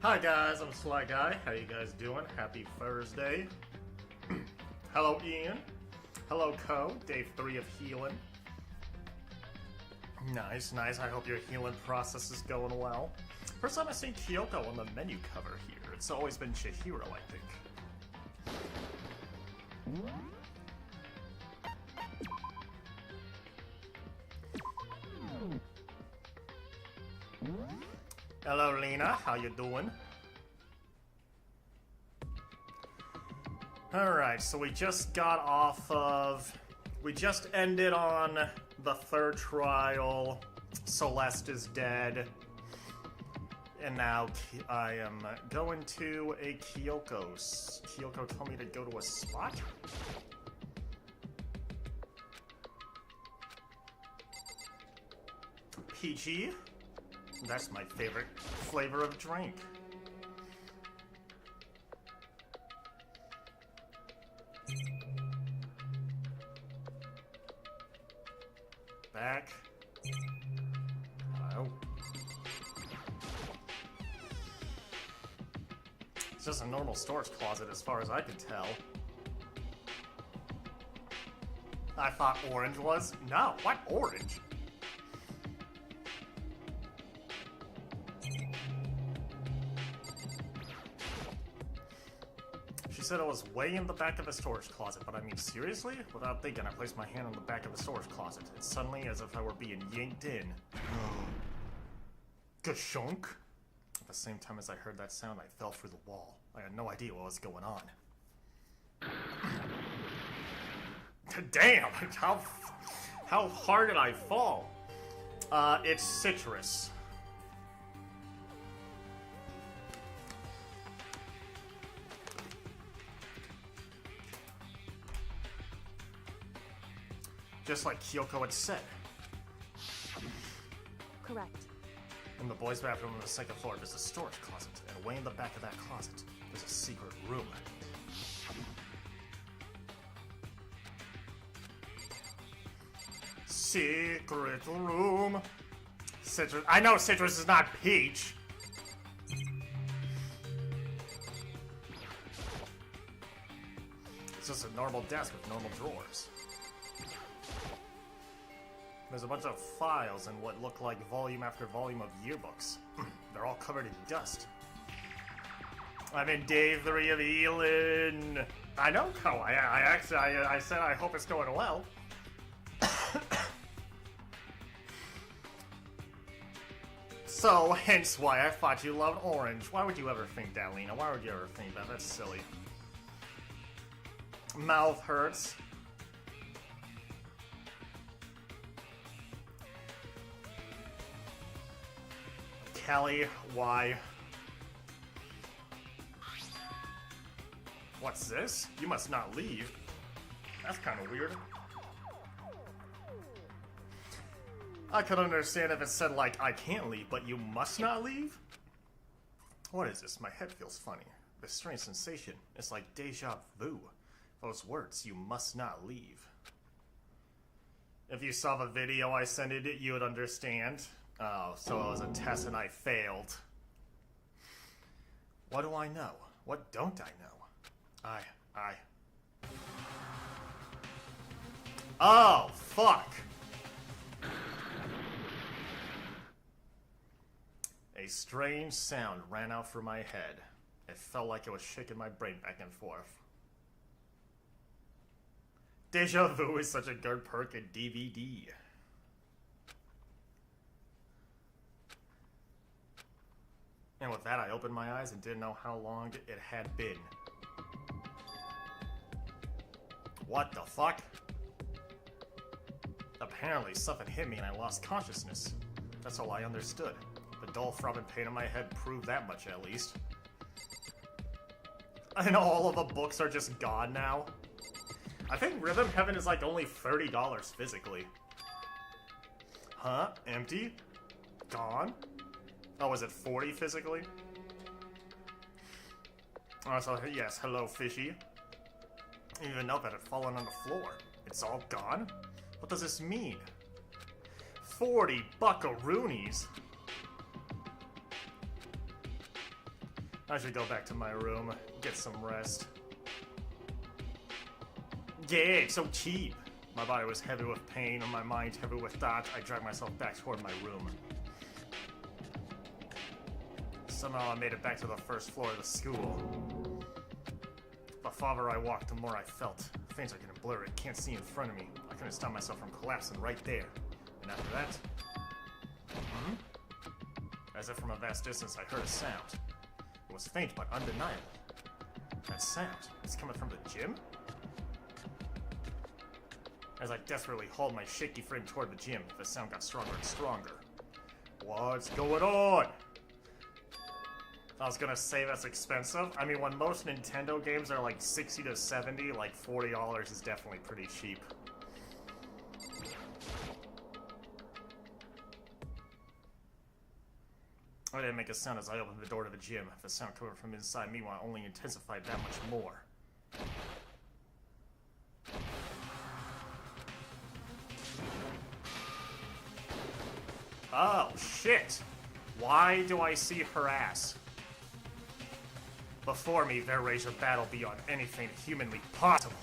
Hi guys, I'm Sly Guy. How you guys doing? Happy Thursday. Hello Ian. Hello Co. Day 3 of healing. Nice, nice. I hope your healing process is going well. First time I've seen Kyoko on the menu cover here. It's always been Chihiro, I think. Hello Lena, how you doing? Alright, so we just got off of... We just ended on the third trial. Celeste is dead. And now I am going to a Kyoko's. Kyoko told me to go to a spot? Peachy. That's my favorite flavor of drink. Back. Oh. It's just a normal storage closet as far as I can tell. I thought orange was? No, what orange? She said it was way in the back of the storage closet, but I mean, seriously? Without thinking, I placed my hand on the back of the storage closet. It's suddenly as if I were being yanked in. Gashunk! At the same time as I heard that sound, I fell through the wall. I had no idea what was going on. Damn! How hard did I fall? It's citrus. Just like Kyoko had said. Correct. In the boys' bathroom on the second floor, there's a storage closet, and way in the back of that closet, there's a secret room. Secret room. Citrus. I know citrus is not peach. It's just a normal desk with normal drawers. There's a bunch of files and what look like volume after volume of yearbooks. They're all covered in dust. I'm in day 3 of healing. I know, Ko. I said I hope it's going well. So, hence why I thought you loved orange. Why would you ever think that, Lena? Why would you ever think that? That's silly. Mouth hurts. Kelly, why? What's this? You must not leave. That's kind of weird. I could understand if it said, like, I can't leave, but you must not leave? What is this? My head feels funny. This strange sensation. It's like deja vu. Those words, you must not leave. If you saw the video I sent it, you would understand. Oh, so it was a test and I failed. What do I know? What don't I know? Oh, fuck! A strange sound ran out from my head. It felt like it was shaking my brain back and forth. Deja vu is such a good perk in DVD. And with that, I opened my eyes and didn't know how long it had been. What the fuck? Apparently, something hit me and I lost consciousness. That's all I understood. The dull throbbing pain in my head proved that much, at least. I know all of the books are just gone now. I think Rhythm Heaven is like only $30 physically. Huh? Empty? Gone? Oh, is it 40 physically? Oh, so yes, hello, fishy. I didn't even know that had fallen on the floor. It's all gone? What does this mean? 40 buckaroonies? I should go back to my room, get some rest. Yeah, it's so cheap. My body was heavy with pain, and my mind heavy with thought. I dragged myself back toward my room. Somehow I made it back to the first floor of the school. The farther I walked, the more I felt. Things are getting blurry. Can't see in front of me. I couldn't stop myself from collapsing right there. And after that... As if from a vast distance, I heard a sound. It was faint, but undeniable. That sound, it's coming from the gym? As I desperately hauled my shaky frame toward the gym, the sound got stronger and stronger. What's going on? I was gonna say that's expensive. I mean, when most Nintendo games are like 60 to 70, like $40 is definitely pretty cheap. I didn't make a sound as I opened the door to the gym. The sound coming from inside me only intensified that much more. Oh, shit! Why do I see her ass? Before me, there raged a battle beyond anything humanly possible.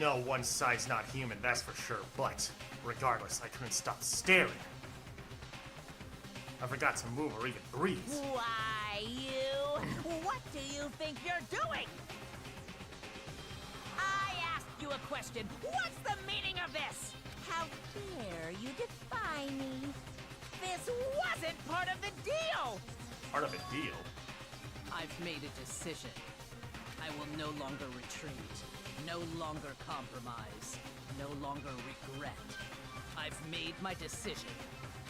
No, one side's not human, that's for sure, but regardless, I couldn't stop staring. I forgot to move or even breathe. Why, you? What do you think you're doing? I asked you a question. What's the meaning of this? How dare you defy me? This wasn't part of the deal! Part of a deal? I've made a decision. I will no longer retreat, no longer compromise, no longer regret. I've made my decision.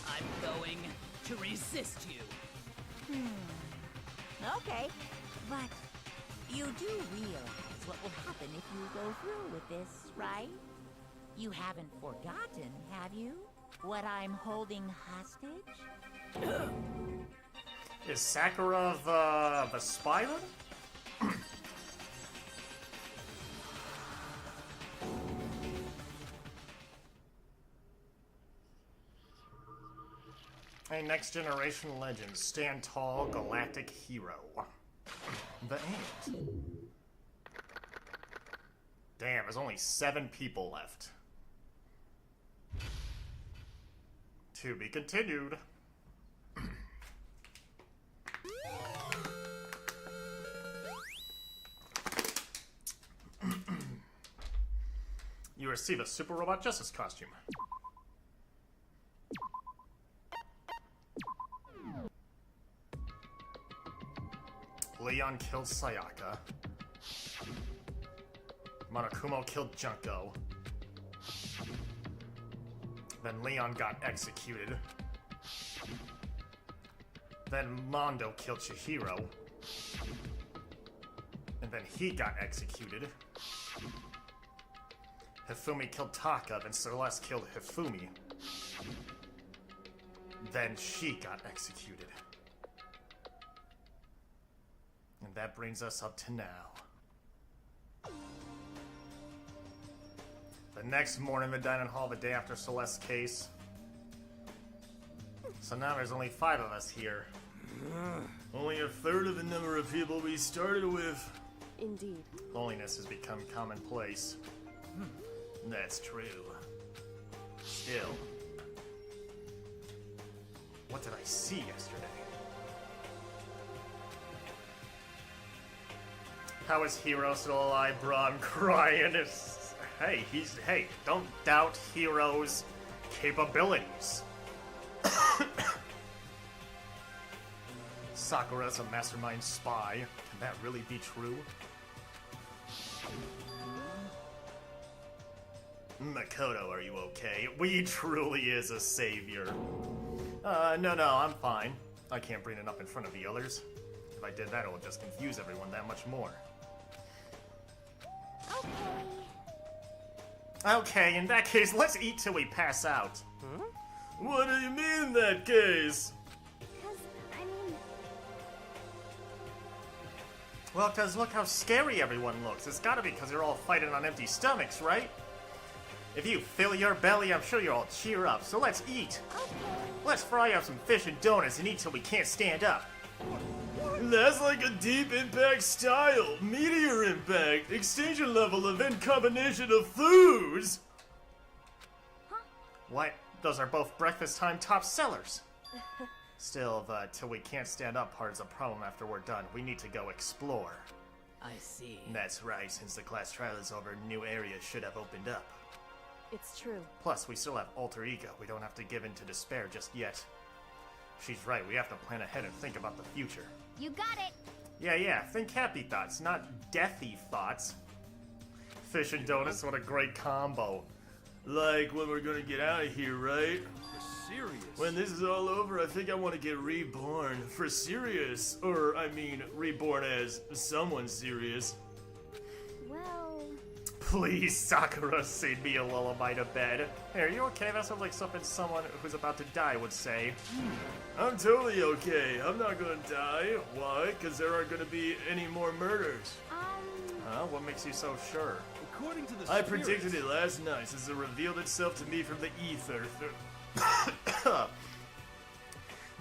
I'm going to resist you. Okay, but you do realize what will happen if you go through with this, right? You haven't forgotten, have you? What I'm holding hostage? Is Sakura the spider? A next generation legend, stand tall, galactic hero. The end. Damn, there's only 7 people left. To be continued. You receive a Super Robot Justice costume. Leon killed Sayaka. Monokuma killed Junko. Then Leon got executed. Then Mondo killed Chihiro. And then he got executed. Hifumi killed Taka, then Celeste killed Hifumi. Then she got executed. And that brings us up to now. The next morning, the dining hall the day after Celeste's case. So now there's only 5 of us here. Only a third of the number of people we started with. Indeed. Loneliness has become commonplace. That's true. Still. What did I see yesterday? How is Hiro still alive, bro? I'm crying. Hey, don't doubt Hiro's capabilities. Sakura's a mastermind spy. Can that really be true? Makoto, are you okay? We truly is a savior. No, I'm fine. I can't bring it up in front of the others. If I did that, it would just confuse everyone that much more. Okay, in that case, let's eat till we pass out. Huh? What do you mean in that case? Well, cause look how scary everyone looks. It's gotta be because you're all fighting on empty stomachs, right? If you fill your belly, I'm sure you'll all cheer up, so let's eat. Okay. Let's fry up some fish and donuts and eat till we can't stand up. That's like a deep impact style, meteor impact, extinction level event combination of foods. What? Those are both breakfast time top sellers. Still, the till we can't stand up part is a problem after we're done. We need to go explore. I see. That's right, since the class trial is over, new areas should have opened up. It's true. Plus, we still have alter ego. We don't have to give in to despair just yet. She's right, we have to plan ahead and think about the future. You got it. Yeah, think happy thoughts, not deathy thoughts. Fish and donuts, what a great combo. Like when we're gonna get out of here, right? For serious? When this is all over, I think I want to get reborn. For serious. Or, I mean, reborn as someone serious. Well, Please, Sakura, sing me a lullaby to bed. Hey, are you okay? That sounds like something someone who's about to die would say. I'm totally okay. I'm not gonna die. Why? Because there aren't gonna be any more murders. Huh? What makes you so sure? According to the I spirits, predicted it last night since it revealed itself to me from the ether.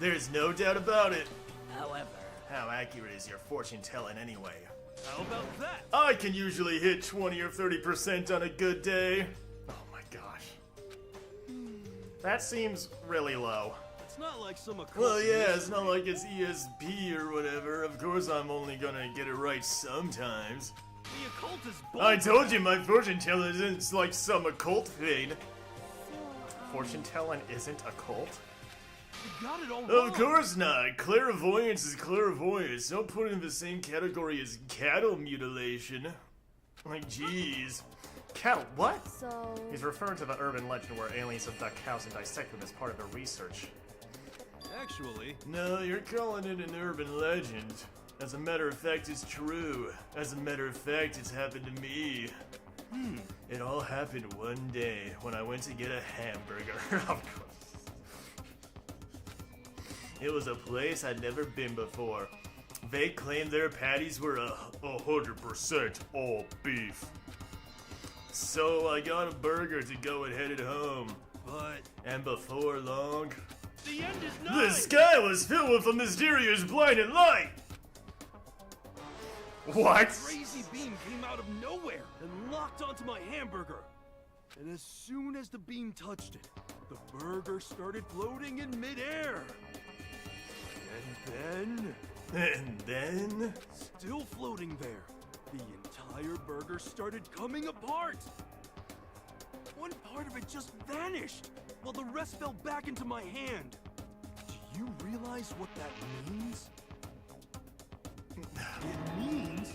There's no doubt about it. However, How accurate is your fortune telling anyway? How about that? I can usually hit 20 or 30% on a good day. Oh my gosh. That seems really low. It's not like some occult Well, yeah, it's mystery. not like it's ESP or whatever. Of course, I'm only gonna get it right sometimes. The occult is I bold. told you my fortune telling isn't like some occult thing. so, Fortune telling isn't a cult? You got it all wrong. Of course not. Clairvoyance is clairvoyance. Don't put it in the same category as cattle mutilation. Like, jeez. Cattle, what? so, He's referring to the urban legend where aliens abduct cows and dissect them as part of their research. Actually, No, you're calling it an urban legend. As a matter of fact, it's true. As a matter of fact, it's happened to me. It all happened one day when I went to get a hamburger. Of course. It was a place I'd never been before. They claimed their patties were 100% all beef. So I got a burger to go and headed home. but And before long, the end is the nigh. sky was filled with a mysterious blinding light! What? Crazy beam came out of nowhere and locked onto my hamburger. And as soon as the beam touched it, the burger started floating in midair. And And then... still floating there, the entire burger started coming apart. One part of it just vanished, while the rest fell back into my hand. Do you realize what that means? It means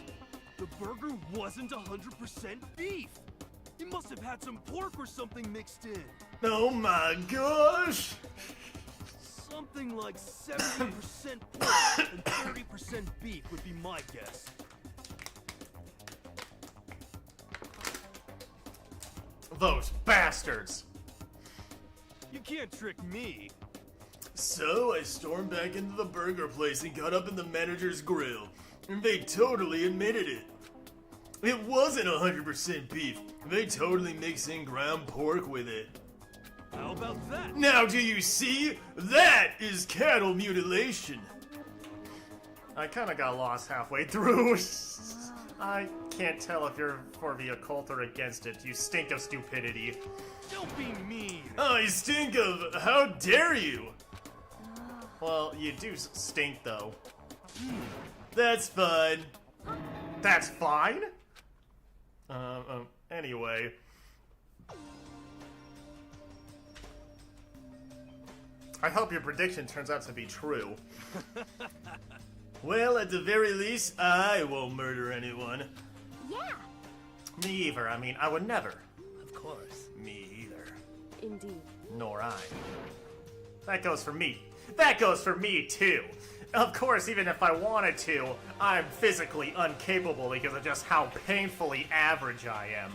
the burger wasn't 100% beef. It must have had some pork or something mixed in. Oh my gosh! Something like 70% pork and 30% beef would be my guess. Those bastards! You can't trick me. So I stormed back into the burger place and got up in the manager's grill. And they totally admitted it. It wasn't 100% beef. They totally mixed in ground pork with it. How about that? Now do you see? That is cattle mutilation. I kinda got lost halfway through. I can't tell if you're for the occult or against it. You stink of stupidity. Don't be mean. I stink of... How dare you? Well, you do stink, though. That's fine. That's fine? Anyway. I hope your prediction turns out to be true. Well, at the very least, I won't murder anyone. yeah. Me either. I mean, I would never. of course. Me either. Indeed. Nor I. That goes for me. That goes for me, too. Of course, even if I wanted to, I'm physically incapable because of just how painfully average I am.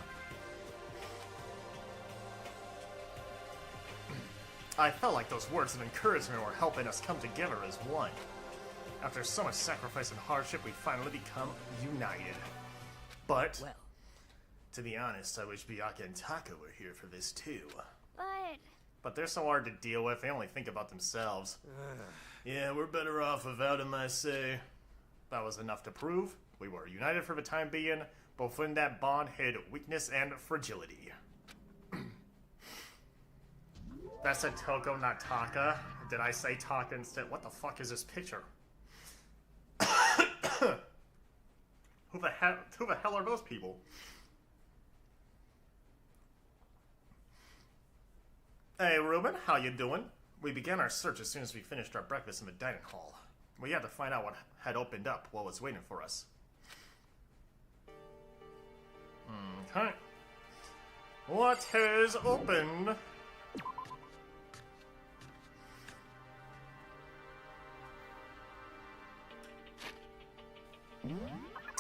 I felt like those words of encouragement were helping us come together as one. After so much sacrifice and hardship, we finally become united. But, Well, to be honest, I wish Biyaka and Taka were here for this too. But But they're so hard to deal with, they only think about themselves. Yeah, we're better off without him, I say. That was enough to prove we were united for the time being, but within that bond hid weakness and fragility. That said Toko, not Taka. Did I say Taka instead? What the fuck is this picture? Who the hell are those people? Hey, Ruben, how you doing? We began our search as soon as we finished our breakfast in the dining hall. We had to find out what had opened up, what was waiting for us. Okay. What has opened?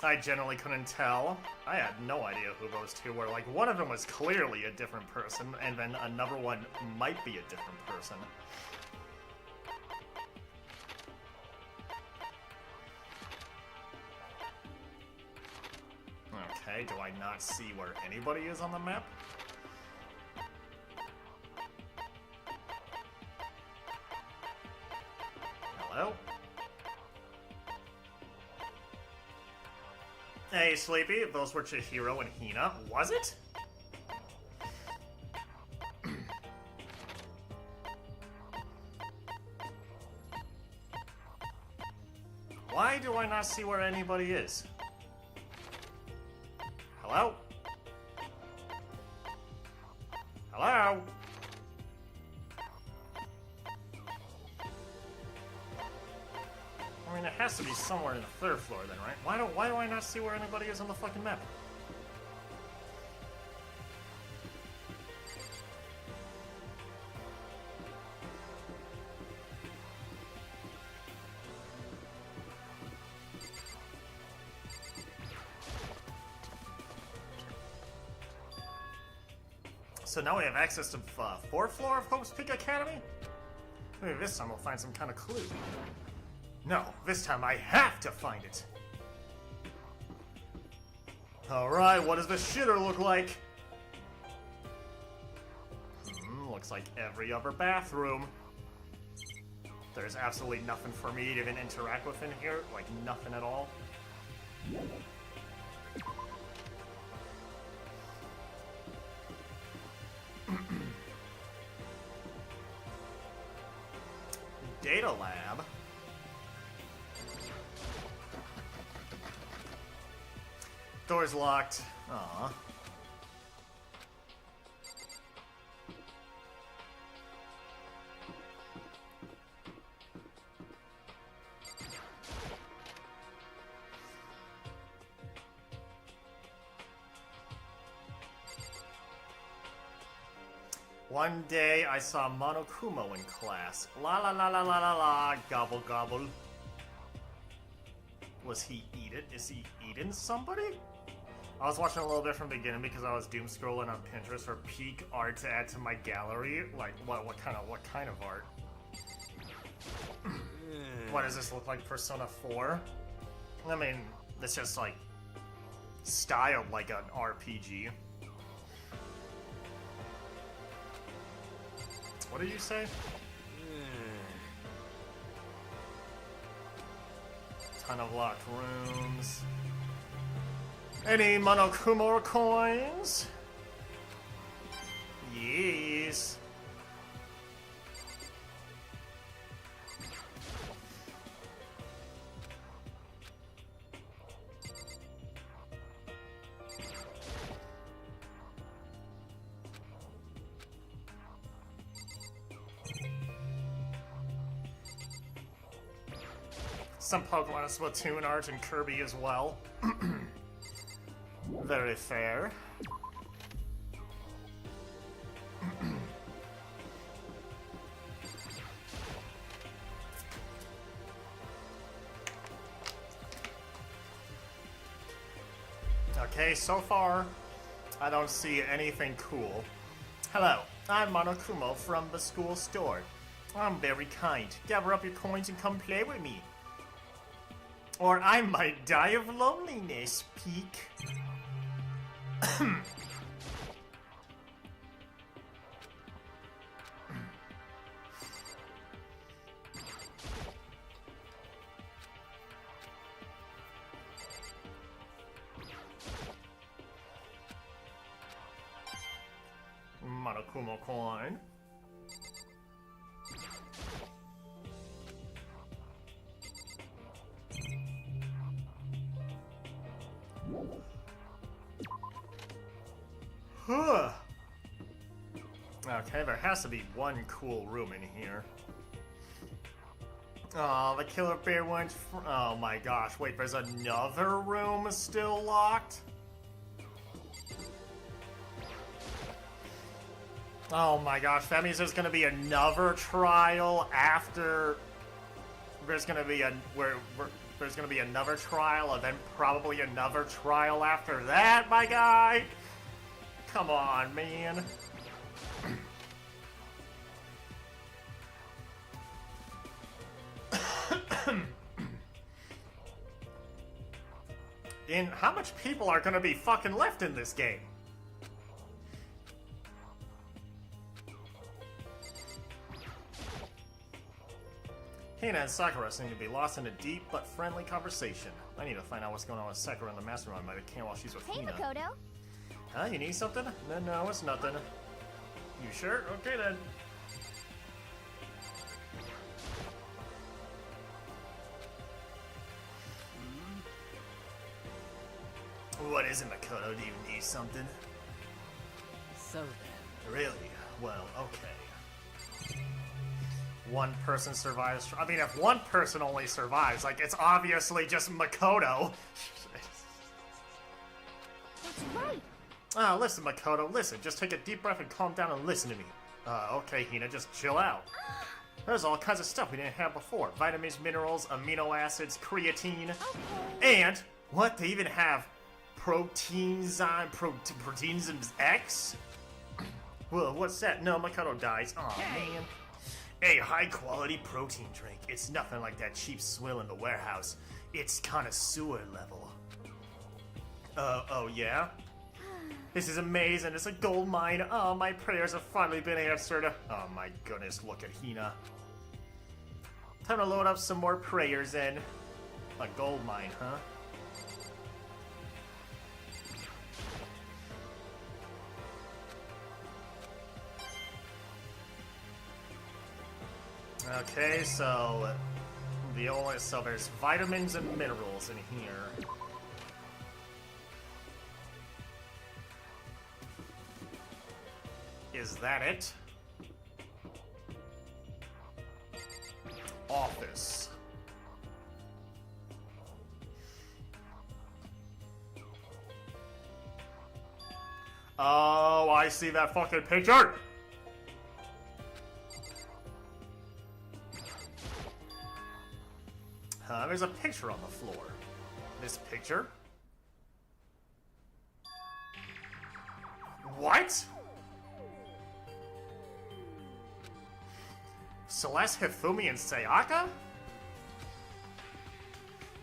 I generally couldn't tell. I had no idea who those two were. Like, one of them was clearly a different person, and then another one might be a different person. Okay, do I not see where anybody is on the map? Hello? Hey, Sleepy, those were Chihiro and Hina. Was it? Why do I not see where anybody is? Hello? Hello? I mean, it has to be somewhere in the third floor then, right? Why do I not see where anybody is on the fucking map? So now we have access to fourth floor of Hope's Peak Academy? Maybe this time we'll find some kind of clue. No, this time I have to find it. Alright, what does the shitter look like? Looks like every other bathroom. There's absolutely nothing for me to even interact with in here. Like, nothing at all. Data lab? Door's locked. Aww. One day I saw Monokumo in class. La la la la la la la, gobble gobble. Was he eating? Is he eating somebody? I was watching a little bit from the beginning because I was doom scrolling on Pinterest for peak art to add to my gallery. Like, what kind of art? What does this look like, Persona 4? I mean, it's just like styled like an RPG. What did you say? Ton of locked rooms. Any Monokumo coins? Yes. Some Pokemon Splatoon art and Kirby as well. Very fair. Okay, so far, I don't see anything cool. Hello, I'm Monokumo from the school store. I'm very kind. Gather up your coins and come play with me. Or I might die of loneliness, Peak. Monokuma coin. Huh. Okay, there has to be one cool room in here. Oh, the killer bear went. Oh my gosh! Wait, there's another room still locked. Oh my gosh! That means there's gonna be another trial after. There's gonna be there's gonna be another trial, and then probably another trial after that, my guy. Come on, man. And how much people are gonna be fucking left in this game? Hina and Sakura seem to be lost in a deep but friendly conversation. I need to find out what's going on with Sakura in the mastermind by the camp while she's with Hey, Hina. Makoto. Huh? You need something? No, it's nothing. You sure? Okay then. What is it, Makoto? Do you need something? So then, Really? Well, okay. One person survives. I mean, if one person only survives, like, it's obviously just Makoto. That's right. Oh, listen, Makoto, listen. Just take a deep breath and calm down and listen to me. Okay, Hina, just chill out. There's all kinds of stuff we didn't have before. Vitamins, minerals, amino acids, creatine. Okay. And, what, they even have proteins and X? Well, what's that? No, Makoto dies. Aw, man. A high-quality protein drink. It's nothing like that cheap swill in the warehouse. It's connoisseur level. Oh yeah? This is amazing. It's a gold mine. Oh, my prayers have finally been answered. Oh my goodness, look at Hina. Time to load up some more prayers in. A gold mine, huh? Okay, so there's vitamins and minerals in here. Is that it? Office. Oh, I see that fucking picture! There's a picture on the floor. This picture? What? Celeste, Hifumi, and Sayaka?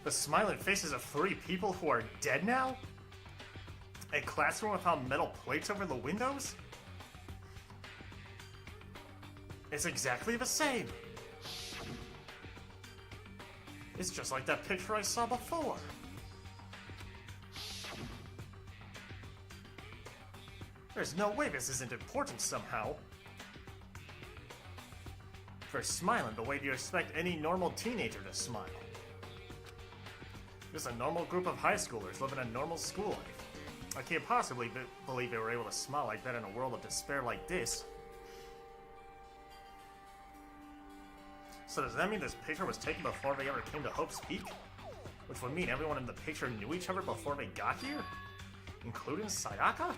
The smiling faces of 3 people who are dead now? A classroom without metal plates over the windows? It's exactly the same. It's just like that picture I saw before. There's no way this isn't important somehow. They're smiling the way you expect any normal teenager to smile. Just a normal group of high schoolers living a normal school life. I can't possibly believe they were able to smile like that in a world of despair like this. So does that mean this picture was taken before they ever came to Hope's Peak? Which would mean everyone in the picture knew each other before they got here? Including Sayaka?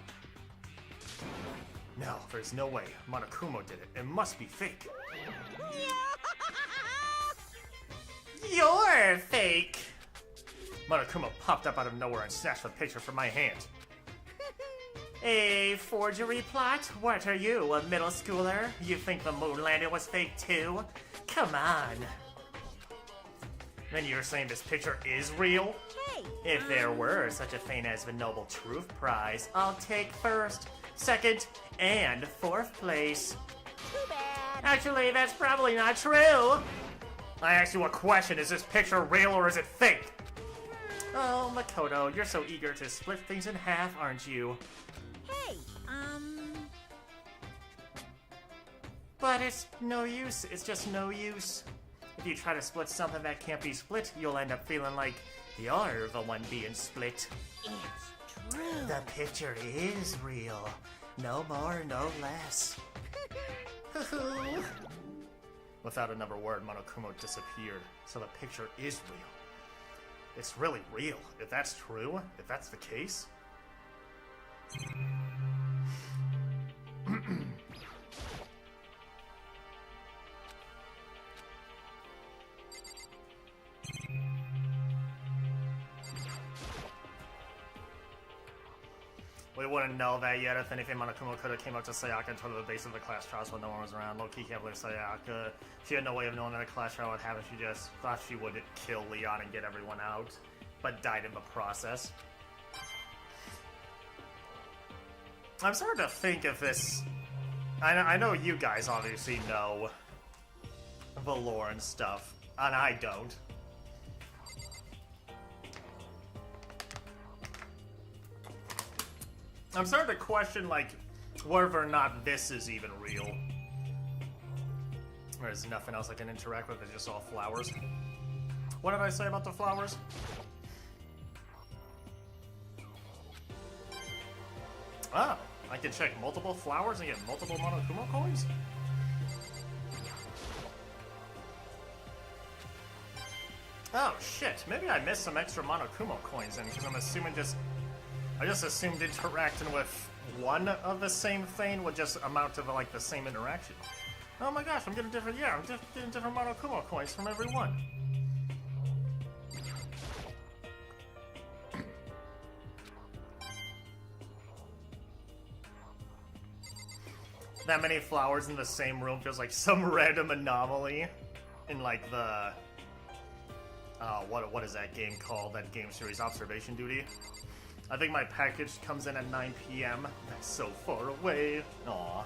No, there's no way. Monokuma did it. It must be fake. You're fake! Monokuma popped up out of nowhere and snatched the picture from my hand. A forgery plot? What are you, a middle schooler? You think the moon landing was fake too? Come on. Then you're saying this picture is real? Hey! If there were such a thing as the Noble Truth Prize, I'll take first, second, and fourth place. Too bad. Actually, that's probably not true. I asked you a question. Is this picture real or is it fake? Oh, Makoto, you're so eager to split things in half, aren't you? Hey, But it's no use. It's just no use. If you try to split something that can't be split, you'll end up feeling like you're the one being split. It's true. The picture is real. No more, no less. Without another word, Monokumo disappeared, so the picture is real. It's really real. If that's true, if that's the case. We wouldn't know that yet. If anything, Monokumo could have came up to Sayaka and told her the base of the class trials when no one was around. Low-key can't believe Sayaka. She had no way of knowing that a class trial would happen. She just thought she would kill Leon and get everyone out, but died in the process. I'm starting to think if this... I know you guys obviously know the lore and stuff, and I don't. I'm starting to question, like, whether or not this is even real. There's nothing else I can interact with, it's just all flowers. What did I say about the flowers? Oh, I can check multiple flowers and get multiple Monokumo coins? Oh shit, maybe I missed some extra Monokumo coins then, because I'm assuming I just assumed interacting with one of the same thing would just amount to like the same interaction. Oh my gosh, I'm getting different, yeah, I'm just getting different Monokumo coins from every one. That many flowers in the same room feels like some random anomaly in like the... what is that game called? That game series, Observation Duty? I think my package comes in at 9 p.m. That's so far away. Aww.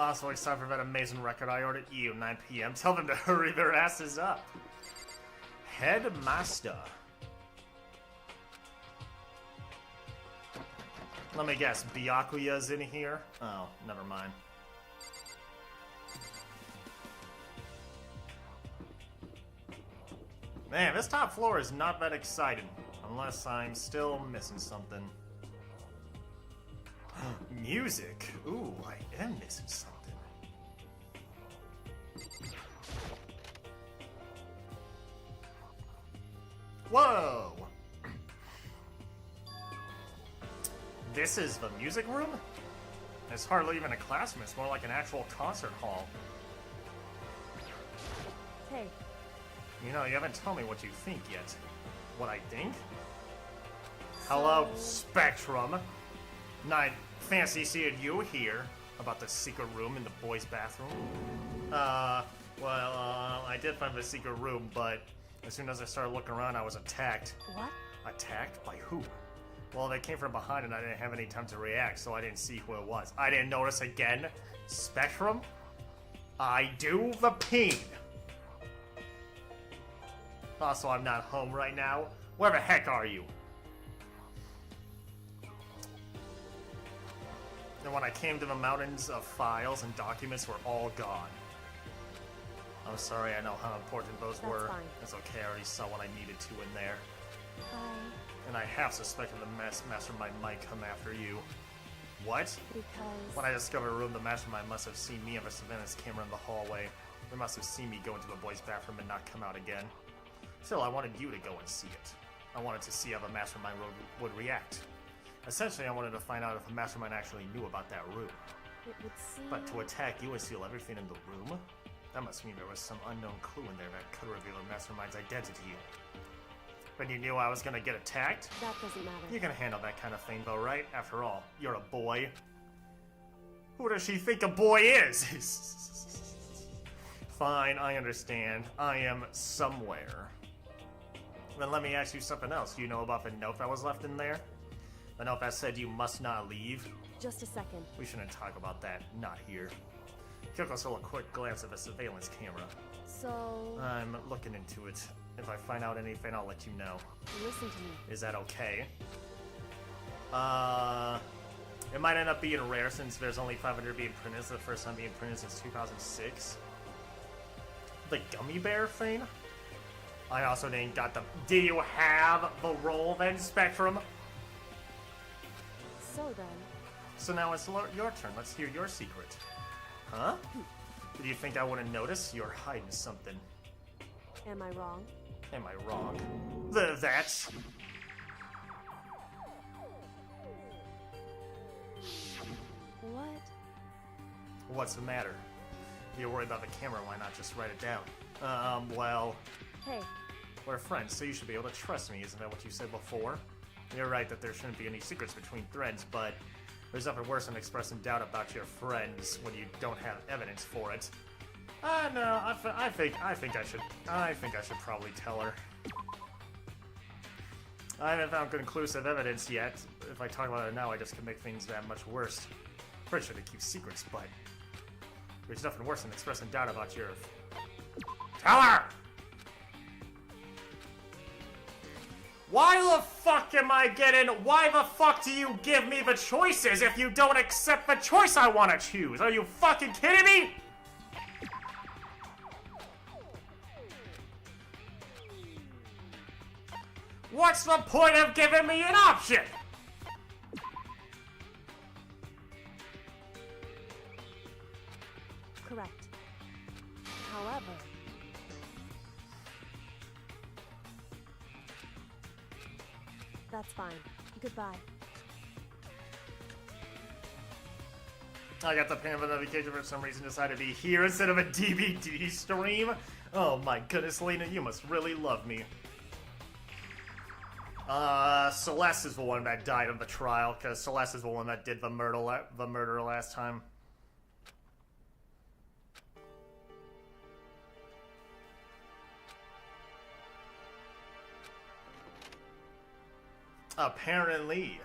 Also excited for that amazing record I ordered. 9 p.m. Tell them to hurry their asses up. Headmaster. Let me guess, Byakuya's in here? Oh, never mind. Man, this top floor is not that exciting. Unless I'm still missing something. Music. Ooh, I am missing something. Whoa! This is the music room? It's hardly even a classroom, it's more like an actual concert hall. Hey. You know, you haven't told me what you think yet. What I think? Hello, Spectrum. Not fancy seeing you here. About the secret room in the boys' bathroom. I did find the secret room, but as soon as I started looking around, I was attacked. What? Attacked? By who? Well, they came from behind and I didn't have any time to react, so I didn't see who it was. I didn't notice again. Spectrum? I do the peen. Also, I'm not home right now. Where the heck are you? And when I came to the mountains of files and documents were all gone. I'm sorry, I know how important those That's were. fine. It's okay, I already saw what I needed to in there. Hi. And I half suspected the mastermind might come after you. What? Because... When I discovered a room, the mastermind must have seen me and the Savannah's camera in the hallway. They must have seen me go into the boys' bathroom and not come out again. Still, I wanted you to go and see it. I wanted to see how the mastermind would react. Essentially, I wanted to find out if the mastermind actually knew about that room. It would seem... But to attack you and steal everything in the room? That must mean there was some unknown clue in there that could reveal the mastermind's identity. But you knew I was gonna get attacked? That doesn't matter. You can handle that kind of thing though, right? After all, you're a boy. Who does she think a boy is? Fine, I understand. I am somewhere. Then let me ask you something else. Do you know about the note that was left in there? The note that said you must not leave? Just a second. We shouldn't talk about that. Not here. Kyoko stole a quick glance at the surveillance camera. So, I'm looking into it. If I find out anything, I'll let you know. listen to me. Is that okay? It might end up being rare since there's only 500 being printed. It's the first time being printed since 2006. The gummy bear thing? I also didn't got the... Do you have the roll then, Spectrum? So then, So now it's your turn. Let's hear your secret. Huh? Did you think I wouldn't notice? You're hiding something. am I wrong? Am I wrong? That's... What? What's the matter? If you're worried about the camera, why not just write it down? Well... Hey, We're friends, so you should be able to trust me, isn't that what you said before? You're right that there shouldn't be any secrets between friends, but there's nothing worse than expressing doubt about your friends when you don't have evidence for it. No, I think I should probably tell her. I haven't found conclusive evidence yet. If I talk about it now, I just could make things that much worse. Pretty sure they keep secrets, but there's nothing worse than expressing doubt about your... Tell her! Why the fuck am I getting... Why the fuck do you give me the choices if you don't accept the choice I want to choose? Are you fucking kidding me? What's the point of giving me an option? correct. However, that's fine. Goodbye. I got the pin notification for some reason decided to be here instead of a DVD stream. Oh my goodness, Lena, you must really love me. Celeste is the one that died of the trial, because Celeste is the one that did the murder last time. Apparently.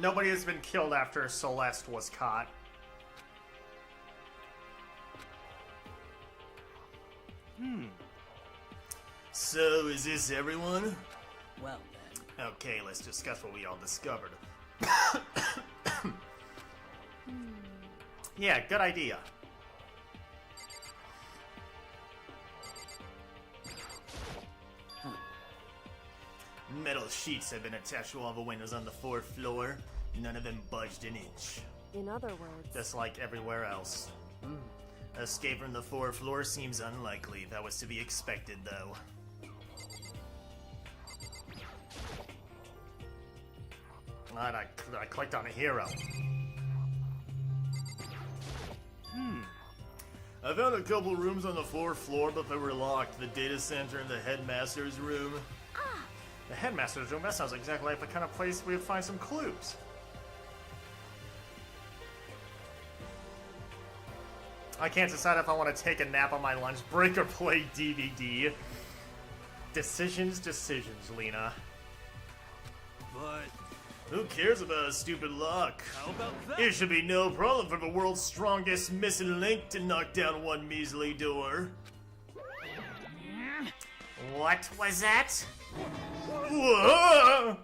Nobody has been killed after Celeste was caught. So, is this everyone? Well then. Okay, let's discuss what we all discovered. Yeah, good idea. Metal sheets have been attached to all the windows on the 4th floor. None of them budged an inch. In other words, Just like everywhere else. Escape from the 4th floor seems unlikely. That was to be expected, though. Alright, I clicked on a hero. I found a couple rooms on the 4th floor, but they were locked. The data center and the headmaster's room. The headmaster's room? That sounds exactly like the kind of place we would find some clues. I can't decide if I want to take a nap on my lunch break or play DVD. Decisions, Lena. But Who cares about a stupid lock? how about that? It should be no problem for the world's strongest missing link to knock down one measly door. What was that? Whoa!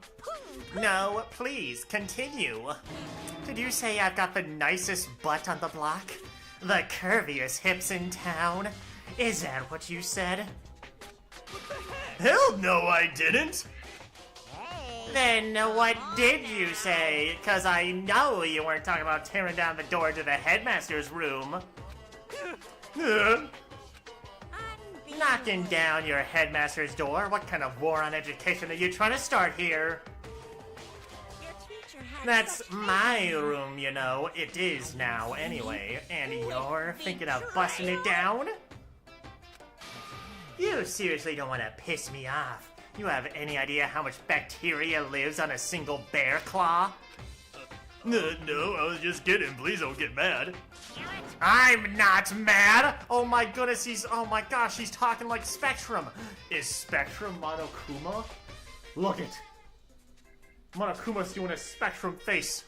No, please, continue. Did you say I've got the nicest butt on the block? The curviest hips in town? Is that what you said? Hell no, I didn't! Then what did you say? 'Cause I know you weren't talking about tearing down the door to the headmaster's room. Knocking down your headmaster's door? What kind of war on education are you trying to start here? Your teacher had That's such my room, you know. It is now, anyway. And you're thinking of busting it down? You seriously don't want to piss me off. You have any idea how much bacteria lives on a single bear claw? No, I was just kidding. Please don't get mad. I'm not mad! Oh my goodness, oh my gosh, he's talking like Spectrum. Is Spectrum Monokuma? Look it. Monokuma's doing a Spectrum face.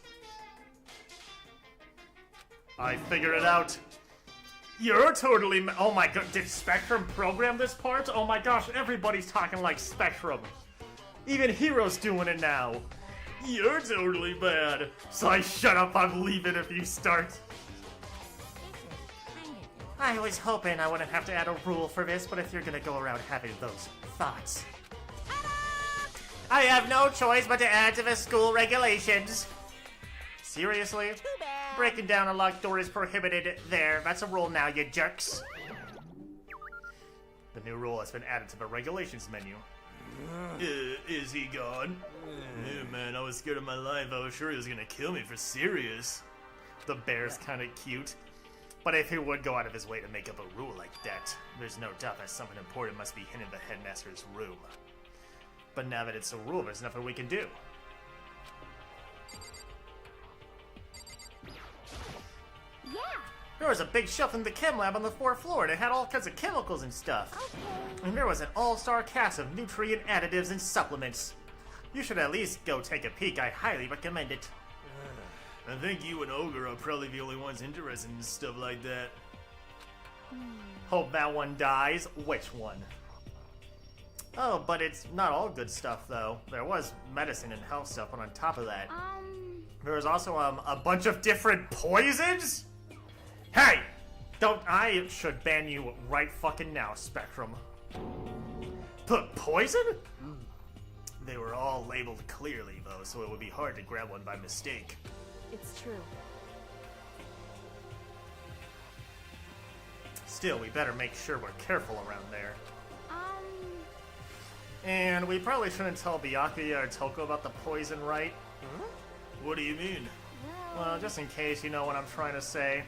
I figured it out. You're totally oh my god, did Spectrum program this part? Oh my gosh, everybody's talking like Spectrum. Even Hero's doing it now. You're totally bad. So I shut up, I'm leaving if you start. I was hoping I wouldn't have to add a rule for this, but if you're gonna go around having those thoughts. I have no choice but to add to the school regulations. Seriously? Too bad. Breaking down a locked door is prohibited there. That's a rule now, you jerks. The new rule has been added to the regulations menu. Is he gone? Yeah, man, I was scared of my life. I was sure he was gonna kill me for serious. The bear's kinda cute. But if he would go out of his way to make up a rule like that, there's no doubt that something important must be hidden in the headmaster's room. But now that it's a rule, there's nothing we can do. Yeah. There was a big shelf in the chem lab on the 4th floor, and it had all kinds of chemicals and stuff. Okay. And there was an all-star cast of nutrient additives and supplements. You should at least go take a peek. I highly recommend it. I think you and Ogre are probably the only ones interested in stuff like that. Hope that one dies. Which one? Oh, but it's not all good stuff, though. There was medicine and health stuff, but on top of that, there was also a bunch of different poisons? Hey! I should ban you right fucking now, Spectrum. Put poison? They were all labeled clearly, though, so it would be hard to grab one by mistake. It's true. Still, we better make sure we're careful around there. And we probably shouldn't tell Byakuya or Toko about the poison, right? Huh? What do you mean? Well, just in case you know what I'm trying to say.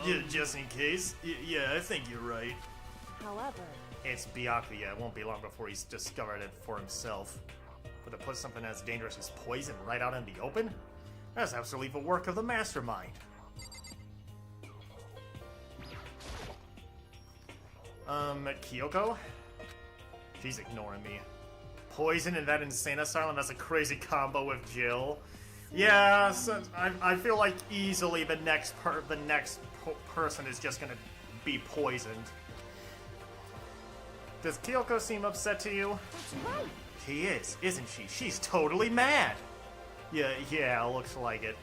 Yeah, just in case? Yeah, I think you're right. However, It's Byakuya. It won't be long before he's discovered it for himself. But to put something as dangerous as poison right out in the open? That's absolutely the work of the mastermind. Kyoko? She's ignoring me. Poison in that insane asylum, that's a crazy combo with Jill. Yeah, so I feel like easily the next person is just gonna be poisoned. Does Kyoko seem upset to you? That's right. She is, isn't she? She's totally mad. Yeah, looks like it.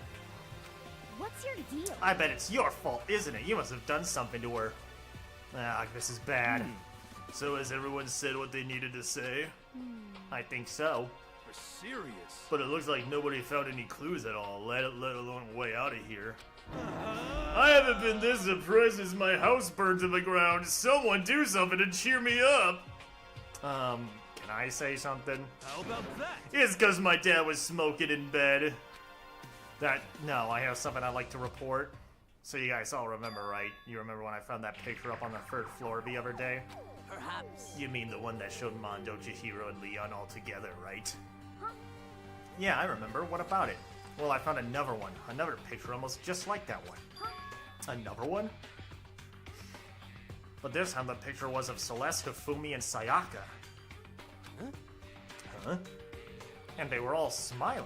What's your deal? I bet it's your fault, isn't it? You must have done something to her. Ah, this is bad. So has everyone said what they needed to say? I think so. You're serious? But it looks like nobody found any clues at all, let alone a way out of here. I haven't been this depressed since my house burned to the ground. Someone do something to cheer me up. Can I say something? How about that? It's because my dad was smoking in bed. No, I have something I'd like to report. So you guys all remember, right? You remember when I found that picture up on the 3rd floor the other day? Perhaps. You mean the one that showed Mondo, Chihiro, and Leon all together, right? Yeah, I remember. What about it? Well, I found another one. Another picture almost just like that one. Another one? But this time the picture was of Celeste, Hifumi, and Sayaka. Huh? And they were all smiling.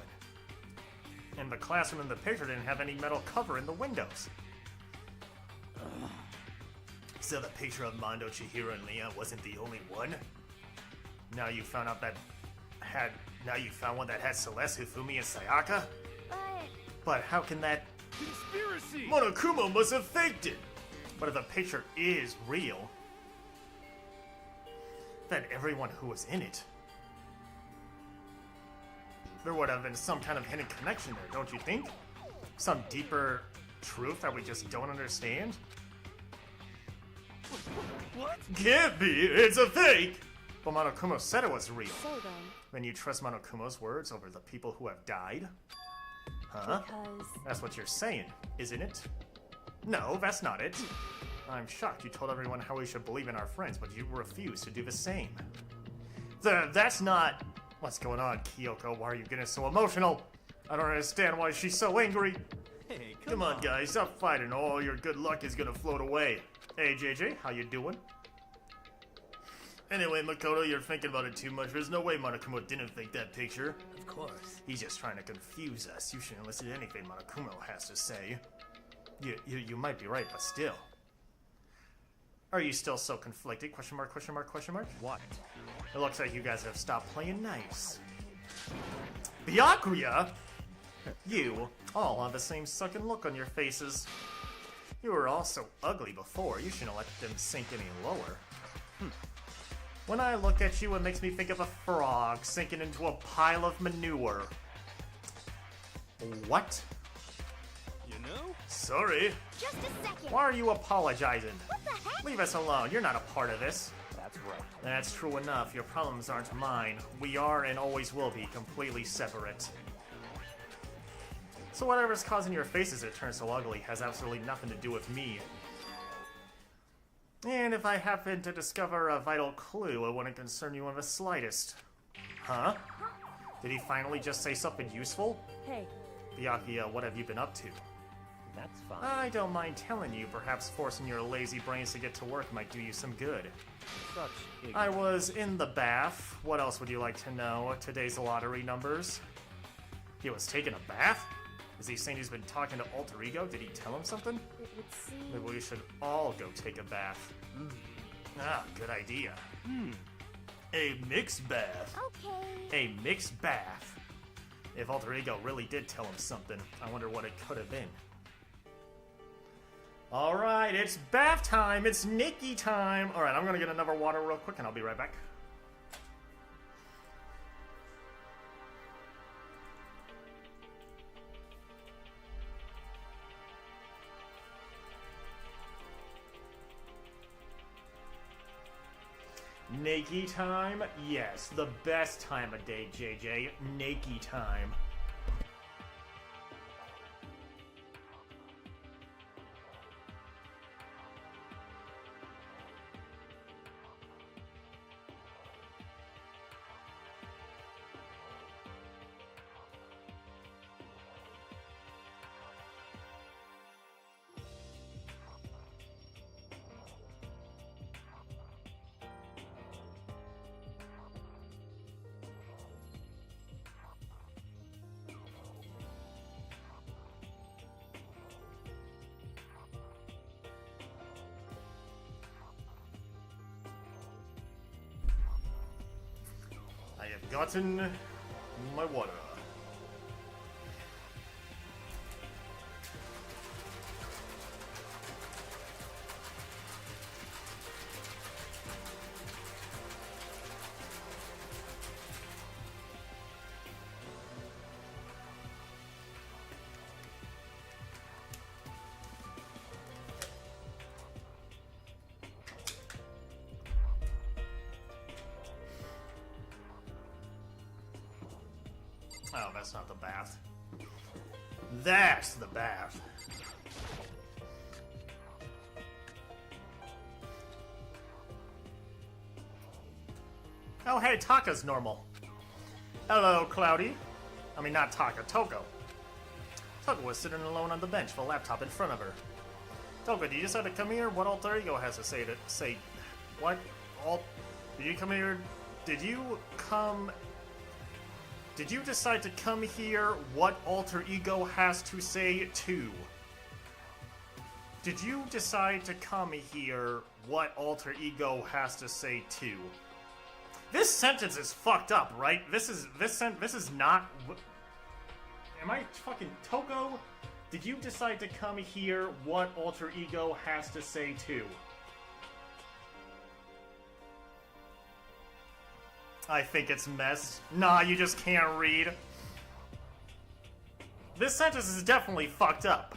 And the classroom in the picture didn't have any metal cover in the windows. So the picture of Mondo, Chihiro, and Leon wasn't the only one? Now you found one that had Celeste, Hifumi, and Sayaka? But how can that... Conspiracy! Monokuma must have faked it! But if the picture is real, then everyone who was in it... There would have been some kind of hidden connection there, don't you think? Some deeper truth that we just don't understand? What? Can't be! It's a fake! But Monokuma said it was real. so then, Then you trust Monokuma's words over the people who have died? Huh? because That's what you're saying, isn't it? No, that's not it. I'm shocked you told everyone how we should believe in our friends, but you refused to do the same. That's not... What's going on, Kyoko? Why are you getting so emotional? I don't understand why she's so angry. Hey, Come on, guys, stop fighting. All your good luck is gonna float away. Hey, JJ, how you doing? Anyway, Makoto, you're thinking about it too much. There's no way Monokuma didn't fake that picture. Of course. He's just trying to confuse us. You shouldn't listen to anything Monokuma has to say. You might be right, but still. Are you still so conflicted? Question mark, question mark, question mark? What? It looks like you guys have stopped playing nice. Byakuya? You all have the same sucking look on your faces. You were all so ugly before. You shouldn't let them sink any lower. When I look at you, it makes me think of a frog sinking into a pile of manure. What? You know? Sorry. Just a second. Why are you apologizing? What the heck? Leave us alone. You're not a part of this. That's right. That's true enough. Your problems aren't mine. We are and always will be completely separate. So whatever's causing your faces to turn so ugly has absolutely nothing to do with me. And if I happen to discover a vital clue, it wouldn't concern you in the slightest. Huh? Did he finally just say something useful? Hey, Byakuya, what have you been up to? That's fine. I don't mind telling you, perhaps forcing your lazy brains to get to work might do you some good. Such I was in the bath. What else would you like to know? Today's lottery numbers. He was taking a bath? Is he saying he's been talking to Alter Ego? Did he tell him something? it would seem... Maybe we should all go take a bath. Ah, good idea. A mixed bath. Okay. A mixed bath. If Alter Ego really did tell him something, I wonder what it could have been. Alright, it's bath time. It's Nikki time. Alright, I'm gonna get another water real quick and I'll be right back. Nakey time? Yes, the best time of day, JJ. Nakey time. I have gotten my water. Oh, that's not the bath. That's the bath. Oh, hey, Taka's normal. Hello, Cloudy. I mean, not Taka, Toko. Toko was sitting alone on the bench with a laptop in front of her. Toko, did you decide to come here? What Alter Ego has to say? What? Did you come here? Did you decide to come here? What Alter Ego has to say too? Did you decide to come here? What Alter Ego has to say too? This sentence is fucked up, right? This is not. Am I fucking Toko? Did you decide to come here? What Alter Ego has to say too? I think it's messed. Nah, you just can't read. This sentence is definitely fucked up.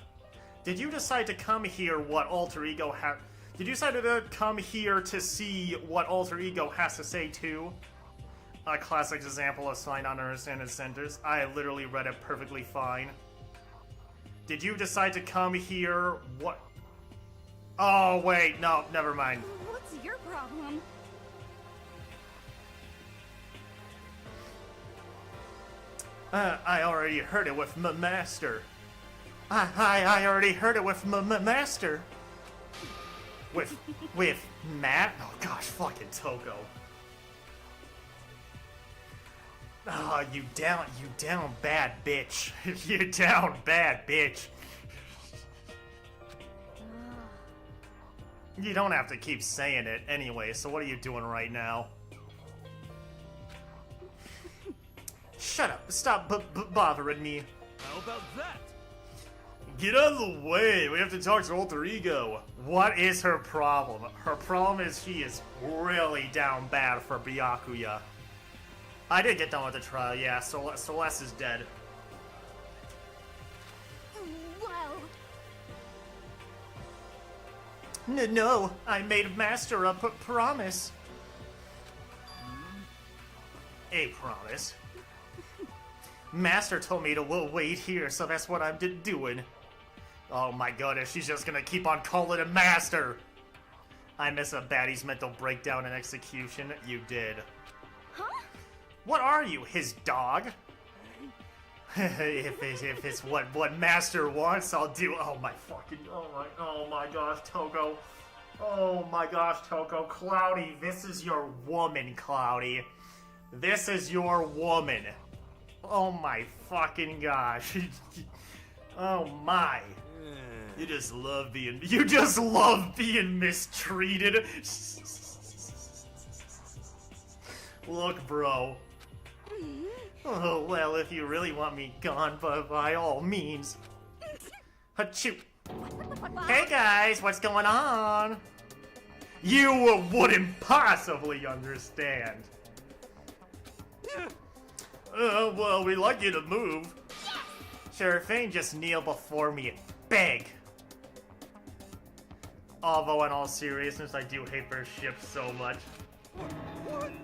Did you decide to come here? What Alter Ego has? Did you decide to come here to see what Alter Ego has to say too? A classic example of sign not understanding sentence. I literally read it perfectly fine. Did you decide to come here? What? Oh wait, no, never mind. What's your problem? I already heard it with Master. I already heard it with Master. With Matt? Oh gosh, fucking Toko. Oh, you down bad bitch. You down bad bitch. You don't have to keep saying it anyway, so what are you doing right now? Shut up, stop bothering me. How about that? Get out of the way, we have to talk to Alter Ego. What is her problem? Her problem is she is really down bad for Byakuya. I did get done with the trial, yeah, so Celeste is dead. Whoa. No, I made Master a promise. A promise? Master told me to wait here, so that's what I'm doing. Oh my goodness, she's just gonna keep on calling him Master! I miss a baddie's mental breakdown and execution. You did. Huh? What are you, his dog? if it's what Master wants, I'll do. Oh my gosh, Toko. Oh my gosh, Toko. Cloudy, this is your woman, Cloudy. This is your woman. Oh my fucking gosh. Oh my. You just love being mistreated. Look, bro. Oh, well, if you really want me gone, by all means. Achoo. Hey guys, what's going on? You wouldn't possibly understand. Well, we'd like you to move. Sure thing, just kneel before me and beg. Although, in all seriousness, I do hate their ship so much.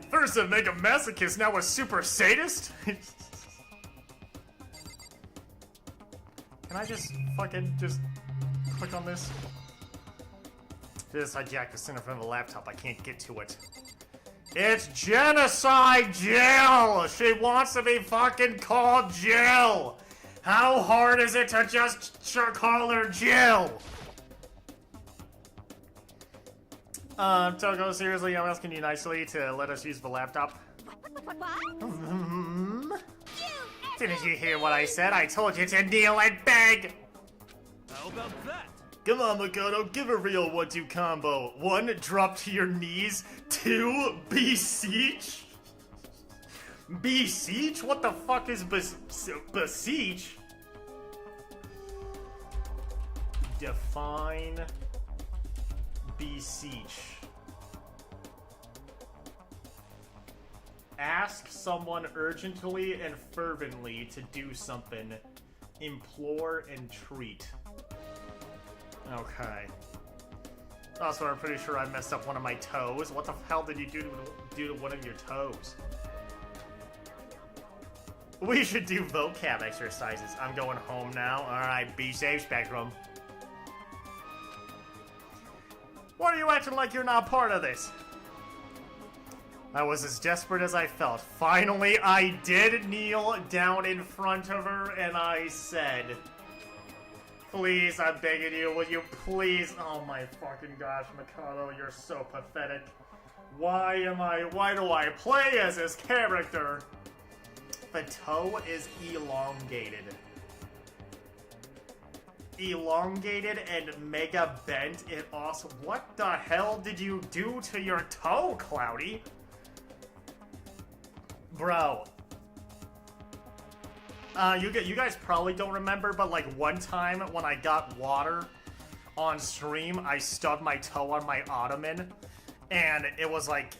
First a mega masochist, now a super sadist? Can I just fucking click on this? Just hijack the center from the laptop, I can't get to it. It's Genocide Jill! She wants to be fucking called Jill! How hard is it to just call her Jill? Toko, seriously, I'm asking you nicely to let us use the laptop. What? Didn't you hear what I said? I told you to kneel and beg! How about that? Come on, Makoto, give a real 1-2 combo. 1, drop to your knees. 2, beseech? Beseech? What the fuck is beseech? Define beseech. Ask someone urgently and fervently to do something. Implore, entreat. Okay. Also, I'm pretty sure I messed up one of my toes. What the hell did you do to one of your toes? We should do vocab exercises. I'm going home now. Alright, be safe, Spectrum. What are you acting like you're not part of this? I was as desperate as I felt. Finally, I did kneel down in front of her and I said, please, I'm begging you, will you please? Oh my fucking gosh, Mikado, you're so pathetic. Why do I play as this character? The toe is elongated. Elongated and mega bent. It also. What the hell did you do to your toe, Cloudy? Bro. You guys probably don't remember, but like one time when I got water on stream, I stubbed my toe on my ottoman, and it was like,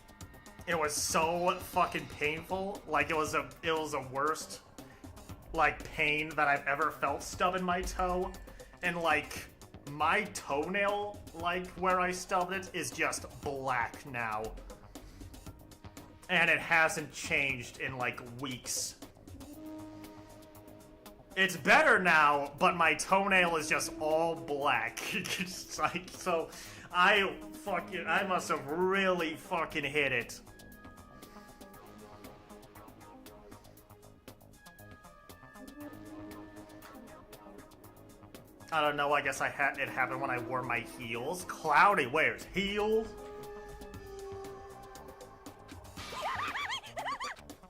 it was so fucking painful. Like it was the worst like pain that I've ever felt stubbing my toe, and like my toenail, like where I stubbed it, is just black now, and it hasn't changed in like weeks. It's better now, but my toenail is just all black. It's like, so I must have really fucking hit it. I don't know, I guess it happened when I wore my heels. Cloudy wears heels?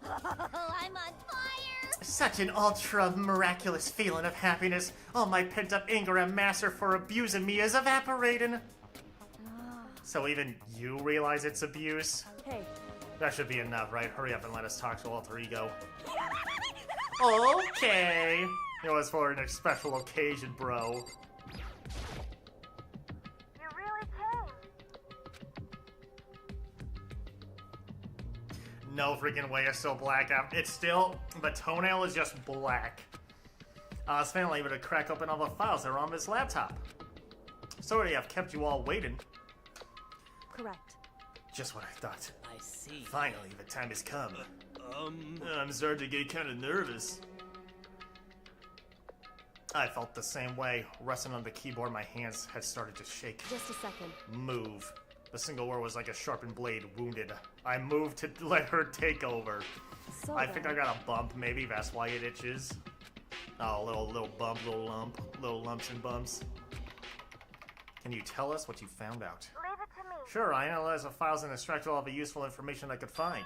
I'm on fire! Such an ultra miraculous feeling of happiness. All my pent up anger and master for abusing me is evaporating. So even you realize it's abuse? Hey, That should be enough, right? Hurry up and let us talk to Alter Ego. Okay. It was for an special occasion, bro. You really came. No freaking way it's still black out. It's still, the toenail is just black. I was finally able to crack open all the files that were on this laptop. Sorry I've kept you all waiting. correct. Just what I thought. I see. Finally, the time has come. I'm starting to get kind of nervous. I felt the same way. Resting on the keyboard, my hands had started to shake. Just a second. Move. The single word was like a sharpened blade, wounded. I moved to let her take over. So I think I then, got a bump, maybe that's why it itches. Oh, little bump, little lump, little lumps and bumps. Can you tell us what you found out? Leave it to me. Sure, I analyzed the files and extracted all the useful information I could find.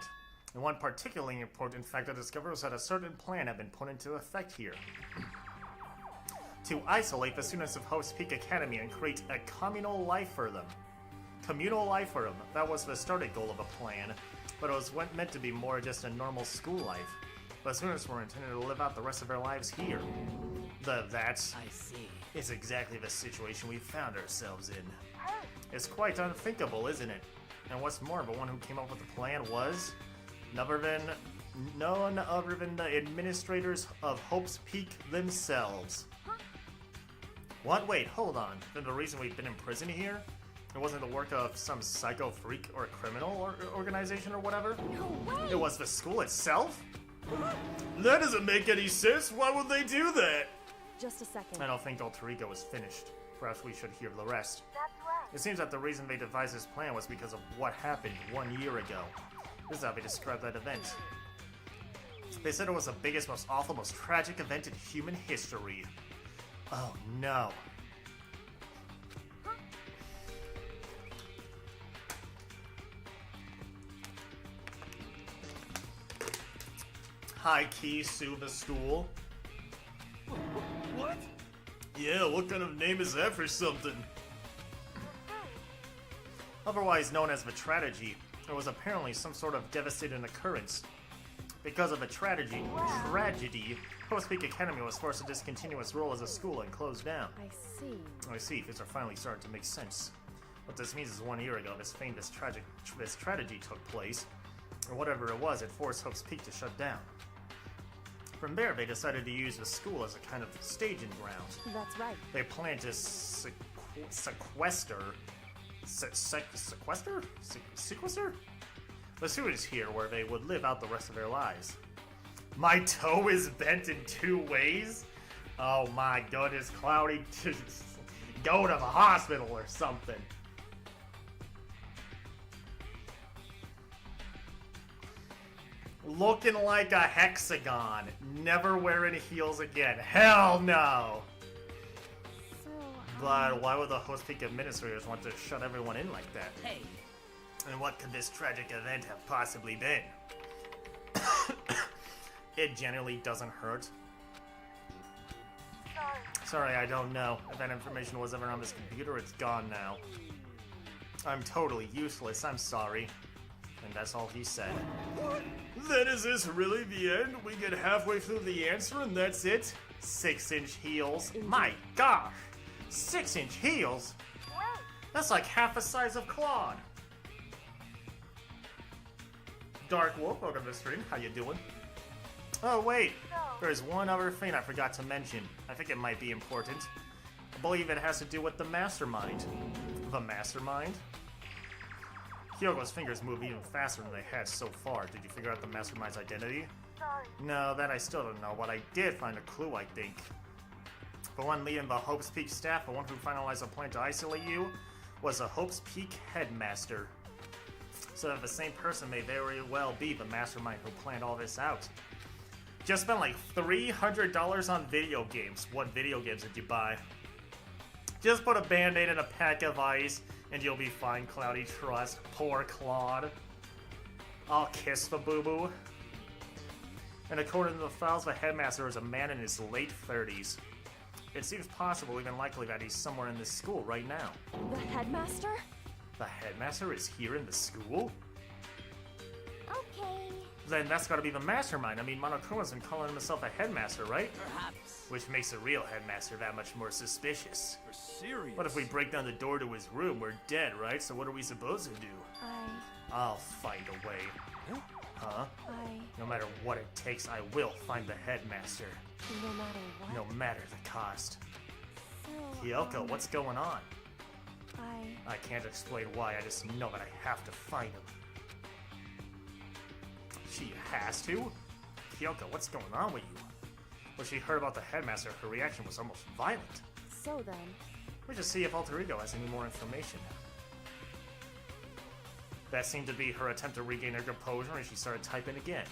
And one particularly important fact I discovered was that a certain plan had been put into effect here. To isolate the students of Hope's Peak Academy and create a communal life for them. Communal life for them. That was the starting goal of the plan, but it was meant to be more just a normal school life. The students were intended to live out the rest of their lives here. That's I see. is exactly the situation we found ourselves in. It's quite unthinkable, isn't it? And what's more, the one who came up with the plan was none other than the administrators of Hope's Peak themselves. What? Wait, hold on. Then the reason we've been in prison here? It wasn't the work of some psycho freak or criminal organization or whatever? No way! It was the school itself? That doesn't make any sense. Why would they do that? just a second. I don't think Alter Ego is finished. Perhaps we should hear the rest. That's right. It seems that the reason they devised this plan was because of what happened 1 year ago. This is how they described that event. They said it was the biggest, most awful, most tragic event in human history. Oh no. High key sue the school. What? Yeah, what kind of name is that for something? Otherwise known as the tragedy, there was apparently some sort of devastating occurrence. Because of a tragedy, Hope's Peak Academy was forced to discontinue its role as a school and close down. I see. I see, things are finally starting to make sense. What this means is 1 year ago, this tragedy took place, or whatever it was, it forced Hope's Peak to shut down. From there, they decided to use the school as a kind of staging ground. That's right. They planned to sequester the students here where they would live out the rest of their lives. My toe is bent in 2 ways? Oh my goodness, Cloudy, go to the hospital or something. Looking like a hexagon. Never wearing heels again. Hell no! So, But why would the Host Peak administrators want to shut everyone in like that? Hey, And what could this tragic event have possibly been? It generally doesn't hurt. Sorry. Sorry, I don't know. If that information was ever on this computer, it's gone now. I'm totally useless, I'm sorry. And that's all he said. Then is this really the end? We get halfway through the answer and that's it? 6-inch heels? My gosh! 6-inch heels? Wait. That's like half the size of Claude. Dark Wolf, welcome to the stream. How you doing? Oh wait, there's one other thing I forgot to mention. I think it might be important. I believe it has to do with the Mastermind. The Mastermind? Hyogo's fingers move even faster than they had so far. Did you figure out the Mastermind's identity? Sorry. No, that I still don't know, but I did find a clue, I think. The one leading the Hope's Peak staff, the one who finalized the plan to isolate you, was the Hope's Peak headmaster. So that the same person may very well be the mastermind who planned all this out. Just spent like $300 on video games. What video games did you buy? Just put a band-aid in a pack of ice, and you'll be fine, Cloudy. Trust. Poor Claude. I'll kiss the boo-boo. And according to the files, the headmaster is a man in his late 30s. It seems possible, even likely, that he's somewhere in this school right now. The headmaster? The headmaster is here in the school? Okay. Then that's gotta be the mastermind. I mean, Monokuma's been calling himself a headmaster, right? Perhaps. Which makes the real headmaster that much more suspicious. For serious. What if we break down the door to his room? We're dead, right? So what are we supposed to do? I'll find a way. Huh? No matter what it takes, I will find the headmaster. No matter what. No matter the cost. So, Kyoko, what's going on? I I can't explain why, I just know that I have to find him. She has to? Kyoko, what's going on with you? When she heard about the headmaster, her reaction was almost violent. So then, We should see if Alter Ego has any more information. That seemed to be her attempt to regain her composure, and she started typing again.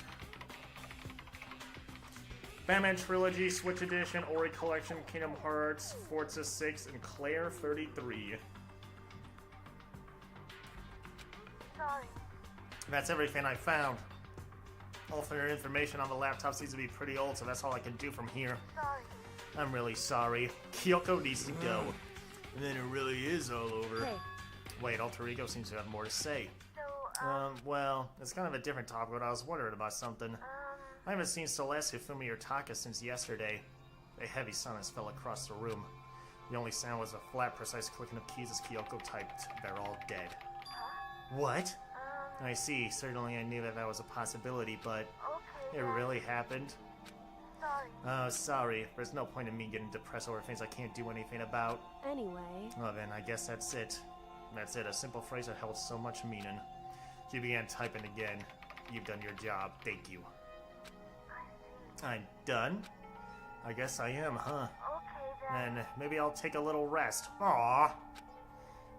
Batman Trilogy, Switch Edition, Ori Collection, Kingdom Hearts, Forza 6, and Claire 33. Sorry. That's everything I found. Alternate information on the laptop seems to be pretty old, so that's all I can do from here. Sorry. I'm really sorry. Kyoko needs to go. And then it really is all over. hey, Wait, Alter Ego seems to have more to say. So, Well, it's kind of a different topic, but I was wondering about something. I haven't seen Celeste, Hifumi, or Taka since yesterday. A heavy silence fell across the room. The only sound was a flat, precise clicking of keys as Kyoko typed, "They're all dead." What? I see. Certainly I knew that that was a possibility, but okay. it really happened? Sorry. Oh, sorry. There's no point in me getting depressed over things I can't do anything about. anyway, Well then, I guess that's it. That's it, a simple phrase that held so much meaning. She began typing again. You've done your job, thank you. I'm done? I guess I am, huh? Okay then. Then maybe I'll take a little rest. Aww.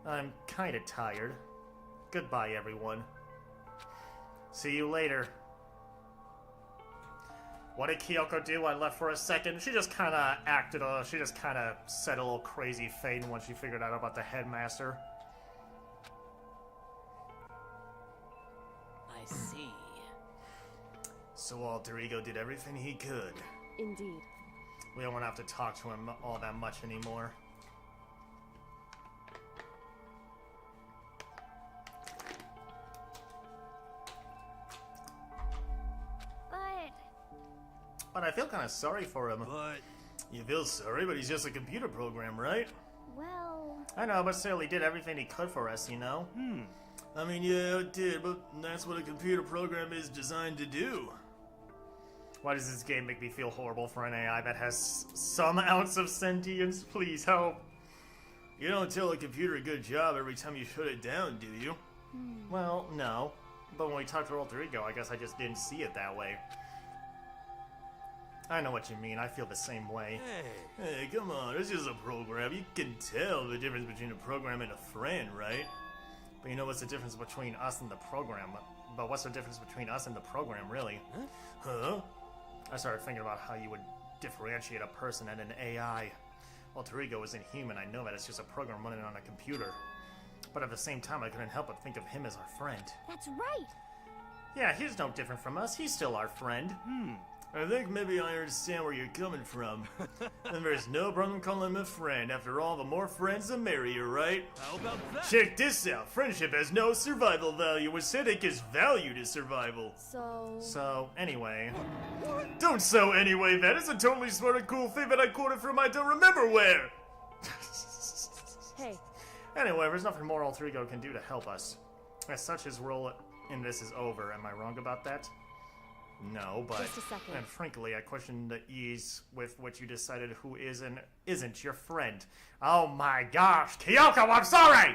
I'm kinda tired. Goodbye, everyone. See you later. What did Kyoko do? I left for a second. She just kinda acted, she just kinda said a little crazy thing once she figured out about the headmaster. I see. So Alter Ego did everything he could. indeed. We don't have to talk to him all that much anymore. But I feel kind of sorry for him. But You feel sorry, but he's just a computer program, right? Well, I know, but still, he did everything he could for us, you know? I mean, yeah, it did, but that's what a computer program is designed to do. Why does this game make me feel horrible for an AI that has some ounce of sentience? Please help. You don't tell a computer a good job every time you shut it down, do you? Well, no. But when we talked to Alter Ego, I guess I just didn't see it that way. I know what you mean. I feel the same way. Hey, come on. It's just a program. You can tell the difference between a program and a friend, right? But you know what's the difference between us and the program? But what's the difference between us and the program, really? Huh? I started thinking about how you would differentiate a person and an AI. Alter Ego isn't human. I know that it's just a program running on a computer. But at the same time, I couldn't help but think of him as our friend. that's right. Yeah, he's no different from us. He's still our friend. I think maybe I understand where you're coming from. And there's no problem calling him a friend. After all, the more friends, the merrier, right? how about that? Check this out. Friendship has no survival value. Acidic is value to survival. So, anyway. Don't so anyway. That is a totally smart and cool thing that I quoted from I don't remember where. Hey, Anyway, there's nothing more Alter Ego can do to help us. As such, his role in this is over. Am I wrong about that? No, but... Just a second. And frankly, I question the ease with which you decided who is and isn't your friend. Oh my gosh, Kyoko, I'm sorry!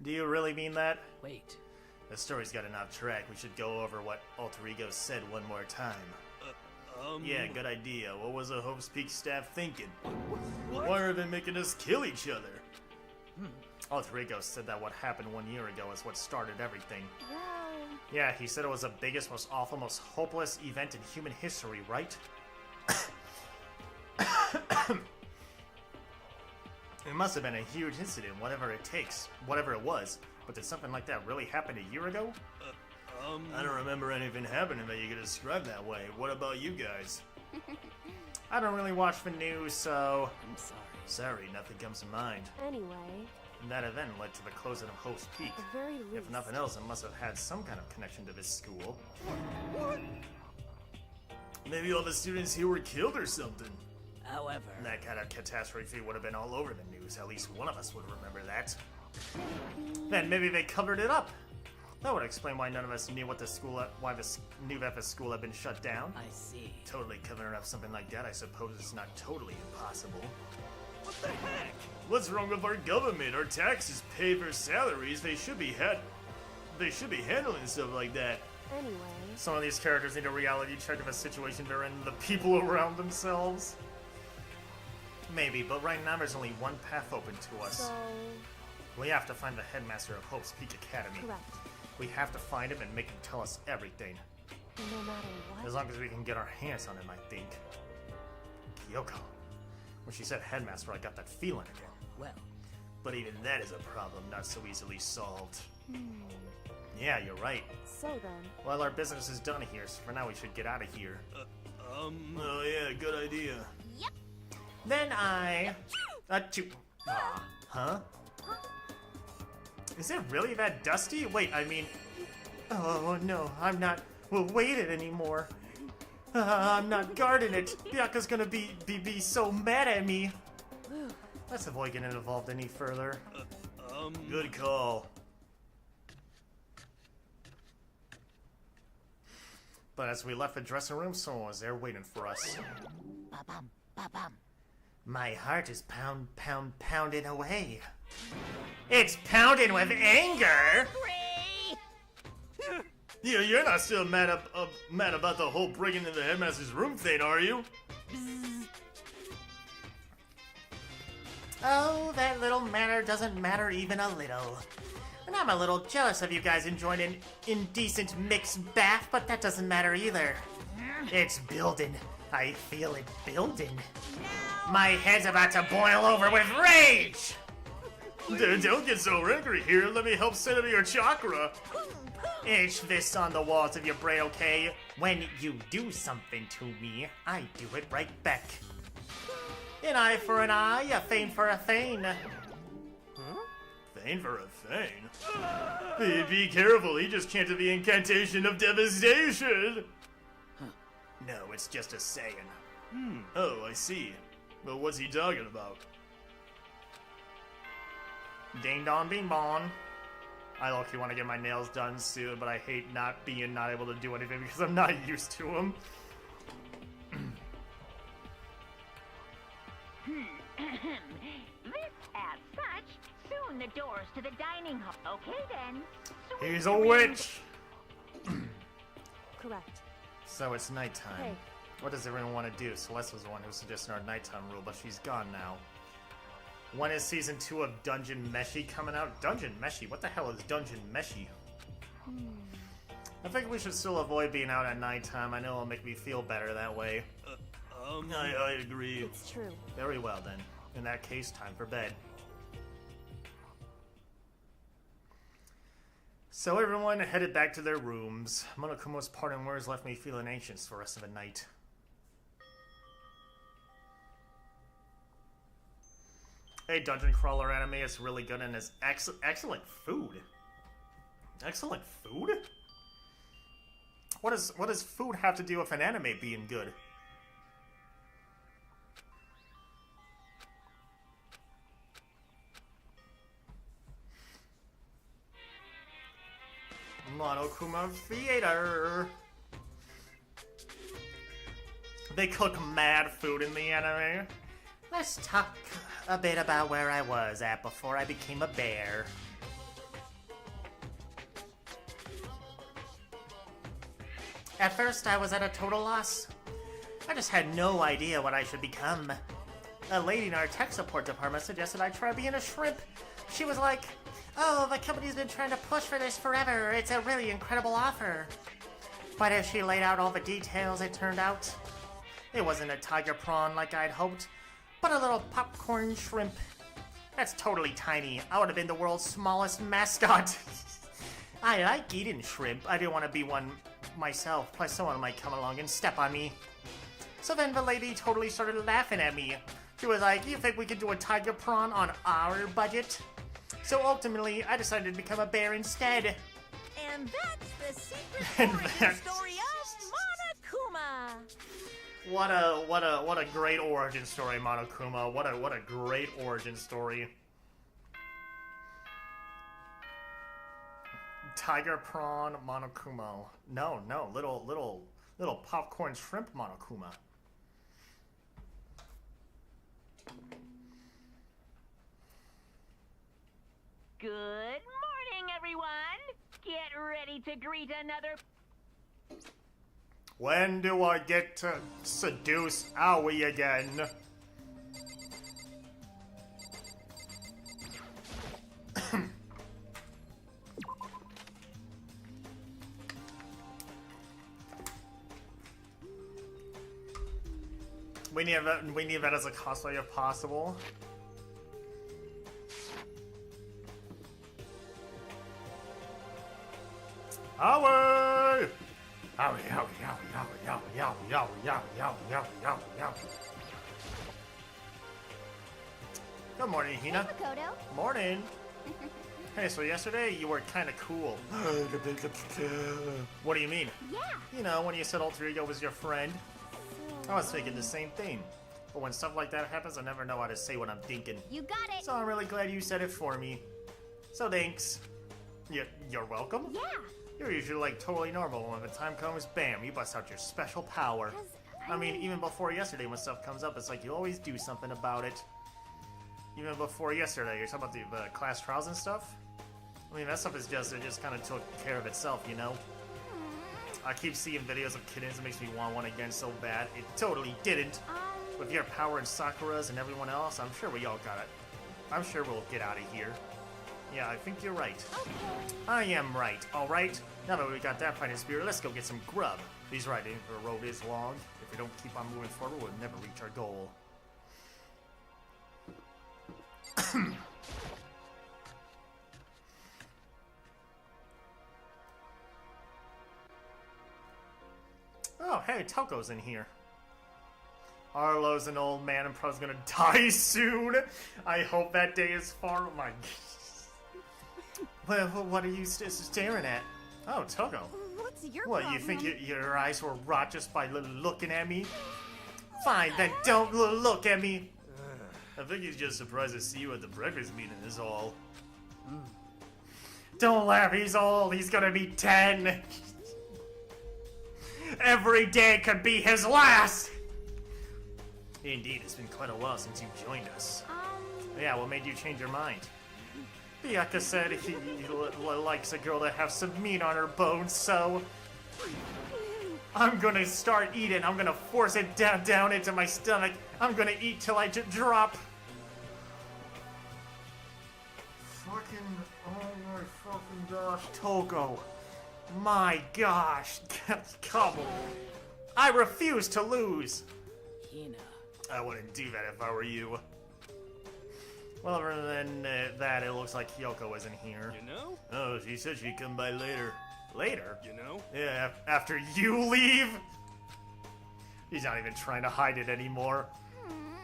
Do you really mean that? Wait. The story's gotten off track. We should go over what Alter Ego said one more time. Yeah, good idea. What was the Hope's Peak staff thinking? What? Why are they making us kill each other? Alter Ego said that what happened 1 year ago is what started everything. Well, Yeah, he said it was the biggest, most awful, most hopeless event in human history, right? It must have been a huge incident, whatever it takes, whatever it was. But did something like that really happen a year ago? I don't remember anything happening that you could describe that way. What about you guys? I don't really watch the news, so... I'm sorry. Sorry, nothing comes to mind. Anyway, And that event led to the closing of Hope's Peak. at the very least. If nothing else, it must have had some kind of connection to this school. What? Maybe all the students here were killed or something. However, That kind of catastrophe would have been all over the news. At least one of us would remember that. Then maybe they covered it up. That would explain why none of us knew why the new FS school had been shut down. I see. Totally covering up something like that, I suppose it's not totally impossible. What the heck? What's wrong with our government? Our taxes pay for salaries. They should be handling stuff like that. Anyway, Some of these characters need a reality check of a situation they're in, the people around themselves. Maybe, but right now there's only one path open to us. so We have to find the headmaster of Hope's Peak Academy. correct. We have to find him and make him tell us everything. No matter what. As long as we can get our hands on him, I think. Kyoko. When she said headmaster, I got that feeling again. Well, But even that is a problem not so easily solved. Yeah, you're right. So then, Well, our business is done here, so for now we should get out of here. Oh yeah, good idea. Yep. Then I... Huh? Is it really that dusty? Wait, I mean... Oh no, I'm not weighted anymore. I'm not guarding it. Byaka's gonna be so mad at me. Let's avoid getting involved any further. Good call. But as we left the dressing room, someone was there waiting for us. Ba-bum, ba-bum. My heart is pounding away. It's pounding with anger! Free! Yeah, you're not still mad about the whole breaking into the headmaster's room thing, are you? Oh, that little matter doesn't matter even a little. And I'm a little jealous of you guys enjoying an indecent mixed bath, but that doesn't matter either. It's building. I feel it building. My head's about to boil over with rage! Don't get so angry here. Let me help set up your chakra. Itch this on the walls of your brain, okay? When you do something to me, I do it right back. An eye for an eye, a thing for a thing. Thing for a thing? Be careful, he just chanted the incantation of devastation! No, it's just a saying. Oh, I see. But what's he talking about? Ding dong bing bong. I low-key want to get my nails done soon, but I hate not able to do anything because I'm not used to them. This as such, soon the doors to the dining hall. Okay then. Sweet He's a witch! correct. So it's nighttime. Hey. What does everyone want to do? Celeste was the one who suggested our nighttime rule, but she's gone now. When is season 2 of Dungeon Meshi coming out? Dungeon Meshi? What the hell is Dungeon Meshi? I think we should still avoid being out at nighttime. I know it'll make me feel better that way. I agree. It's true. Very well then. In that case, time for bed. So everyone headed back to their rooms. Monokumo's parting words left me feeling anxious for the rest of the night. Hey, Dungeon Crawler anime is really good and is excellent food. Excellent food? What does food have to do with an anime being good? Monokuma Theater. They cook mad food in the anime. Let's talk a bit about where I was at before I became a bear. At first, I was at a total loss. I just had no idea what I should become. A lady in our tech support department suggested I try being a shrimp. She was like, "Oh, the company's been trying to push for this forever. It's a really incredible offer." But as she laid out all the details, it turned out it wasn't a tiger prawn like I'd hoped, but a little popcorn shrimp. That's totally tiny. I would have been the world's smallest mascot. I like eating shrimp. I didn't want to be one myself. Plus someone might come along and step on me. So then the lady totally started laughing at me. She was like, you think we could do a tiger prawn on our budget? So ultimately, I decided to become a bear instead. And that's the secret And origin that's- story of Monokuma. What a great origin story, Monokuma. What a great origin story. Tiger prawn Monokuma. No, little popcorn shrimp Monokuma. Good morning, everyone. Get ready to greet another. When do I get to seduce Aoi again? We need that as a cosplay if possible. Aoi! Aoi, Aoi, Aoi, Aoi, Aoi, Aoi, Aoi, Aoi, Aoi, Aoi, Aoi. Good morning, Hina. Makoto. Morning. Hey, so yesterday you were kind of cool. What do you mean? Yeah. You know, when you said alter ego was your friend. I was thinking the same thing. But when stuff like that happens, I never know how to say what I'm thinking. You got it. So I'm really glad you said it for me. So thanks. You're welcome? Yeah. You're usually like totally normal. When the time comes, bam, you bust out your special power. 'Cause I mean, even before yesterday when stuff comes up, it's like you always do something about it. Even before yesterday, you're talking about the class trials and stuff? I mean, that stuff is just, it just kind of took care of itself, you know? I keep seeing videos of kittens, it makes me want one again so bad. It totally didn't. With your power and Sakura's and everyone else, I'm sure we all got it. I'm sure we'll get out of here. Yeah, I think you're right. Okay. I am right, alright? Now that we got that fighting spirit, let's go get some grub. He's right, the road is long. If we don't keep on moving forward, we'll never reach our goal. Oh, hey, Toko's in here. Arlo's an old man and probably gonna die soon. I hope that day is far. Oh my. Well, what are you staring at? Oh, Toko. What's your What, problem? you think your eyes will rot just by looking at me? Fine, then don't look at me. I think he's just surprised to see you at the breakfast meeting is all. Don't laugh, he's old. He's gonna be 10. Every day could be his last! Indeed, it's been quite a while since you joined us. Yeah, what made you change your mind? Byakuya said he likes a girl that has some meat on her bones, so... I'm gonna start eating. I'm gonna force it down into my stomach. I'm gonna eat till I drop. Fucking, oh my fucking gosh, Togo. My gosh, come on. I refuse to lose. Hina. I wouldn't do that if I were you. Well, other than that, it looks like Kyoko isn't here. You know? Oh, she said she'd come by later. Later? You know? Yeah, after you leave? He's not even trying to hide it anymore.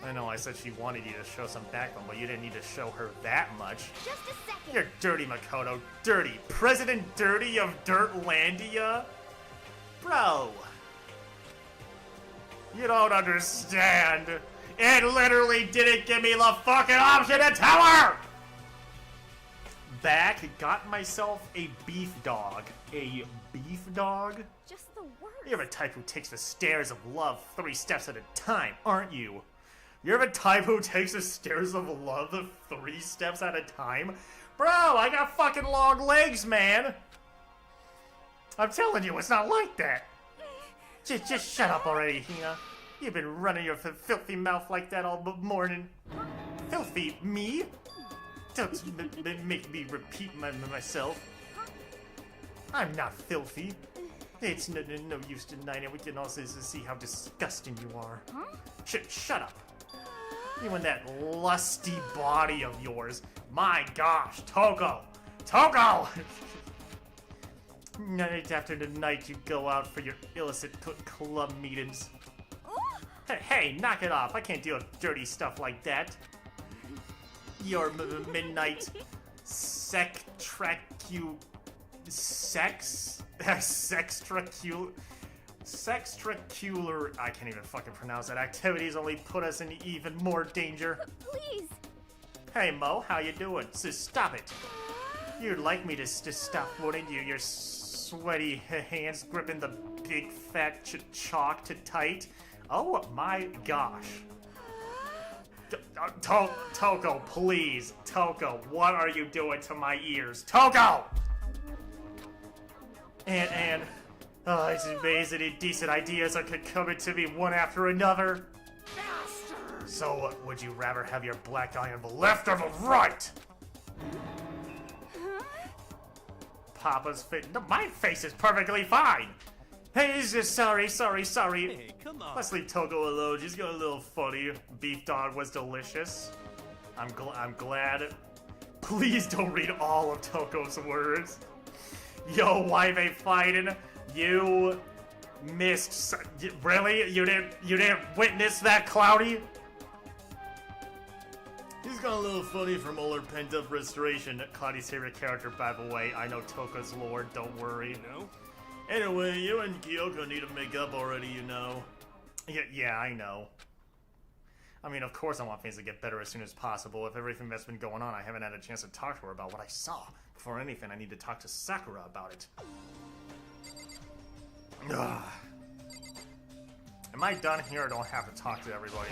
I know I said she wanted you to show some backbone, but you didn't need to show her that much. Just a second. You're dirty, Makoto. Dirty. President Dirty of Dirtlandia? Bro. You don't understand. It literally didn't give me the fucking option to tell her! Back, got myself a beef dog. A beef dog? Just the worst. You're the type who takes the stairs of love 3 steps at a time, aren't you? You're the type who takes the stairs of love 3 steps at a time? Bro, I got fucking long legs, man! I'm telling you, it's not like that! Just shut up already, Hina. You've been running your filthy mouth like that all morning. Filthy? Me? Don't make me repeat myself. I'm not filthy. It's no use denying it. We can also see how disgusting you are. Huh? Shut up. You and that lusty body of yours. My gosh, Toko! Toko! Night after night you go out for your illicit club meetings. Hey, knock it off. I can't deal with dirty stuff like that. Your midnight sextracular... I can't even fucking pronounce that. Activities only put us in even more danger. Please. Hey, Mo, how you doing? So stop it. You'd like me to stop, wouldn't you? Your sweaty hands gripping the big fat chalk too tight. Oh my gosh. Toko, please. Toko, what are you doing to my ears? Toko! And it's amazing decent ideas are coming to me one after another. So, would you rather have your black eye on the left or the right? Papa's face. No, my face is perfectly fine. Hey, it's just sorry. Hey, come on. Let's leave Toko alone. She's got a little funny. Beef dog was delicious. I'm glad. Please don't read all of Toko's words. Yo, why they fighting? You missed. Really? You didn't witness that, Cloudy? He's got a little funny from all her pent-up frustration. Cloudy's favorite character, by the way. I know Toko's lore, don't worry. No? Anyway, you and Kyoko need to make up already, you know. Yeah, I know. I mean, of course I want things to get better as soon as possible. With everything that's been going on, I haven't had a chance to talk to her about what I saw. Before anything, I need to talk to Sakura about it. Ugh. Am I done here or don't have to talk to everybody?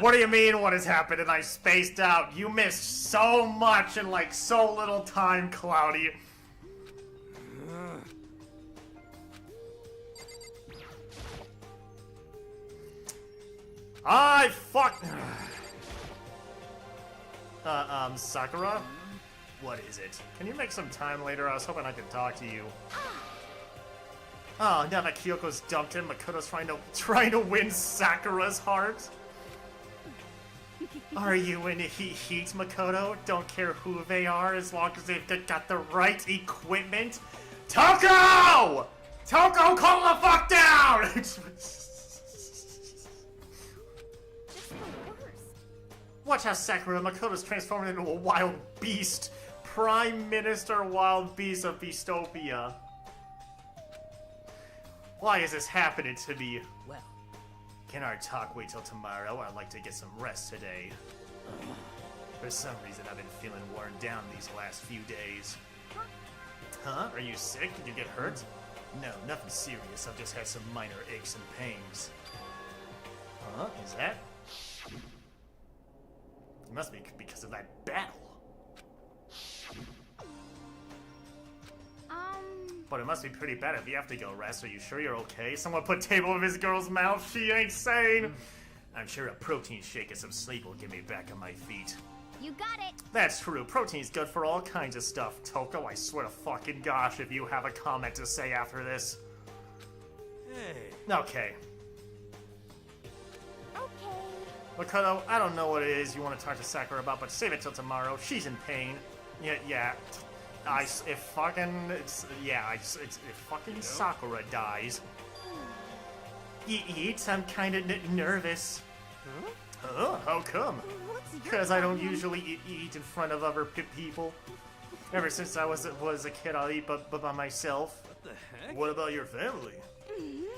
What do you mean what has happened and I spaced out? You missed so much in like so little time, Cloudy. Sakura? What is it? Can you make some time later? I was hoping I could talk to you. Oh, now that Kyoko's dumped him, Makoto's trying to win Sakura's heart? Are you in heat, Makoto? Don't care who they are as long as they've got the right equipment? Toko! Toko, calm the fuck down! Watch how Sakura Makoto's transforming into a wild beast. Prime Minister Wild Beast of Beastopia. Why is this happening to me? Well, Can our talk wait till tomorrow? I'd like to get some rest today. For some reason, I've been feeling worn down these last few days. Huh? Are you sick? Did you get hurt? No, nothing serious. I've just had some minor aches and pains. Huh? Is that? It must be because of that battle. But it must be pretty bad if you have to go rest. Are you sure you're okay? Someone put table in this girl's mouth. She ain't sane. I'm sure a protein shake and some sleep will get me back on my feet. You got it. That's true. Protein's good for all kinds of stuff. Toko, I swear to fucking gosh if you have a comment to say after this. Hey. Okay. Okay. Makoto, I don't know what it is you want to talk to Sakura about, but save it till tomorrow. She's in pain. Yeah. If fucking Sakura dies. Eat, I'm kind of nervous. Huh? Oh, how come? What's your Because I don't problem? usually eat in front of other people. Ever since I was a kid, I'll eat but by myself. What the heck? What about your family?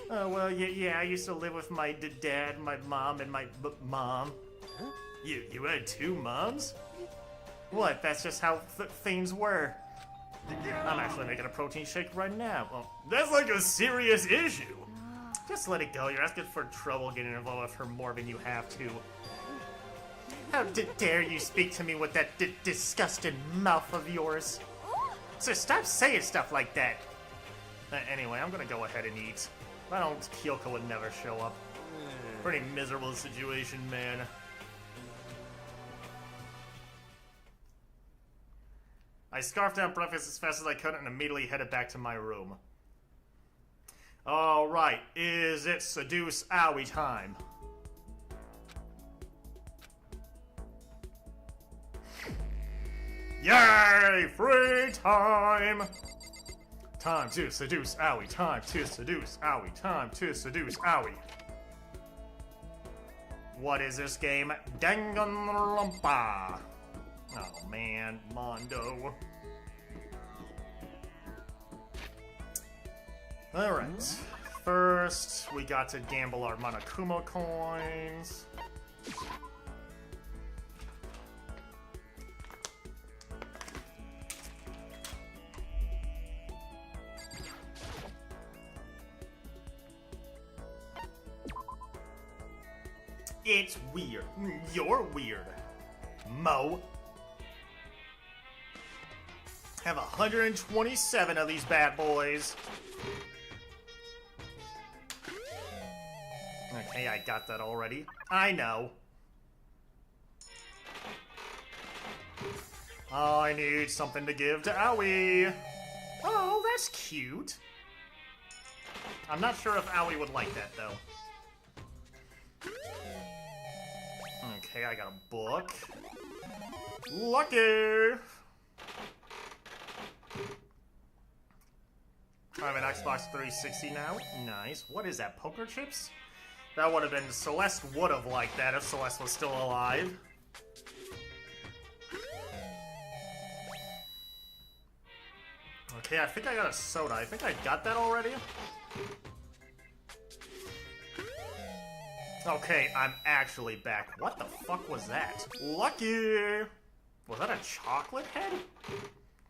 Well, yeah, I used to live with my dad, my mom, and my mom. Huh? You had two moms? What? That's just how things were. I'm actually making a protein shake right now. Well, that's like a serious issue. Just let it go. You're asking for trouble getting involved with her more than you have to. How dare you speak to me with that disgusting mouth of yours? So stop saying stuff like that. Anyway, I'm gonna go ahead and eat. If I don't, Kyoko would never show up. Pretty miserable situation, man. I scarfed down breakfast as fast as I could and immediately headed back to my room. Alright, is it seduce owie time? Yay! Free time! Time to seduce Owie. Time to seduce Owie. Time to seduce Owie. What is this game? Danganronpa. Oh man, Mondo. Alright. First, we got to gamble our Monokuma coins. It's weird. You're weird. Mo. Have 127 of these bad boys. Okay, I got that already. I know. I need something to give to Owie. Oh, that's cute. I'm not sure if Owie would like that, though. Okay, I got a book. Lucky! I have an Xbox 360 now. Nice. What is that, poker chips? That would have been... Celeste would have liked that if Celeste was still alive. Okay, I think I got a soda. I think I got that already. Okay, I'm actually back. What the fuck was that? Lucky! Was that a chocolate head?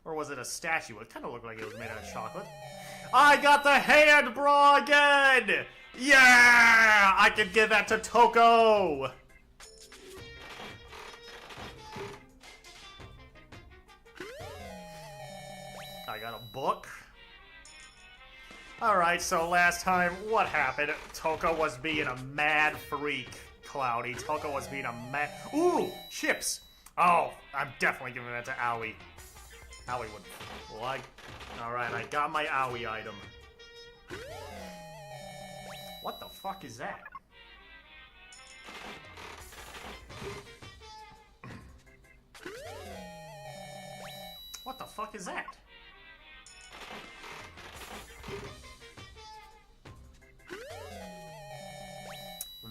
Or was it a statue? It kind of looked like it was made out of chocolate. I got the hand bra again! Yeah! I can give that to Toko! I got a book. Alright, so last time, what happened? Toko was being a mad freak, Cloudy. Toko was being a mad... Ooh! Chips! Oh, I'm definitely giving that to Owie. Owie would like... Alright, I got my Owie item. What the fuck is that? What the fuck is that?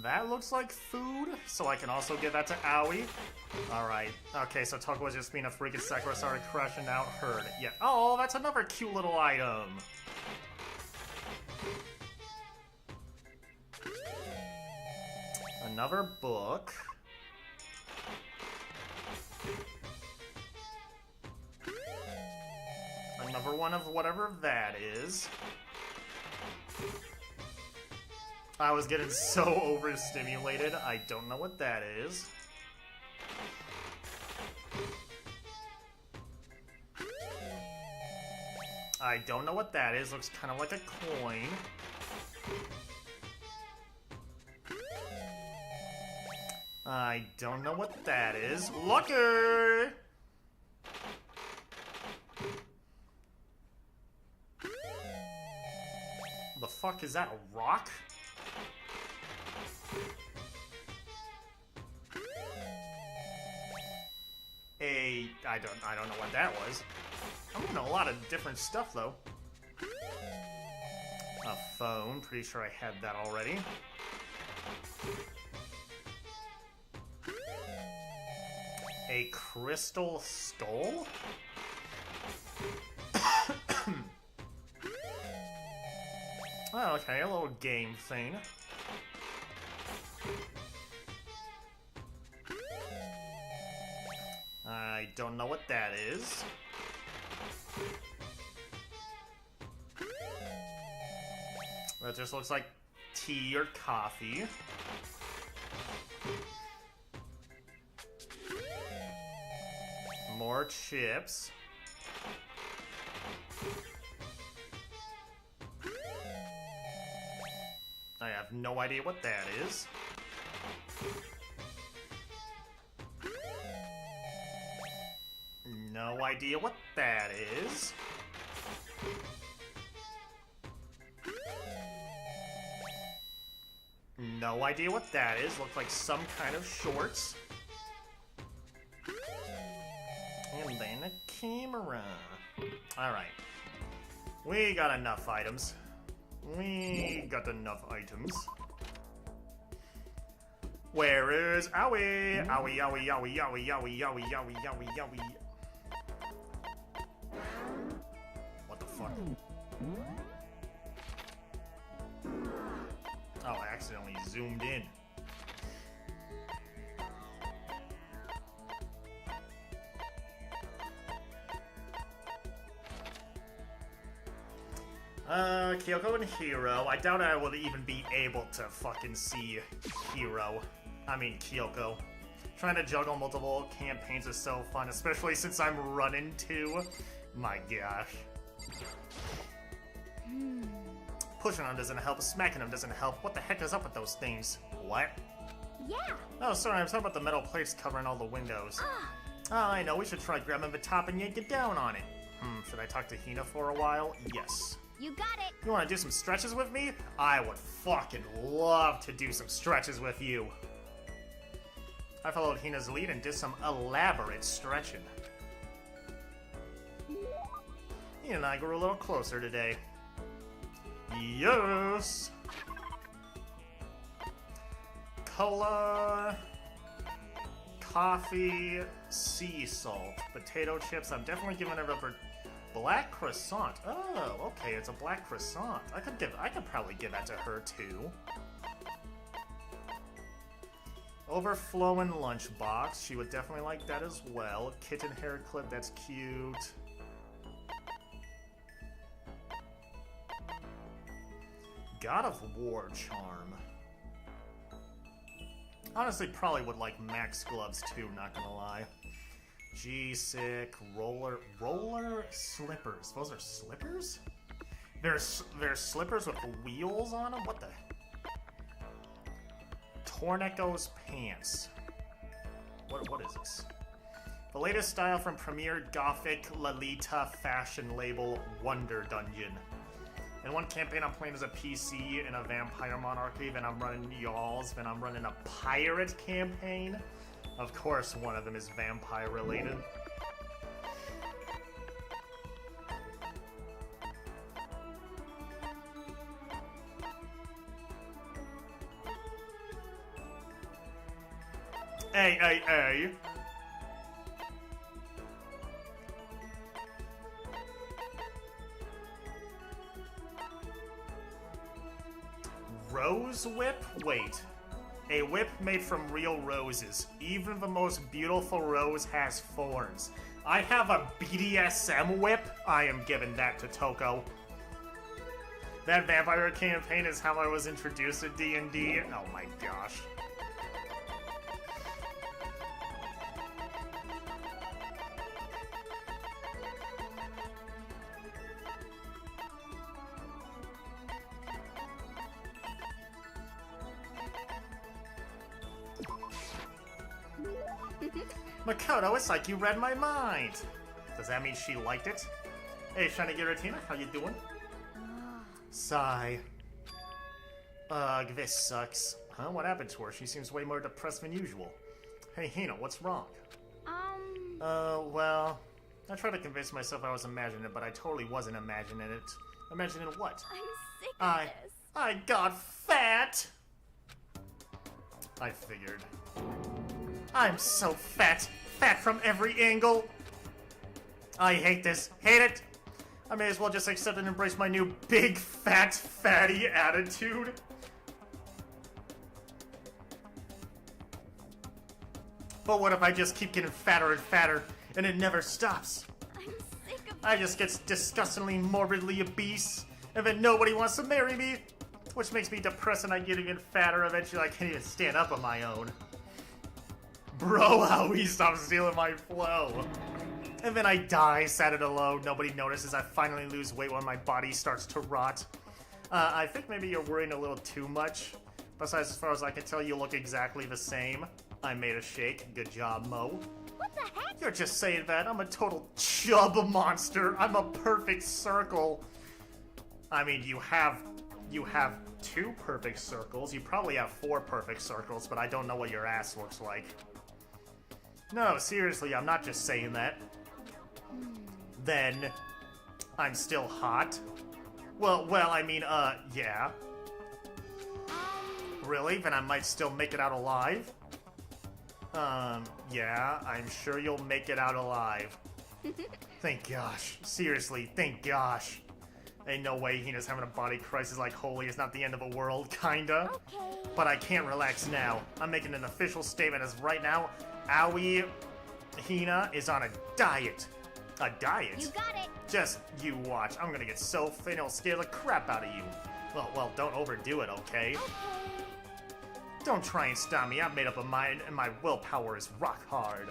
That looks like food, so I can also give that to Owie. Alright. Okay, so Toko was just being a freaking Sakura started crushing out Herd. Yeah. Oh, that's another cute little item. Another book. Another one of whatever that is. I was getting so overstimulated, I don't know what that is. I don't know what that is, looks kind of like a coin. I don't know what that is. Lucky! The fuck is that, a rock? I don't know what that was. I'm getting a lot of different stuff though. A phone, pretty sure I had that already. A crystal skull? Oh, okay, a little game thing. I don't know what that is. That just looks like tea or coffee. More chips. I have no idea what that is. No idea what that is. No idea what that is. Looks like some kind of shorts. And then a camera. Alright. We got enough items. We got enough items. Where is Owie? Owie, owie, owie, owie, owie, owie, owie, owie, owie. What the fuck? Oh, I accidentally zoomed in. Kyoko and Hiro. I doubt I would even be able to fucking see Hiro. I mean, Kyoko. Trying to juggle multiple campaigns is so fun, especially since I'm running too. My gosh. Pushing on doesn't help, smacking him doesn't help. What the heck is up with those things? What? Yeah. Oh, sorry, I'm talking about the metal plates covering all the windows. Oh, I know, we should try grabbing the top and yank it down on it. Should I talk to Hina for a while? Yes. You got it. You wanna do some stretches with me? I would fucking love to do some stretches with you. I followed Hina's lead and did some elaborate stretching. Hina and I grew a little closer today. Yes! Cola, coffee, sea salt, potato chips. I'm definitely giving it up for black croissant. Oh, okay, it's a black croissant. I could probably give that to her too. Overflowing lunchbox. She would definitely like that as well. Kitten hair clip. That's cute. God of War charm. Honestly, probably would like Max gloves too, not gonna lie. G-Sick, roller slippers. Those are slippers? There's slippers with wheels on them? What the? Torneco's pants. What is this? The latest style from premier Gothic Lolita fashion label Wonder Dungeon. In one campaign, I'm playing as a PC in a vampire monarchy, then I'm running y'alls, then I'm running a pirate campaign. Of course, one of them is vampire related. Hey. Rose whip? Wait. A whip made from real roses. Even the most beautiful rose has thorns. I have a BDSM whip? I am giving that to Toko. That vampire campaign is how I was introduced to D&D. Oh my gosh. Makoto, it's like you read my mind. Does that mean she liked it? Hey, Shiny Giratina, how you doing? Sigh. Ugh, this sucks. Huh? What happened to her? She seems way more depressed than usual. Hey, Hina, what's wrong? Well, I tried to convince myself I was imagining it, but I totally wasn't imagining it. Imagining what? I'm sick of this. I got fat! I figured. I'm so fat! Fat from every angle! I hate this. Hate it! I may as well just accept and embrace my new big, fat, fatty attitude. But what if I just keep getting fatter and fatter, and it never stops? I'm sick of I just get disgustingly morbidly obese, and then nobody wants to marry me, which makes me depressed and I get even fatter. Eventually I can't even stand up on my own. Bro, Howie, stop stealing my flow. And then I die, sad and alone. Nobody notices. I finally lose weight when my body starts to rot. I think maybe you're worrying a little too much. Besides, as far as I can tell, you look exactly the same. I made a shake. Good job, Mo. What the heck? You're just saying that. I'm a total chub monster. I'm a perfect circle. I mean, you have 2 perfect circles. You probably have 4 perfect circles, but I don't know what your ass looks like. No, seriously, I'm not just saying that. then I'm still hot. Well, I mean, yeah. Really? Then I might still make it out alive? Yeah, I'm sure you'll make it out alive. Thank gosh. Seriously, thank gosh. Ain't no way Hina's having a body crisis like holy is not the end of a world, kinda. Okay. But I can't relax now. I'm making an official statement as right now, Aoi Hina is on a diet. A diet? You got it. Just you watch. I'm gonna get so thin it'll scare the crap out of you. Well, don't overdo it, okay? Okay. Don't try and stop me. I've made up a mind, and my willpower is rock hard.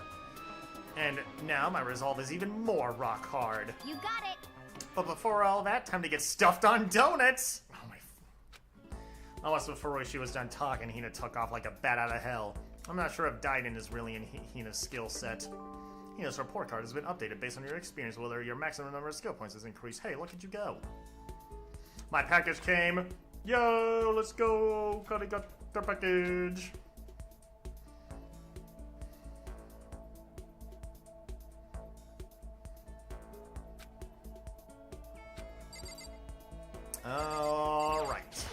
And now my resolve is even more rock hard. You got it. But before all that, time to get stuffed on donuts! Oh my... Almost before she was done talking, Hina took off like a bat out of hell. I'm not sure if dieting is really in Hina's skill set. Hina's report card has been updated based on your experience, whether your maximum number of skill points has increased. Hey, look at you go. My package came. Yo, let's go. Got the package. All right.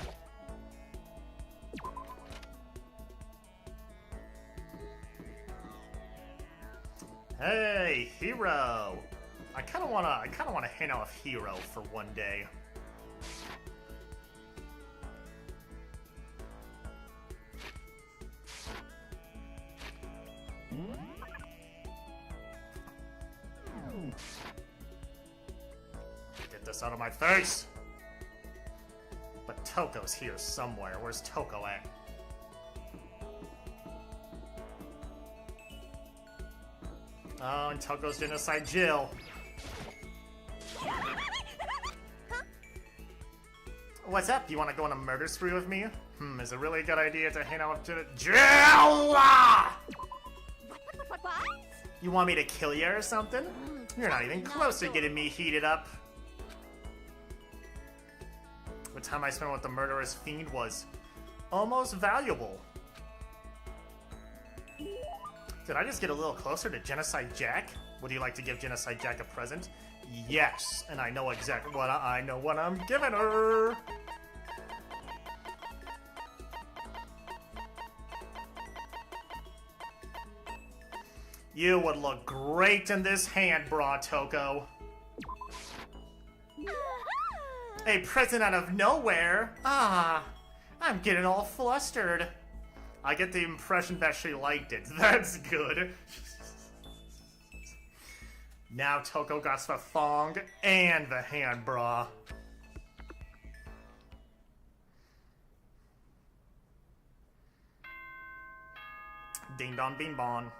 Hey, Hero. I kind of wanna hang out with Hero for one day. Get this out of my face! But Toko's here somewhere. Where's Toko at? Oh, and Toko's genocide Jill. What's up? You want to go on a murder spree with me? Is it really a good idea to hang out with Jill? What? You want me to kill you or something? You're not even close to getting me heated up. The time I spent with the murderous fiend was almost valuable. Did I just get a little closer to Genocide Jack? Would you like to give Genocide Jack a present? Yes, and I know exactly what I'm giving her. You would look great in this hand bra, Toko. A present out of nowhere? Ah, I'm getting all flustered. I get the impression that she liked it. That's good. Now Toko got the thong and the hand bra. Ding dong bing bong.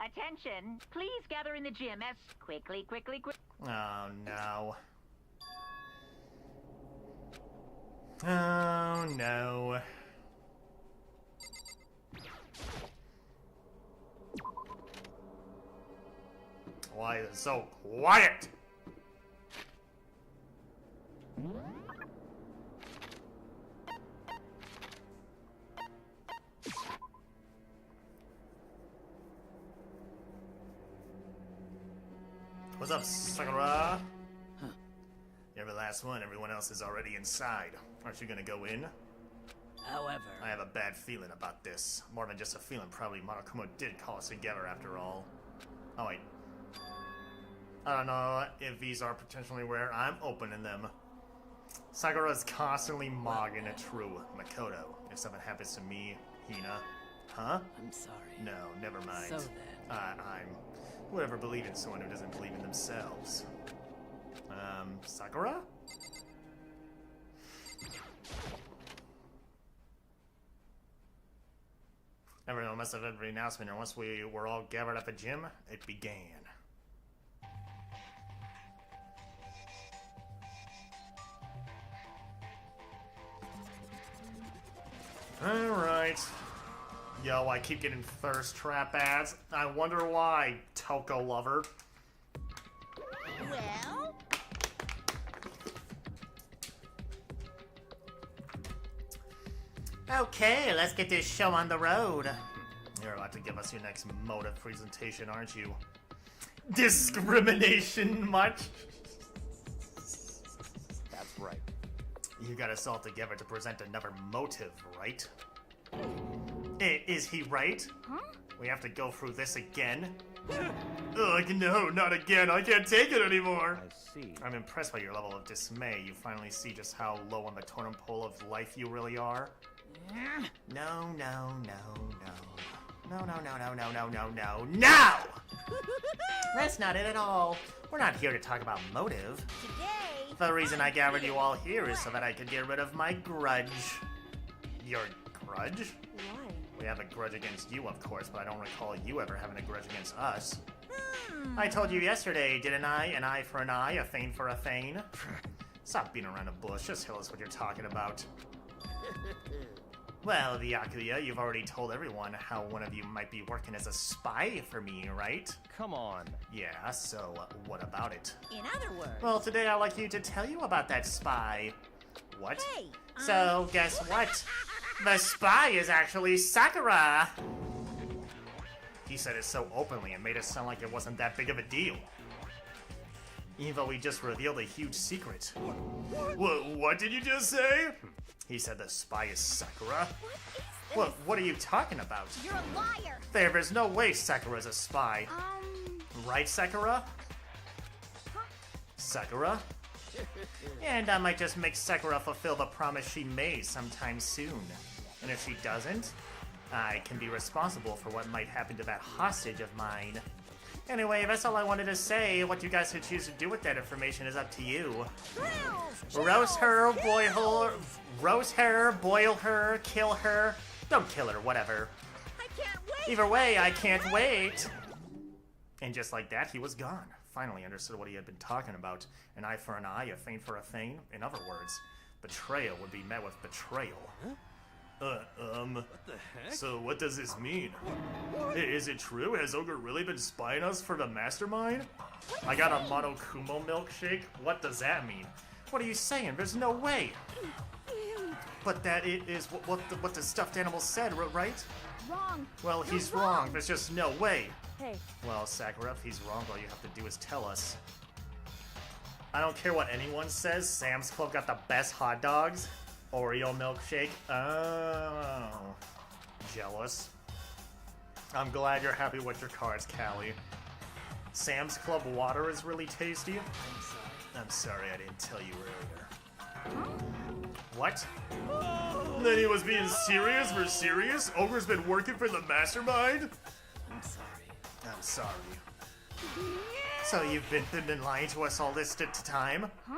Attention, please gather in the gym as quickly. Oh no. Oh no. Why is it so quiet? What's up, Sakura? You're the last one. Everyone else is already inside. Aren't you gonna go in? However, I have a bad feeling about this. More than just a feeling, probably Monokuma did call us together after all. Oh wait. I don't know if these are potentially rare. I'm opening them. Sakura's constantly mogging a true Makoto. If something happens to me, Hina. Huh? I'm sorry. No, never mind. So then. I'm... Who ever believe in someone who doesn't believe in themselves? Sakura? Everyone must have every announcement, and once we were all gathered at the gym, it began. Alright. Yo, I keep getting thirst trap ads. I wonder why, Toko lover. Well, Okay, let's get this show on the road. You're about to give us your next motive presentation, aren't you? Discrimination much? That's right. You got us all together to present another motive, right? Is he right? Huh? We have to go through this again? Ugh, no, not again. I can't take it anymore. I see. I'm impressed by your level of dismay. You finally see just how low on the totem pole of life you really are. No, no, no, no. No, no, no, no, no, no, no, no, no! That's not it at all. We're not here to talk about motive. Today, The reason I gathered you all here is so that I could get rid of my grudge. Your grudge? why? We have a grudge against you, of course, but I don't recall you ever having a grudge against us. I told you yesterday, didn't I? An eye for an eye, a thane for a thane. Stop beating around the bush, just tell us what you're talking about. Well, Byakuya, you've already told everyone how one of you might be working as a spy for me, right? Come on. Yeah, so what about it? In other words, Well, today I'd like you to tell you about that spy. What? hey, So, guess what? The spy is actually Sakura! He said it so openly and made it sound like it wasn't that big of a deal. Even though we just revealed a huge secret. What did you just say? He said the spy is Sakura? What are you talking about? You're a liar. There's no way Sakura's a spy. Right, Sakura? Sakura? And I might just make Sakura fulfill the promise she made sometime soon. And if she doesn't, I can be responsible for what might happen to that hostage of mine. Anyway, that's all I wanted to say. What you guys should choose to do with that information is up to you. Roast her, boil her, kill her. Don't kill her, whatever. I can't wait. Either way, I can't wait. And just like that, he was gone. Finally understood what he had been talking about. An eye for an eye, a thane for a thane. In other words, betrayal would be met with betrayal. What the heck? So what does this mean? Is it true? Has Ogre really been spying us for the mastermind? I got a Monokumo milkshake? What does that mean? What are you saying? There's no way. But that it is what the stuffed animal said, right? Wrong. Well, he's wrong. There's just no way. Hey, Well, Sakura, if he's wrong, all you have to do is tell us. I don't care what anyone says, Sam's Club got the best hot dogs. Oreo milkshake. Oh. Jealous. I'm glad you're happy with your cards, Callie. Sam's Club water is really tasty. I'm sorry I didn't tell you earlier. What? Then he was being serious? We're serious? Ogre's been working for the mastermind? I'm sorry. I'm sorry. So you've been lying to us all this time? huh?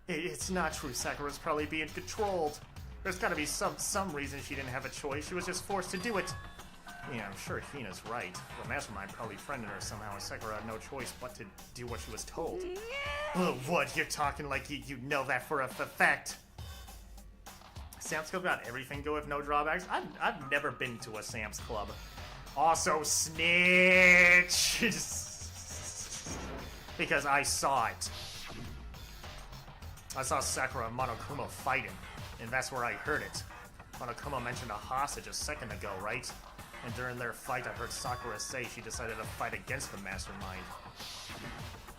It's not true. Sakura's probably being controlled. There's gotta be some reason she didn't have a choice. She was just forced to do it. Yeah, I'm sure Hina's right. The mastermind probably friended her somehow, and Sakura had no choice but to do what she was told. What? You're talking like you know that for a fact. Sam's Club got everything go with no drawbacks. I've never been to a Sam's Club. Also, snitch! Because I saw it. I saw Sakura and Monokuma fighting, and that's where I heard it. Monokuma mentioned a hostage a second ago, right? And during their fight, I heard Sakura say she decided to fight against the mastermind.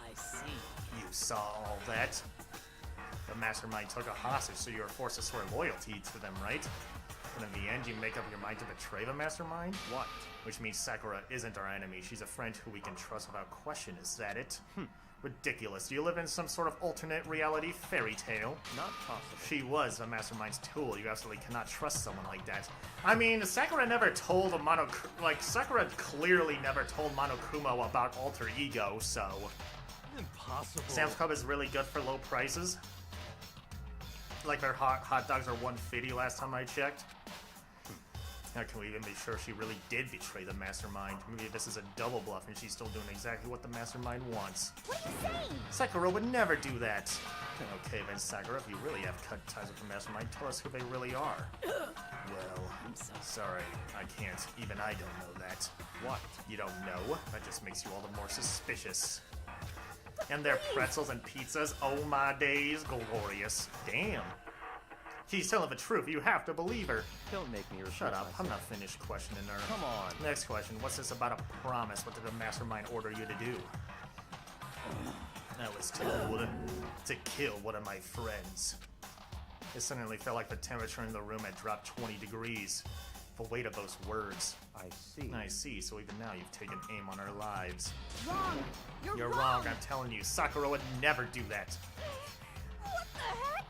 I see. You saw all that? The mastermind took a hostage, so you were forced to swear loyalty to them, right? And in the end, you make up your mind to betray the mastermind? What? Which means Sakura isn't our enemy. She's a friend who we can trust without question. Is that it? Ridiculous. Do you live in some sort of alternate reality fairy tale? Not possible. She was the mastermind's tool. You absolutely cannot trust someone like that. I mean, Sakura never told Sakura clearly never told Monokuma about alter ego, so... Impossible. Sam's Club is really good for low prices. Like their hot dogs are $1.50 last time I checked. How can we even be sure she really did betray the mastermind? Maybe this is a double bluff and she's still doing exactly what the mastermind wants. What are you saying? Sakura would never do that. Okay then, Sakura, if you really have cut ties with the mastermind, tell us who they really are. Well, I'm sorry. sorry, I can't. Even I don't know that. What? You don't know? That just makes you all the more suspicious. And their pretzels and pizzas, oh my days, glorious. Damn. She's telling the truth. You have to believe her. Don't make me repeat Shut up. myself. I'm not finished questioning her. Come on. Next question. What's this about a promise? What did the mastermind order you to do? I was told to kill one of my friends. It suddenly felt like the temperature in the room had dropped 20 degrees. The weight of those words. I see. I see, so even now you've taken aim on our lives. Wrong. You're wrong, I'm telling you. Sakura would never do that. What the heck?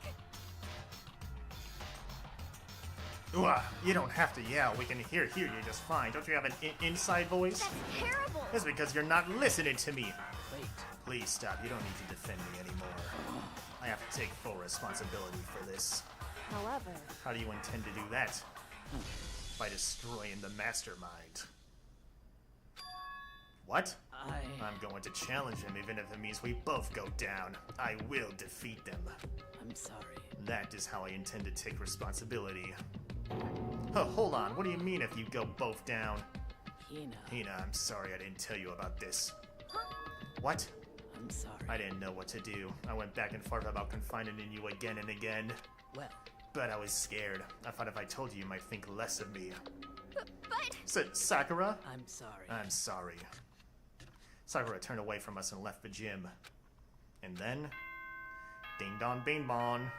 Ugh, you don't have to yell. We can hear you just fine. Don't you have an inside voice? That's terrible. It's because you're not listening to me. Wait. Please stop. You don't need to defend me anymore. I have to take full responsibility for this. However, How do you intend to do that? By destroying the mastermind. What? I'm going to challenge him, even if it means we both go down. I will defeat them. I'm sorry. That is how I intend to take responsibility. Oh, hold on. What do you mean if you go both down? Hina, I'm sorry I didn't tell you about this. What? I'm sorry. I didn't know what to do. I went back and forth about confiding in you again and again. Well, But I was scared. I thought if I told you, you might think less of me. But Sakura? I'm sorry. I'm sorry. Sakura turned away from us and left the gym. And then... Ding dong bing bong.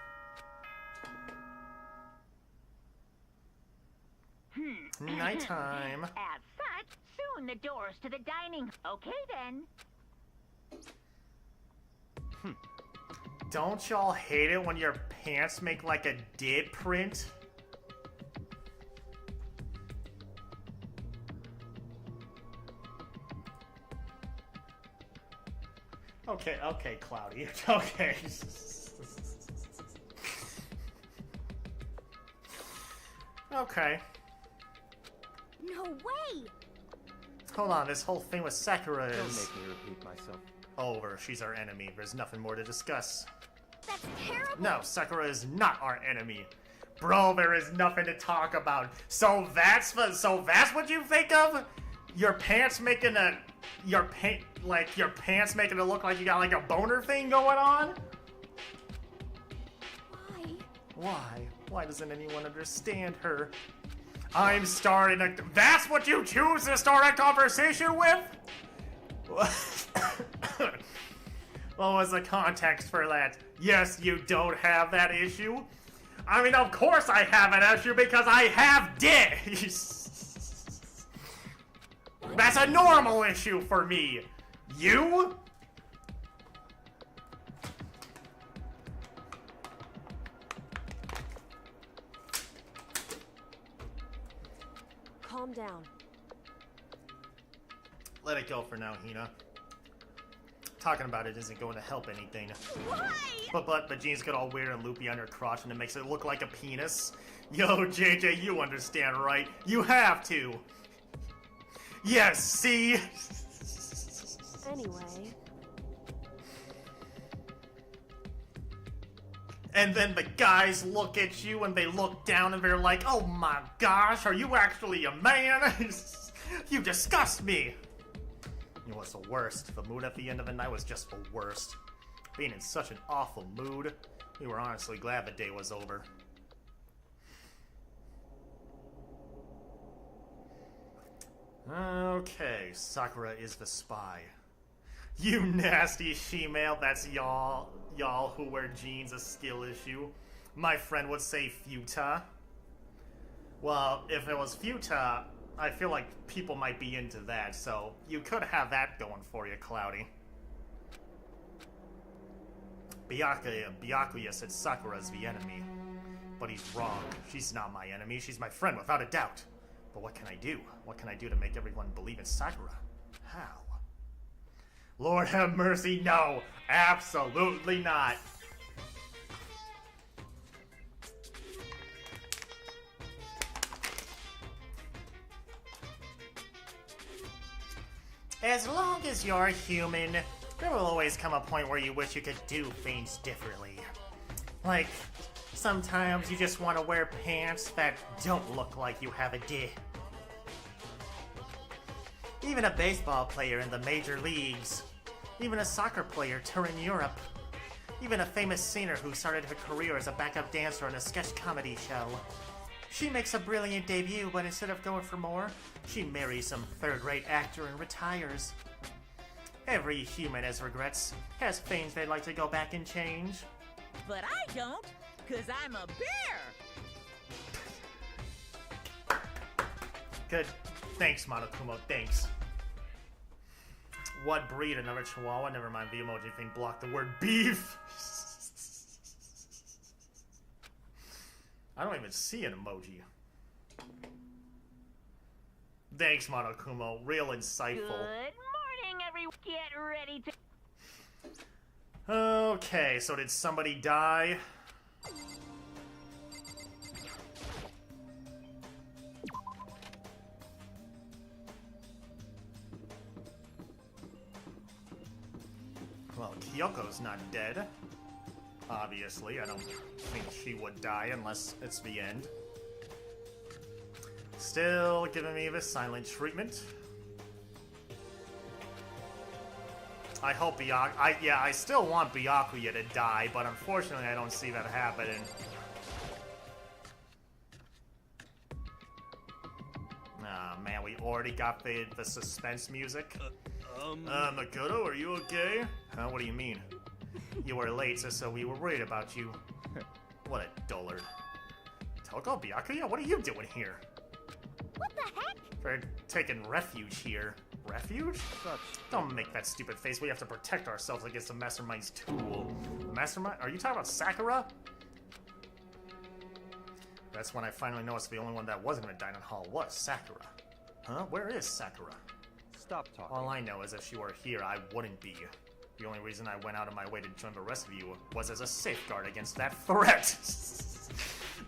Nighttime. As such, soon the doors to the dining. Okay then. Don't y'all hate it when your pants make like a did print? Okay, Cloudy. Okay. Okay. no way. Hold on, this whole thing with Sakura Don't is make me repeat myself. over. She's our enemy. There's nothing more to discuss. That's terrible. No, Sakura is not our enemy. Bro, there is nothing to talk about. So that's what you think of? Your pants making your pants making it look like you got like a boner thing going on? Why? Why? Why doesn't anyone understand her? I'm starting a... That's what you choose to start a conversation with? What was the context for that? Yes, you don't have that issue. I mean, of course I have an issue because I have dicks. That's a normal issue for me. You? calm down. Let it go for now, Hina. Talking about it isn't going to help anything. Why? But Jean's got all weird and loopy on her crotch and it makes it look like a penis. Yo, JJ, you understand, right? You have to. Yes, see? Anyway, And then the guys look at you and they look down and they're like, oh my gosh, are you actually a man? You disgust me. You know what's the worst? The mood at the end of the night was just the worst. Being in such an awful mood, we were honestly glad the day was over. Okay, Sakura is the spy. You nasty she-male, that's y'all who wear jeans a skill issue. My friend would say futa. Well, if it was futa, I feel like people might be into that, so you could have that going for you, Cloudy. Byakuya said Sakura's the enemy. But he's wrong. She's not my enemy, she's my friend without a doubt. But what can I do? What can I do to make everyone believe in Sakura? How? Lord have mercy, no! Absolutely not! As long as you're human, there will always come a point where you wish you could do things differently. Like, sometimes you just want to wear pants that don't look like you have a dick. Even a baseball player in the major leagues. Even a soccer player touring Europe. Even a famous singer who started her career as a backup dancer on a sketch comedy show. She makes a brilliant debut, but instead of going for more, she marries some third-rate actor and retires. Every human has regrets, has things they'd like to go back and change. But I don't, 'cause I'm a bear! Good. Thanks, Monokuma, thanks. What breed? Another chihuahua? Never mind, the emoji thing blocked the word beef. I don't even see an emoji. Thanks, Monokuma. Real insightful. Good morning, everyone. Get ready to... Okay, so did somebody die? Well, Kyoko's not dead. Obviously, I don't think she would die unless it's the end. Still giving me the silent treatment. I hope I still want Byakuya to die, but unfortunately I don't see that happening. Ah, man, we already got the suspense music. Makoto, are you okay? Huh, what do you mean? You were late, so we were worried about you. What a dullard. Toko, Byakuya, what are you doing here? What the heck? We're taking refuge here. Refuge? Don't make that stupid face. We have to protect ourselves against the Mastermind's tool. The Mastermind? Are you talking about Sakura? That's when I finally noticed the only one that wasn't in the dining hall was Sakura. Huh? Where is Sakura? Stop talking. All I know is if she were here, I wouldn't be. The only reason I went out of my way to join the rest of you was as a safeguard against that threat.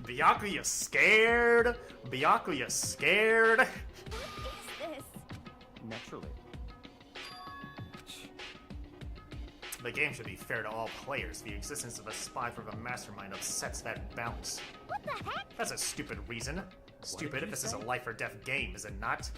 Byakuya scared? Byakuya scared? What is this? Naturally. The game should be fair to all players. The existence of a spy for the Mastermind upsets that balance. What the heck? That's a stupid reason. Stupid did if you this is a say? life or death game, is it not?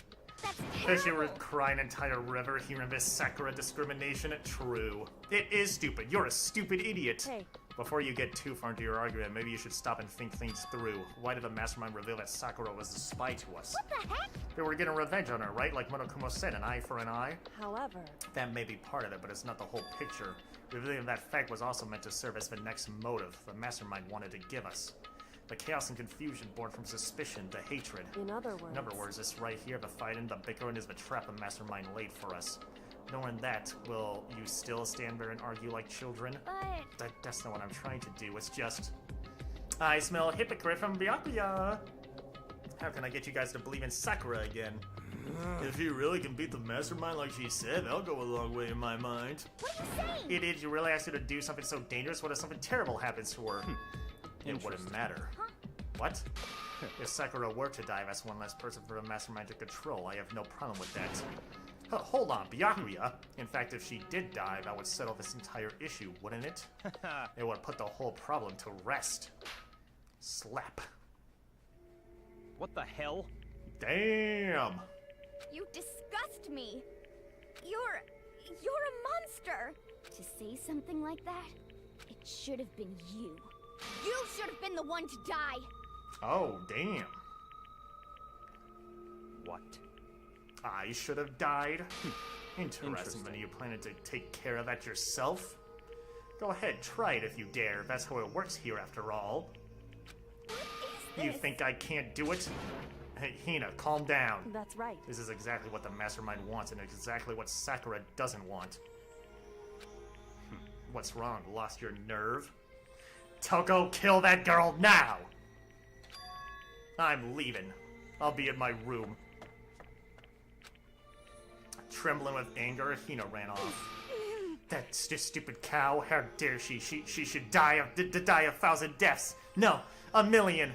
That's Does you terrible. cry an entire river hearing this Sakura discrimination? True. It is stupid. You're a stupid idiot. Hey. Before you get too far into your argument, maybe you should stop and think things through. Why did the Mastermind reveal that Sakura was the spy to us? What the heck? They were getting revenge on her, right? Like Monokuma said, an eye for an eye? However, That may be part of it, but it's not the whole picture. Revealing that fact was also meant to serve as the next motive the Mastermind wanted to give us. The chaos and confusion born from suspicion, the hatred. in other words, In other words, this right here, the fighting, the bickering is the trap the Mastermind laid for us. Knowing that, will you still stand there and argue like children? But That's not what I'm trying to do, it's just... I smell hypocrite from Byakuya! How can I get you guys to believe in Sakura again? If you really can beat the Mastermind like she said, that'll go a long way in my mind. what are you saying? Idiot, you really asked her to do something so dangerous? What if something terrible happens to her? It wouldn't matter. What? If Sakura were to die, that's one less person for the Mastermind to control. I have no problem with that. Hold on, Byakuya. In fact, if she did die, that would settle this entire issue, wouldn't it? It would put the whole problem to rest. Slap. What the hell? Damn! You disgust me. You're a monster. To say something like that, it should have been you. You should have been the one to die. Oh, damn. What? I should have died? Interesting. Interesting. Then you planning to take care of that yourself? Go ahead, try it if you dare. That's how it works here, after all. What is You this? think I can't do it? Hey, Hina, calm down. that's right. This is exactly what the Mastermind wants, and exactly what Sakura doesn't want. What's wrong? Lost your nerve? Toko, kill that girl now! I'm leaving. I'll be in my room. Trembling with anger, Hina ran off. That stupid cow, how dare she? She should die die 1,000 deaths. No, 1,000,000.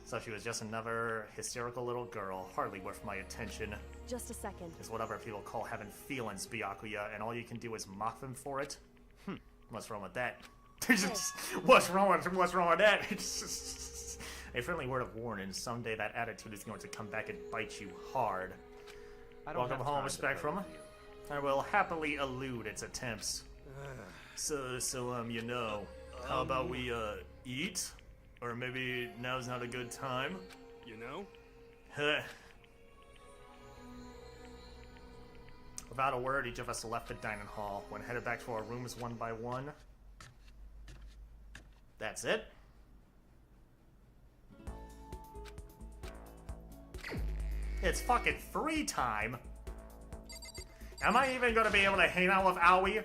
So she was just another hysterical little girl, hardly worth my attention. Just a second. Is what other people call having feelings, Byakuya, and all you can do is mock them for it? What's wrong with that? What's wrong with that? A friendly word of warning, someday that attitude is going to come back and bite you hard. I don't Welcome have home, time to respect play from with you. I will happily elude its attempts. You know, how about we, eat? Or maybe now's not a good time? You know? Heh. Without a word, each of us left the dining hall. When headed back to our rooms one by one. That's it? It's fucking free time! Am I even gonna be able to hang out with Aoi?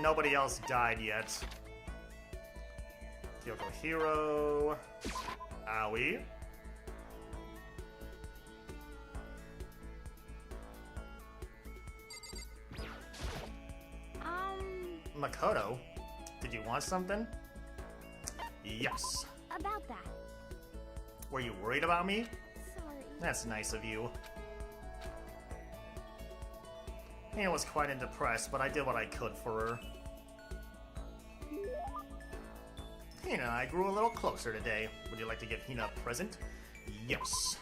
Nobody else died yet. Kyoko Hero. Aoi. Makoto, did you want something? Yes. About that. Were you worried about me? Sorry. That's nice of you. Hina was quite depressed, but I did what I could for her. Hina and I grew a little closer today. Would you like to give Hina a present? Yes.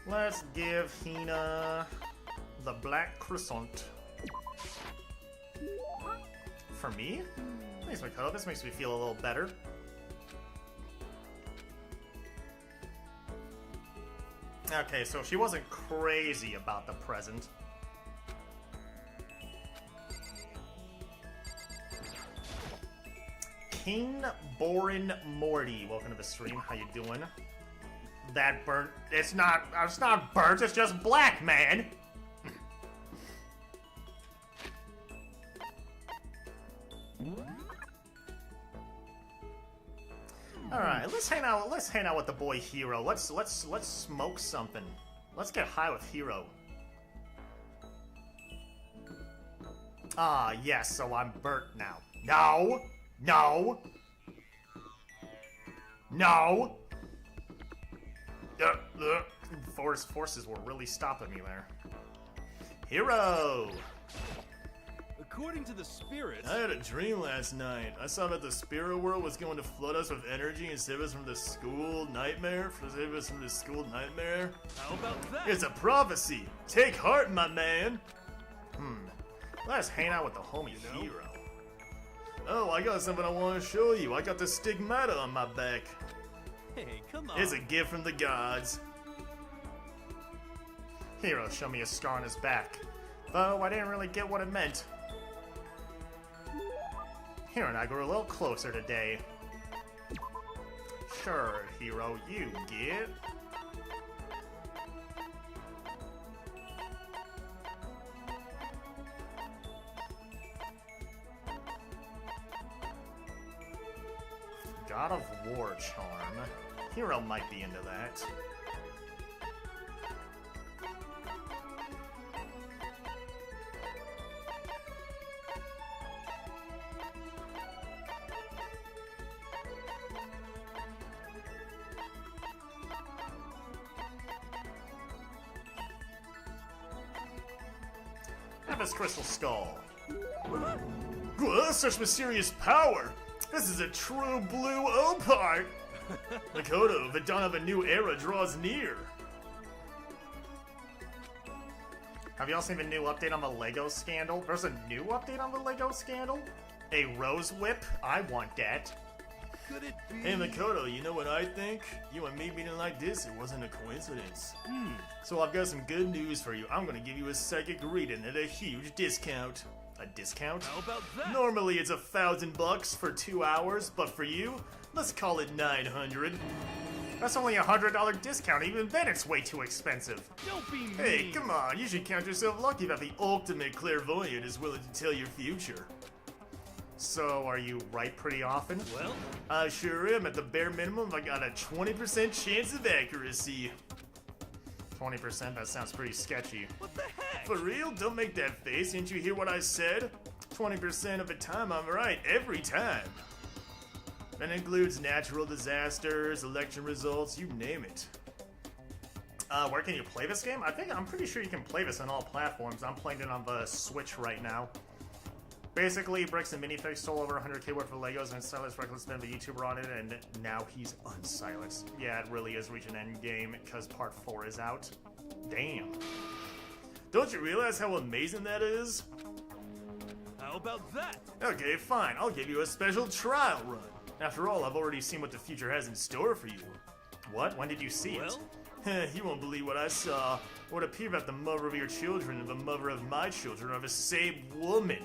Let's give Hina the black croissant. For me? Thanks, Makoto. This makes me feel a little better. Okay, so she wasn't crazy about the present. King Borin Morty, welcome to the stream. How you doing? That burnt. It's not burnt. It's just black, man. All right, let's hang out. Let's hang out with the boy Hero. Let's smoke something. Let's get high with Hero. Ah, yes. So I'm burnt now. No. No! No! Forces were really stopping me there. Hero! According to the spirits... I had a dream last night. I saw that the spirit world was going to flood us with energy and save us from the school nightmare. How about that? It's a prophecy. Take heart, my man. Let's hang out with the homie Hero. Oh, I got something I want to show you. I got the stigmata on my back. Hey, come on. It's a gift from the gods. Hero showed me a scar on his back, though I didn't really get what it meant. Hero and I grew a little closer today. Sure, Hero, you get. God of War charm. Hero might be into that. Have his crystal skull. Such mysterious power! This is a true blue opart! Makoto, the dawn of a new era draws near. Have y'all seen the new update on the Lego scandal? There's a new update on the Lego scandal? A rose whip? I want that. Could it be... Hey Makoto, you know what I think? You and me meeting like this, it wasn't a coincidence. So I've got some good news for you. I'm gonna give you a psychic reading at a huge discount. A discount? How about that? Normally it's $1,000 for 2 hours, but for you, let's call it 900. That's only $100 discount, even then it's way too expensive. Don't be mean. Hey, come on, you should count yourself lucky that the ultimate clairvoyant is willing to tell your future. So, are you right pretty often? Well, I sure am. At the bare minimum, I got a 20% chance of accuracy. 20%? That sounds pretty sketchy. what the heck? For real? Don't make that face. Didn't you hear what I said? 20% of the time I'm right. Every time. That includes natural disasters, election results, you name it. Where can you play this game? I'm pretty sure you can play this on all platforms. I'm playing it on the Switch right now. Basically, Bricks and Minifigs stole over 100k worth of Legos and silenced Reckless Ben, the YouTuber, on it, and now he's unsilenced. Yeah, it really is reaching end game because part 4 is out. Damn. Don't you realize how amazing that is? How about that? Okay, fine. I'll give you a special trial run. After all, I've already seen what the future has in store for you. What? When did you see it? You won't believe what I saw. It would appear that the mother of your children and the mother of my children are the same woman.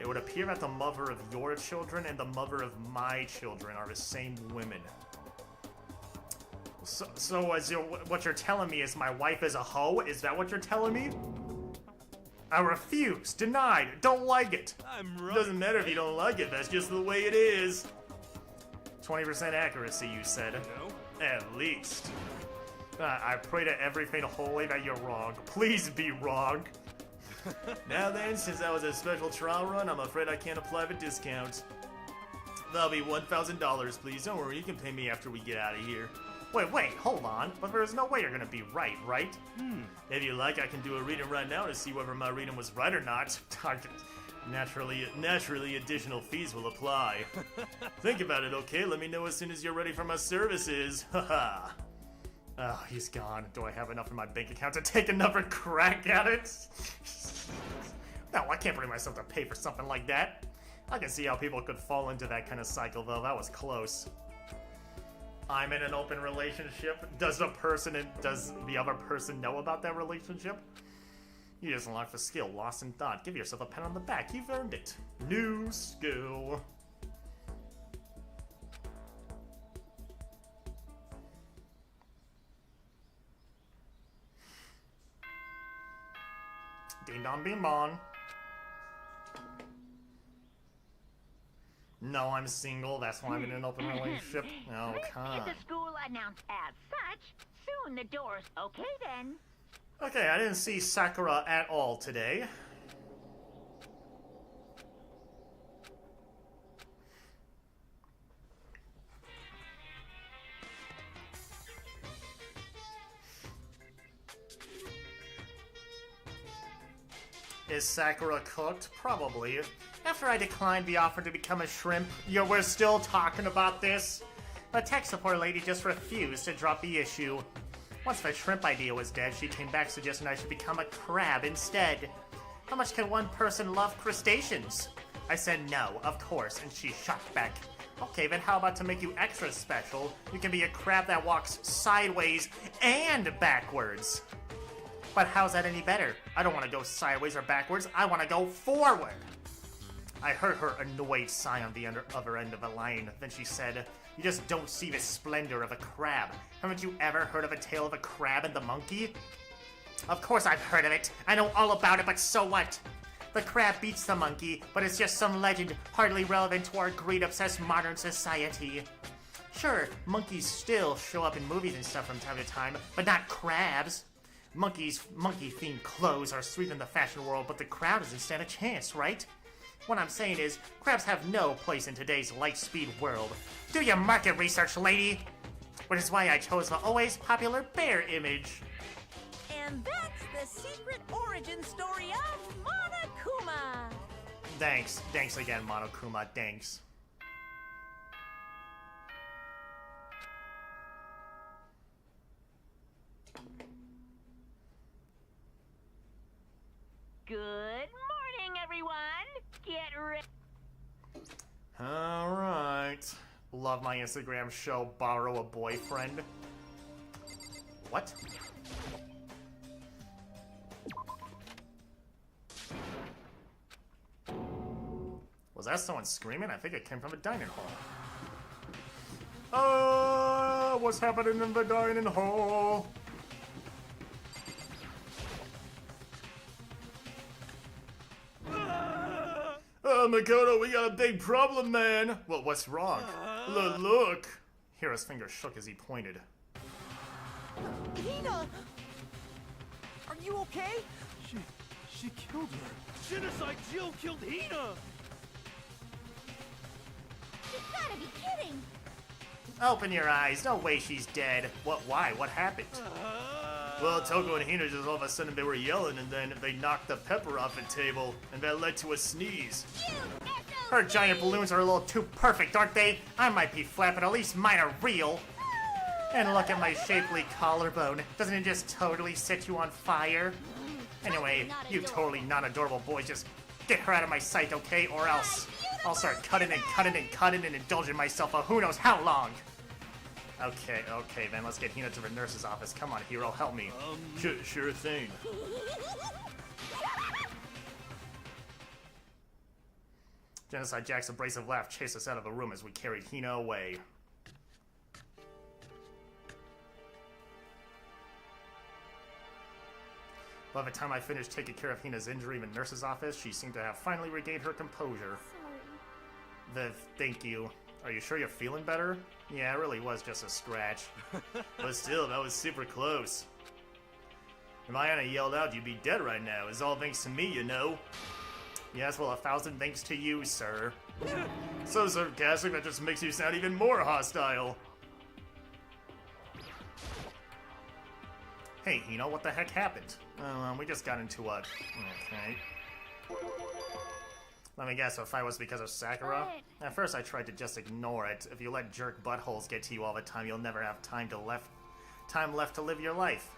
It would appear that the mother of your children and the mother of my children are the same women. So what you're telling me is my wife is a hoe? Is that what you're telling me? I refuse. Denied. Don't like it. I'm right. Doesn't matter if you don't like it. That's just the way it is. 20% accuracy, you said. No. At least. I pray to everything holy that you're wrong. Please be wrong. Now then, since that was a special trial run, I'm afraid I can't apply the discount. That'll be $1,000, please. Don't worry, you can pay me after we get out of here. Wait, hold on. But there's no way you're gonna be right? If you like, I can do a reading right now to see whether my reading was right or not. Naturally, additional fees will apply. Think about it, okay? Let me know as soon as you're ready for my services. Haha. Oh, he's gone. Do I have enough in my bank account to take another crack at it? No, I can't bring myself to pay for something like that. I can see how people could fall into that kind of cycle, though. That was close. I'm in an open relationship. Does the other person know about that relationship? You just unlocked the skill, Lost in Thought. Give yourself a pat on the back. You've earned it. New skill. Ding dong bing bong. No, I'm single. That's why I'm in an open relationship. Oh, This come. is a school announced as such. Soon the doors. Okay then. Okay, I didn't see Sakura at all today. Is Sakura cooked? Probably. After I declined the offer to become a shrimp, we're still talking about this? The tech support lady just refused to drop the issue. Once the shrimp idea was dead, she came back suggesting I should become a crab instead. How much can one person love crustaceans? I said no, of course, and she shot back. Okay, then how about to make you extra special, you can be a crab that walks sideways and backwards. But how's that any better? I don't want to go sideways or backwards, I want to go forward. I heard her annoyed sigh on the other end of the line. Then she said, you just don't see the splendor of a crab. Haven't you ever heard of a tale of a crab and the monkey? Of course I've heard of it. I know all about it, but so what? The crab beats the monkey, but it's just some legend hardly relevant to our greed-obsessed modern society. Sure, monkeys still show up in movies and stuff from time to time, but not crabs. Monkey-themed clothes are sweeping the fashion world, but the crowd doesn't stand a chance, right? What I'm saying is, crabs have no place in today's light-speed world. Do your market research, lady! Which is why I chose the always popular bear image. And that's the secret origin story of Monokuma. Thanks again, Monokuma, thanks. Good morning, everyone. Get ready. Alright. Love my Instagram show, Borrow a Boyfriend. What? Was that someone screaming? I think it came from a dining hall. What's happening in the dining hall? Makoto, we got a big problem, man. Well, what's wrong? Look. Hira's finger shook as he pointed. Hina! Are you okay? She killed her. Genocide Jill killed Hina! You gotta be kidding! Open your eyes. No way she's dead. What? Why? What happened? Well, Toko and Hina just all of a sudden they were yelling and then they knocked the pepper off the table and that led to a sneeze. Her giant balloons are a little too perfect, aren't they? I might be flat, but at least mine are real. And look at my shapely collarbone. Doesn't it just totally set you on fire? Anyway, you totally not adorable boys, just get her out of my sight, okay? Or else I'll start cutting and indulging myself for who knows how long. Okay, then let's get Hina to the nurse's office. Come on, hero, help me. Sure thing. Genocide Jack's abrasive laugh chased us out of the room as we carried Hina away. By the time I finished taking care of Hina's injury in the nurse's office, she seemed to have finally regained her composure. Thank you. Are you sure you're feeling better? Yeah, it really was just a scratch. But still, that was super close. If Ayana yelled out, you'd be dead right now. It's all thanks to me, you know. Yes, well, 1,000 thanks to you, sir. So sarcastic, that just makes you sound even more hostile. Hey, Hina, what the heck happened? We just got into a... Okay. Let me guess, the fight was because of Sakura? What? At first I tried to just ignore it. If you let jerk buttholes get to you all the time, you'll never have time left to live your life.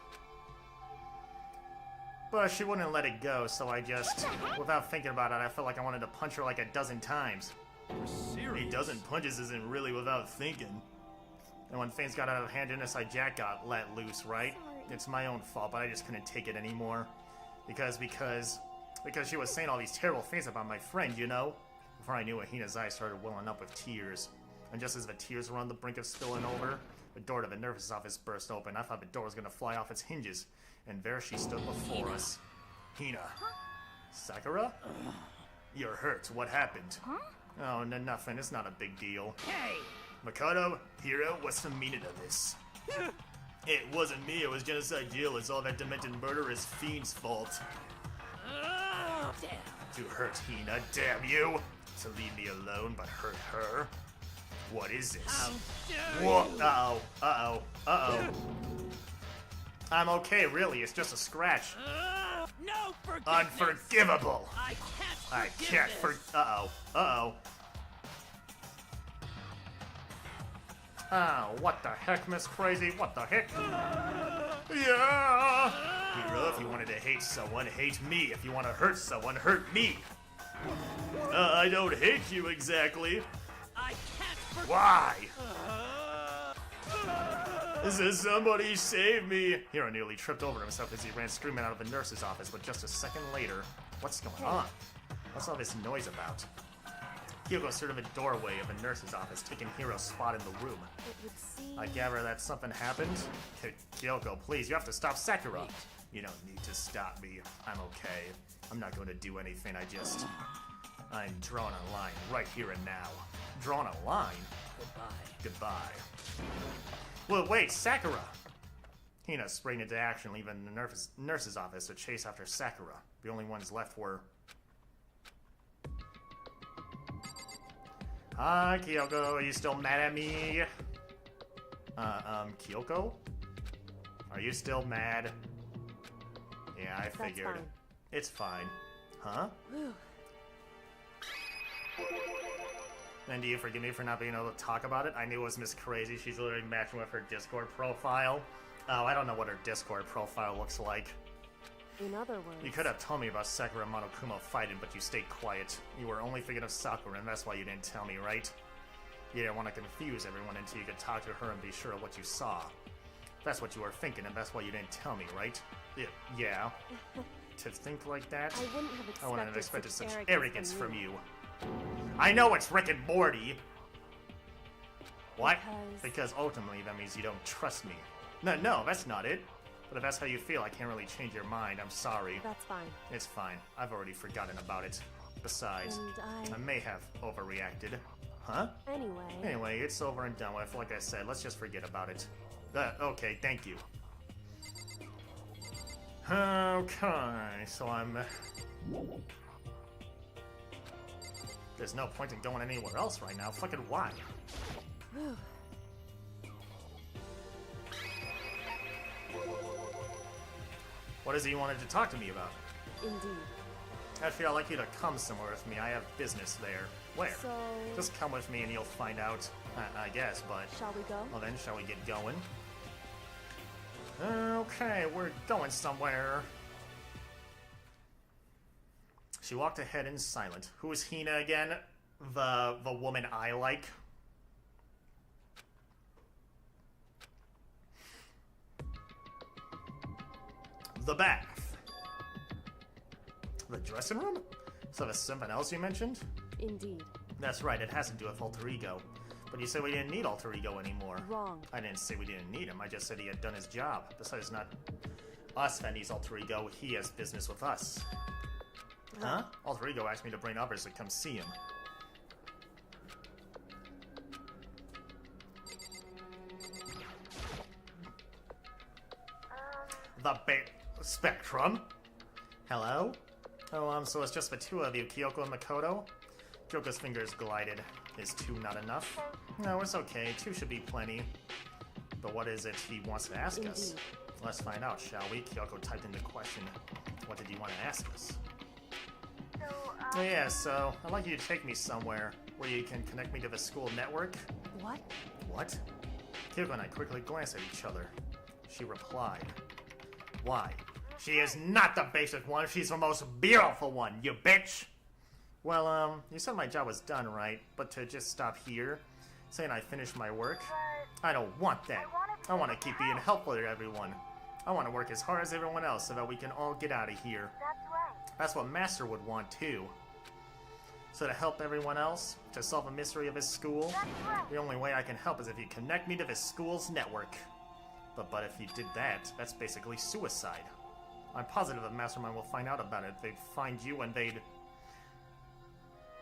But she wouldn't let it go, so I just... Without thinking about it, I felt like I wanted to punch her like a dozen times. A dozen punches isn't really without thinking. And when things got out of hand, Genocide Jack got let loose, right? It's my own fault, but I just couldn't take it anymore. Because she was saying all these terrible things about my friend, you know? Before I knew it, Hina's eyes started welling up with tears. And just as the tears were on the brink of spilling over, the door to the nurse's office burst open. I thought the door was gonna fly off its hinges. And there she stood before us. Hina. Sakura? You're hurt. What happened? Oh, nothing. It's not a big deal. Hey! Mikado, Hiro, what's the meaning of this? It wasn't me, it was Genocide Jill. It's all that demented murderous fiend's fault. Damn. To hurt Hina, damn you! To leave me alone but hurt her? What is this? How dare What? you? Uh-oh. I'm okay, really. It's just a scratch. No forgiveness! Unforgivable! I can't forgive this. Uh-oh. Oh, what the heck, Miss Crazy? What the heck? Yeah! Hero, if you wanted to hate someone, hate me. If you want to hurt someone, hurt me. I don't hate you exactly. I can't forgive. Why? Says somebody save me! Hiro nearly tripped over himself as he ran screaming out of the nurse's office, but just a second later... What's going on? What's all this noise about? Kyoko stood in the doorway of the nurse's office, taking Hiro's spot in the room. It would seem... I gather that something happened? Kyoko, please, you have to stop Sakura! You don't need to stop me. I'm okay. I'm not going to do anything, I'm drawing a line right here and now. Drawing a line? Goodbye. Well, wait, Sakura! Hina sprang into action, leaving the nurse's office to chase after Sakura. The only ones left were... Hi, Kyoko, are you still mad at me? Kyoko? Are you still mad? Yeah, I figured. Fine. It's fine. Huh? And do you forgive me for not being able to talk about it? I knew it was Miss Crazy. She's literally matching with her Discord profile. Oh, I don't know what her Discord profile looks like. In other words... You could have told me about Sakura and Monokuma fighting, but you stayed quiet. You were only thinking of Sakura, and that's why you didn't tell me, right? You didn't want to confuse everyone until you could talk to her and be sure of what you saw. That's what you were thinking, and that's why you didn't tell me, right? Yeah. To think like that? I wouldn't have expected such arrogance from you. I know it's Rick and Morty! What? Because ultimately that means you don't trust me. No, that's not it. But if that's how you feel, I can't really change your mind. I'm sorry. That's fine. It's fine. I've already forgotten about it. Besides, I may have overreacted. Huh? Anyway, it's over and done with. Like I said, let's just forget about it. Okay, thank you. Okay, so there's no point in going anywhere else right now. Fucking why? What is it you wanted to talk to me about? Indeed. Actually, I'd like you to come somewhere with me. I have business there. Where? So, Just come with me and you'll find out. I guess, but... shall we go? Well then, shall we get going? Okay, we're going somewhere. She walked ahead in silence. Who is Hina again? The woman I like? The bath. The dressing room? So there's something else you mentioned? Indeed. That's right, it has to do with Alter Ego. But you said we didn't need Alter Ego anymore. Wrong. I didn't say we didn't need him, I just said he had done his job. Besides, not us that needs Alter Ego, he has business with us. Huh? Alter Ego asked me to bring others to come see him. The Spectrum? Hello? Oh, so it's just the two of you, Kyoko and Makoto? Kyoko's fingers glided. Is two not enough? No, it's okay. Two should be plenty. But what is it he wants to ask us? Indeed. Let's find out, shall we? Kyoko typed in the question. What did you want to ask us? Yeah, so I'd like you to take me somewhere where you can connect me to the school network. What? What? Kyoko and I quickly glanced at each other. She replied, why? She is not the basic one, she's the most beautiful one, you bitch! Well, you said my job was done, right? But to just stop here, saying I finished my work? I don't want that. I want to keep being helpful to everyone. I want to work as hard as everyone else so that we can all get out of here. That's what Master would want, too. So to help everyone else, to solve a mystery of his school, the only way I can help is if you connect me to the school's network. But if you did that, that's basically suicide. I'm positive the Mastermind will find out about it. They'd find you and they'd...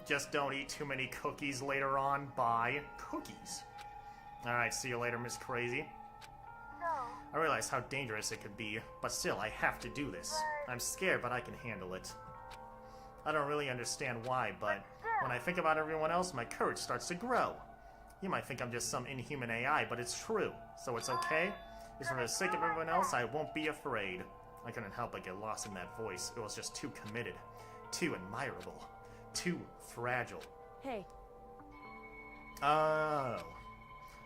Just don't eat too many cookies later on. Bye. Cookies. Alright, see you later, Miss Crazy. I realize how dangerous it could be, but still, I have to do this. I'm scared, but I can handle it. I don't really understand why, but when I think about everyone else, my courage starts to grow. You might think I'm just some inhuman AI, but it's true. So it's okay? Because for the sake of everyone else, I won't be afraid. I couldn't help but get lost in that voice. It was just too committed. Too admirable. Too fragile. Hey. Oh.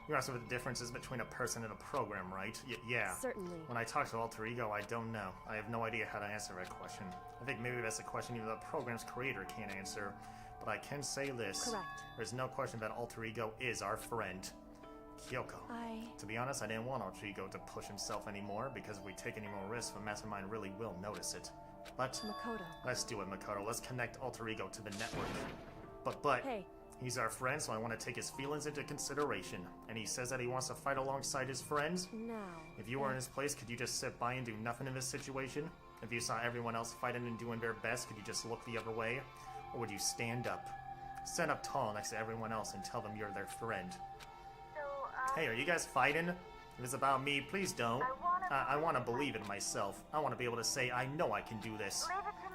You're asking what the difference is between a person and a program, right? Yeah. Certainly. When I talk to Alter Ego, I don't know. I have no idea how to answer that question. I think maybe that's a question even the program's creator can't answer. But I can say this. Correct. There's no question that Alter Ego is our friend. Kyoko. To be honest, I didn't want Alter Ego to push himself anymore, because if we take any more risks, the Mastermind really will notice it. But Makoto. Let's do it, Makoto. Let's connect Alter Ego to the network. But Hey. He's our friend, so I want to take his feelings into consideration. And he says that he wants to fight alongside his friends. Now. If you were in his place, could you just sit by and do nothing in this situation? If you saw everyone else fighting and doing their best, could you just look the other way? Or would you stand up? Stand up tall next to everyone else and tell them you're their friend. Hey, are you guys fighting? If it's about me, please don't. I want to believe in myself. I want to be able to say, I know I can do this.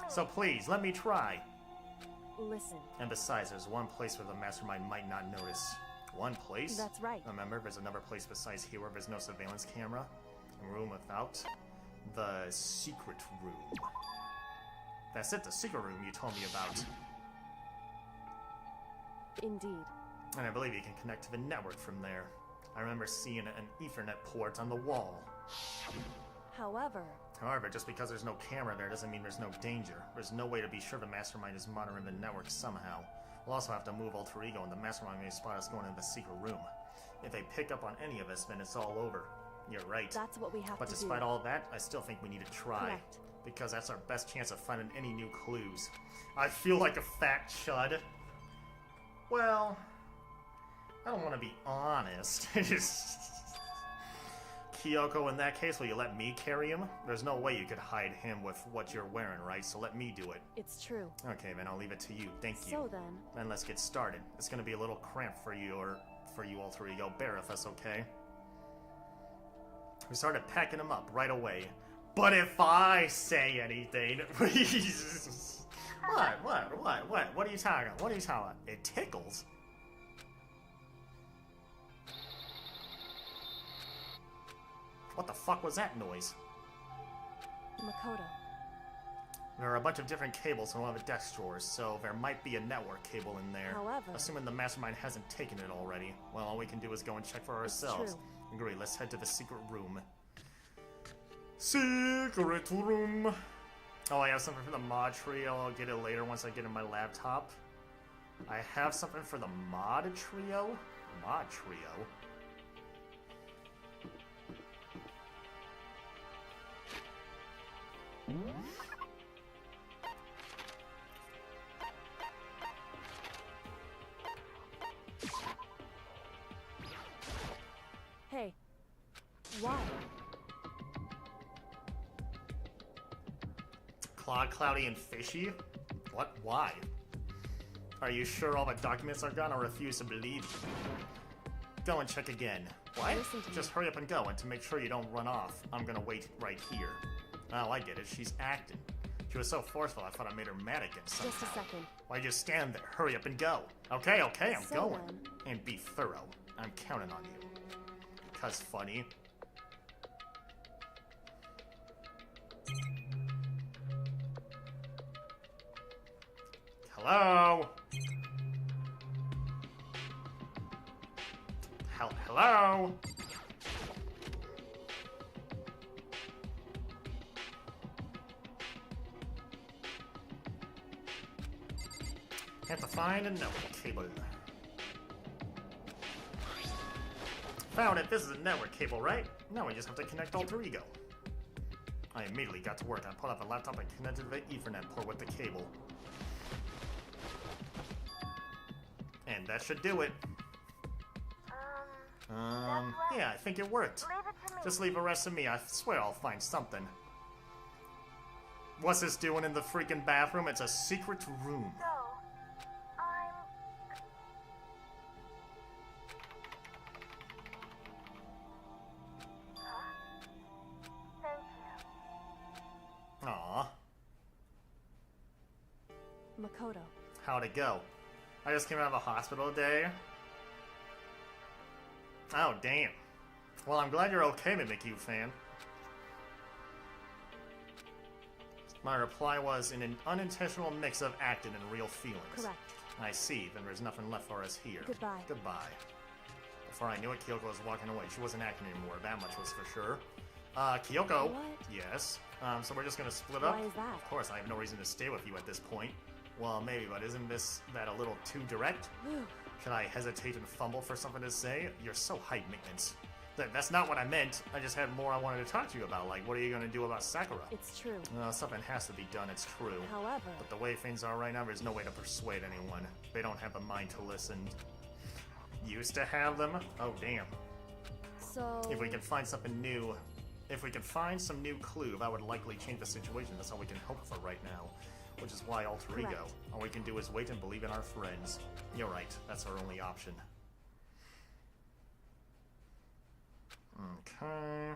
So please, let me try. Listen. And besides, there's one place where the Mastermind might not notice. One place? That's right. Remember, there's another place besides here where there's no surveillance camera. A room without. The secret room. That's it, the secret room you told me about. Indeed. And I believe you can connect to the network from there. I remember seeing an Ethernet port on the wall. However, just because there's no camera there doesn't mean there's no danger. There's no way to be sure the Mastermind is monitoring the network somehow. We'll also have to move Alter Ego, and the Mastermind may spot us going into the secret room. If they pick up on any of us, then it's all over. You're right. That's what we have to do. But despite all that, I still think we need to try. Correct. Because that's our best chance of finding any new clues. I feel like a fat chud. Well, I don't want to be honest. Kyoko, in that case, will you let me carry him? There's no way you could hide him with what you're wearing, right? So let me do it. It's true. Okay, then I'll leave it to you. Thank you. So then... Then let's get started. It's gonna be a little cramped for you, Alter Ego. Bear if that's okay. We started packing him up right away. But if I say anything, please... What are you talking about? What are you talking about? It tickles? What the fuck was that noise? Makoto. There are a bunch of different cables in one of the desk drawers, so there might be a network cable in there. However... Assuming the mastermind hasn't taken it already. Well, all we can do is go and check for ourselves. Agree, let's head to the secret room. Secret room! Oh, I have something for the mod trio. I'll get it later once I get in my laptop. I have something for the mod trio? Mod trio? Hey. Why? Claude, Cloudy, and Fishy? What? Why? Are you sure all the documents are gone? I refuse to believe you. Go and check again. What? Just hurry up and go, and to make sure you don't run off, I'm gonna wait right here. Oh, I get it. She's acting. She was so forceful, I thought I made her mad again somehow. Just a second. Why just stand there? Hurry up and go. Okay, I'm So going. then. And be thorough. I'm counting on you. 'Cause funny. Hello? Hello? Have to find a network cable. Found it. This is a network cable, right? Now we just have to connect Alter Ego. I immediately got to work. I pulled out the laptop and connected the Ethernet port with the cable. And that should do it. Yeah, I think it worked. Leave it to me. Just leave the rest to me. I swear I'll find something. What's this doing in the freaking bathroom? It's a secret room. So, I'm... Huh? Thank you. Aw, Makoto. how'd it go? I just came out of the hospital today. Oh, damn. Well, I'm glad you're okay, Mimikyu fan. My reply was in an unintentional mix of acting and real feelings. Correct. I see, then there's nothing left for us here. Goodbye. Goodbye. Before I knew it, Kyoko was walking away. She wasn't acting anymore, that much was for sure. Kyoko? What? Yes. So we're just gonna split up? Why is that? Of course, I have no reason to stay with you at this point. Well, maybe, but isn't that a little too direct? Should I hesitate and fumble for something to say? You're so high maintenance. That's not what I meant. I just had more I wanted to talk to you about. Like, what are you going to do about Sakura? It's true. Something has to be done, it's true. However... But the way things are right now, there's no way to persuade anyone. They don't have the mind to listen. Used to have them? Oh, damn. So... If we can find something new... If we can find some new clue, that would likely change the situation. That's all we can hope for right now. Which is why Alter Ego. Correct. All we can do is wait and believe in our friends. You're right. That's our only option. Okay.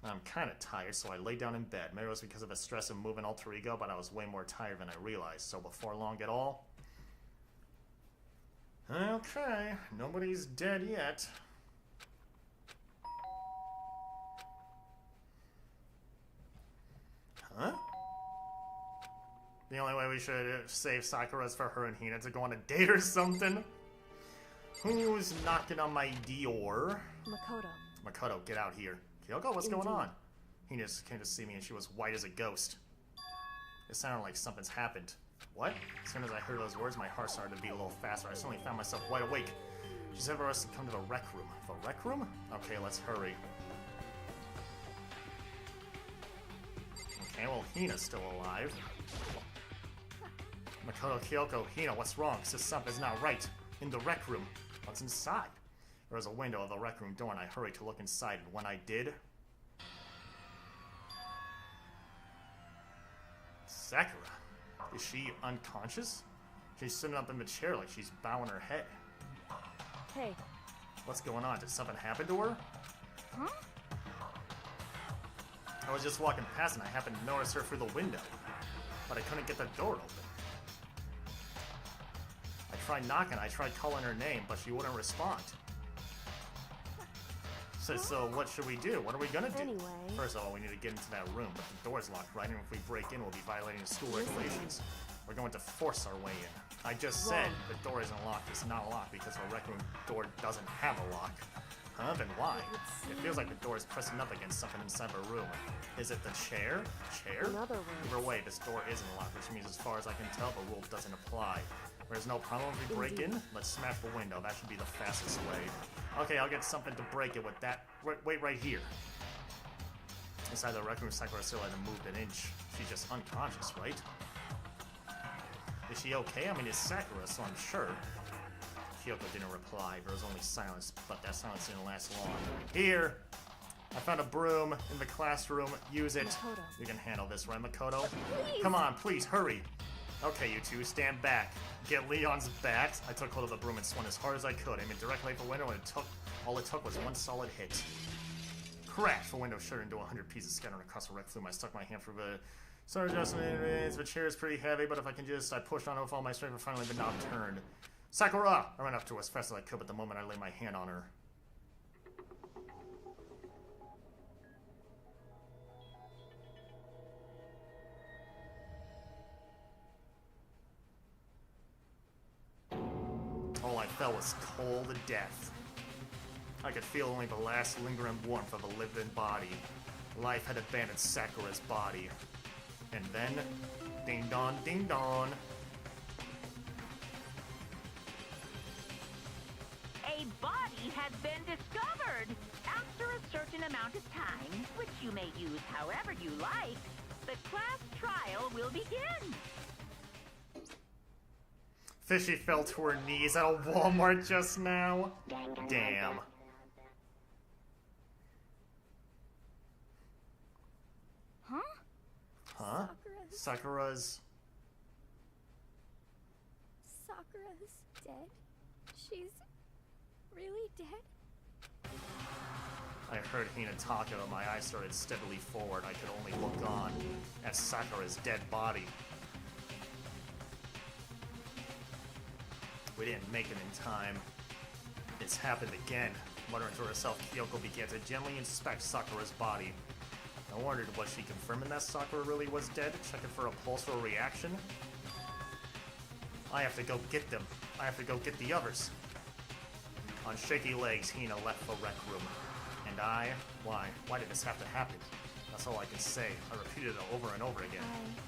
I'm kind of tired, so I lay down in bed. Maybe it was because of the stress of moving Alter Ego, but I was way more tired than I realized. So before long at all... Okay. Nobody's dead yet. Huh? The only way we should save Sakura is for her and Hina to go on a date or something? Who's knocking on my door? Makoto. Makoto, get out here. Kyoko, what's going Indeed. on? Hina just came to see me and she was white as a ghost. It sounded like something's happened. What? As soon as I heard those words, my heart started to beat a little faster. I suddenly found myself wide awake. She said for us to come to the rec room. The rec room? Okay, let's hurry. Okay, well, Hina's still alive. Makoto, Kyoko, Hina, what's wrong? Something's not right. In the rec room. What's inside? There was a window of the rec room door and I hurried to look inside, and when I did... Sakura. Is she unconscious? She's sitting up in the chair like she's bowing her head. Hey. What's going on? Did something happen to her? Huh? I was just walking past and I happened to notice her through the window. But I couldn't get the door open. I tried knocking, I tried calling her name, but she wouldn't respond. So what should we do? What are we gonna do? Anyway. First of all, we need to get into that room, but the door's locked, right? And if we break in, we'll be violating the school regulations. We're going to force our way in. I just said the door isn't locked. It's not locked because the rec room door doesn't have a lock. Huh? Then why? It feels like the door is pressing up against something inside the room. Is it the chair? Chair? In other words. Either way, this door isn't locked, which means as far as I can tell, the rule doesn't apply. There's no problem if we break in. Let's smash the window. That should be the fastest way. Okay, I'll get something to break it with that. Wait right here. Inside the rec room, Sakura still hasn't moved an inch. She's just unconscious, right? Is she okay? I mean, it's Sakura, so I'm sure. Kyoko didn't reply. There was only silence, but that silence didn't last long. Here! I found a broom in the classroom. Use it. Makoto. You can handle this, right, Makoto? Please. Come on, please, hurry. Okay, you two, stand back. Get Leon's bat. I took hold of the broom and swung as hard as I could. Aimed it directly at the window, and all it took was one solid hit. Crash! The window shattered into 100 pieces scattering across the rec room. I stuck my hand through the... Sorry, Justin, the chair is pretty heavy, but if I can just... I pushed on it with all my strength and finally the knob turned. Sakura! I ran up to her as fast as I could, but the moment I laid my hand on her... all I felt was cold death. I could feel only the last lingering warmth of a living body. Life had abandoned Sakura's body. And then, ding dong, ding dong. A body has been discovered. After a certain amount of time, which you may use however you like, the class trial will begin. Fishy fell to her knees at a Walmart just now. Damn. Huh? Huh? Sakura's... Sakura's dead? She's really dead? I heard Hina talking, but my eyes started steadily forward. I could only look on at Sakura's dead body. We didn't make it in time. It's happened again. Muttering to herself, Kyoko began to gently inspect Sakura's body. I wondered, was she confirming that Sakura really was dead? Checking for a pulse or a reaction? I have to go get them. I have to go get the others. On shaky legs, Hina left the rec room. And I... Why did this have to happen? That's all I can say. I repeated it over and over again.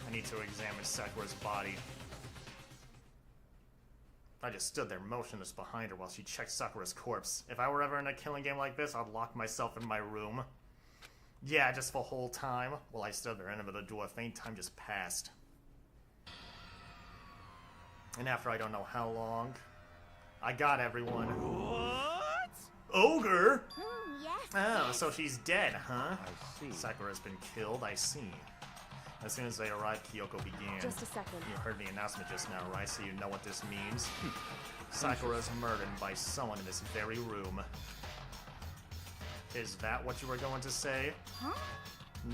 I need to examine Sakura's body. I just stood there motionless behind her while she checked Sakura's corpse. If I were ever in a killing game like this, I'd lock myself in my room. Yeah, just the whole time. While I stood there, and over the door, faint time just passed. And after I don't know how long, I got everyone. What? Ogre? Yes. Oh, so she's dead, huh? I see. Sakura's been killed, I see. As soon as they arrived, Kyoko began. Just a second. You heard the announcement just now, right? So you know what this means? Sakura's murdered by someone in this very room. Is that what you were going to say? Huh?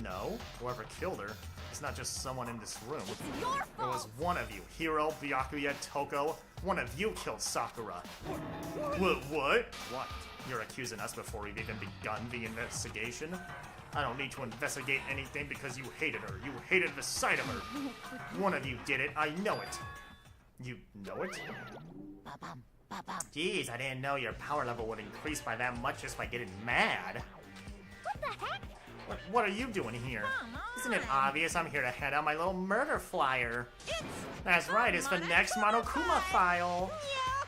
No. Whoever killed her, it's not just someone in this room. It's your It was fault! one of you. Hiro, Byakuya, Toko. One of you killed Sakura. What? What? You're accusing us before we've even begun the investigation? I don't need to investigate anything because you hated her. You hated the sight of her. One of you did it. I know it. You know it? Ba-bum, ba-bum. Jeez, I didn't know your power level would increase by that much just by getting mad. What the heck? What are you doing here? Isn't it obvious I'm here to hand out my little murder flyer? That's right, it's the next Monokuma file.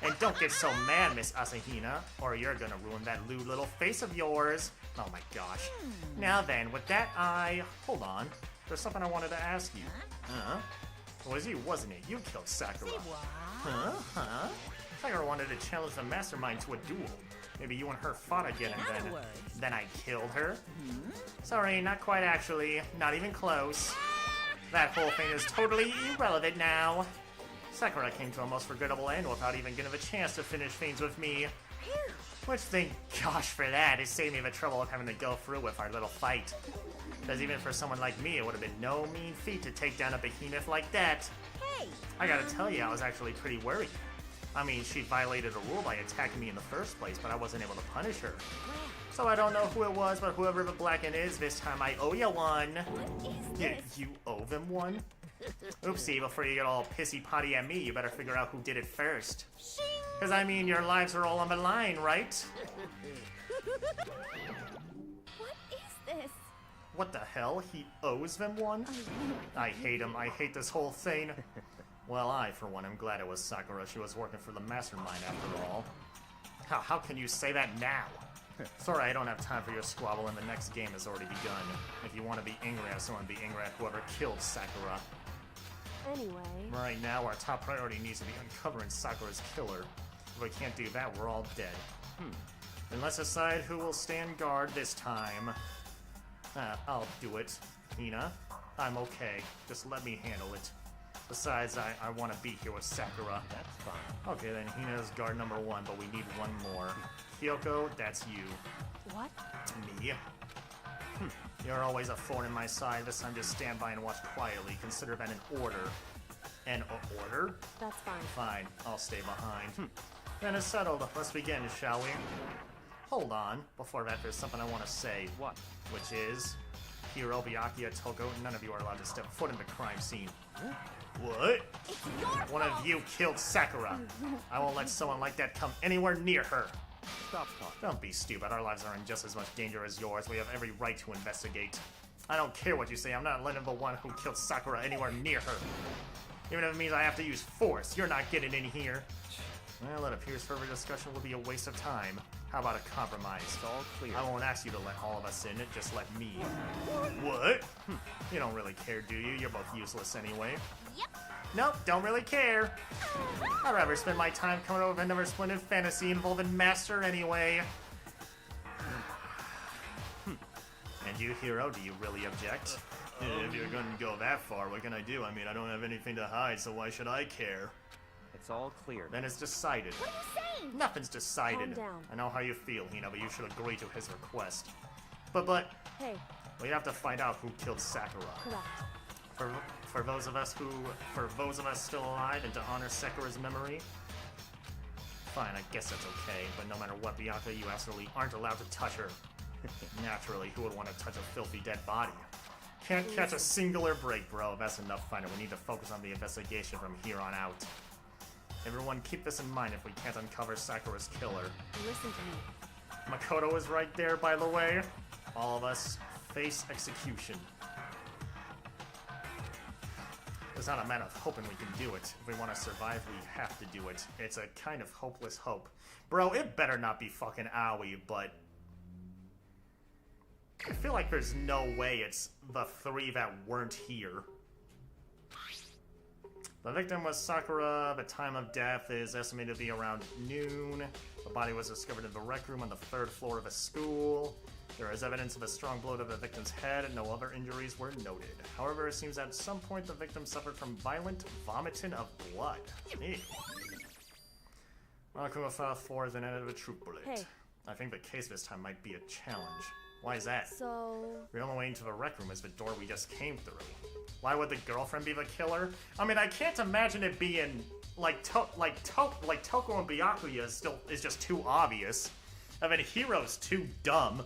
And don't get so mad, Miss Asahina, or you're gonna ruin that lewd little face of yours. Oh my gosh. Now then, with that hold on. There's something I wanted to ask you. Huh? It was you, wasn't it? You killed Sakura. Huh? Sakura wanted to challenge the mastermind to a duel. Maybe you and her fought again and then I killed her? Sorry, not quite actually. Not even close. That whole thing is totally irrelevant now. Sakura came to a most regrettable end without even getting a chance to finish things with me. Which, thank gosh for that, it saved me the trouble of having to go through with our little fight. Because even for someone like me, it would have been no mean feat to take down a behemoth like that. Hey! I gotta tell you, I was actually pretty worried. I mean, she violated a rule by attacking me in the first place, but I wasn't able to punish her. So I don't know who it was, but whoever the Blacken is, this time I owe you one. What is You, this? you owe them one? Oopsie, before you get all pissy-potty at me, you better figure out who did it first. Because, I mean, your lives are all on the line, right? What is this? What the hell? He owes them one? I hate him. I hate this whole thing. Well, I, for one, am glad it was Sakura. She was working for the mastermind, after all. How can you say that now? Sorry, I don't have time for your squabble, and the next game has already begun. If you want to be angry at someone, be angry at whoever killed Sakura. Anyway, Right now, our top priority needs to be uncovering Sakura's killer. If we can't do that, we're all dead. Then let's decide who will stand guard this time. I'll do it, Hina. I'm okay. Just let me handle it. Besides, I want to be here with Sakura. That's fine. Okay, then Hina's guard number 1, but we need one more. Kyoko, that's you. what? Me. You're always a thorn in my side. This time just stand by and watch quietly. Consider that an order. An order? That's fine. Fine, I'll stay behind. Then it's settled. Let's begin, shall we? Hold on. Before that, there's something I want to say. What? Which is, Hiro, Byakuya, Toko, none of you are allowed to step foot in the crime scene. What? It's your One of you killed Sakura. I won't let someone like that come anywhere near her. Stop talking. Don't be stupid. Our lives are in just as much danger as yours. We have every right to investigate. I don't care what you say. I'm not letting the one who killed Sakura anywhere near her. Even if it means I have to use force, you're not getting in here. Well, it appears further discussion will be a waste of time. How about a compromise? It's all clear. I won't ask you to let all of us in, just let me. What? You don't really care, do you? You're both useless anyway. Yep. Nope, don't really care. I'd rather spend my time coming over another splendid fantasy involving Master anyway. And you, Hiro, do you really object? If you're gonna go that far, what can I do? I mean, I don't have anything to hide, so why should I care? It's all clear. Then it's decided. What are you saying? Nothing's decided. Calm down. I know how you feel, Hina, but you should agree to his request. But, Hey, we have to find out who killed Sakura. correct. For those of us still alive and to honor Sakura's memory, fine, I guess that's okay. But no matter what, Byakuya, you absolutely aren't allowed to touch her. Naturally, who would want to touch a filthy dead body? Can't catch a singular break, bro. That's enough fighting. We need to focus on the investigation from here on out. Everyone, keep this in mind if we can't uncover Sakura's killer. Listen to me. Makoto is right there, by the way. All of us face execution. It's not a matter of hoping we can do it. If we want to survive, we have to do it. It's a kind of hopeless hope. Bro, it better not be fucking Aoi, but I feel like there's no way it's the 3 that weren't here. The victim was Sakura. The time of death is estimated to be around noon. The body was discovered in the rec room on the 3rd floor of a school. There is evidence of a strong blow to the victim's head, and no other injuries were noted. However, it seems at some point the victim suffered from violent vomiting of blood. Ew. Akuma file 4 is an end of a troop bullet. Hey. I think the case this time might be a challenge. Why is that? So, The only way into the rec room is the door we just came through. Why would the girlfriend be the killer? I mean, I can't imagine it being like Toko and Byakuya is just too obvious. I mean, Hiro's too dumb.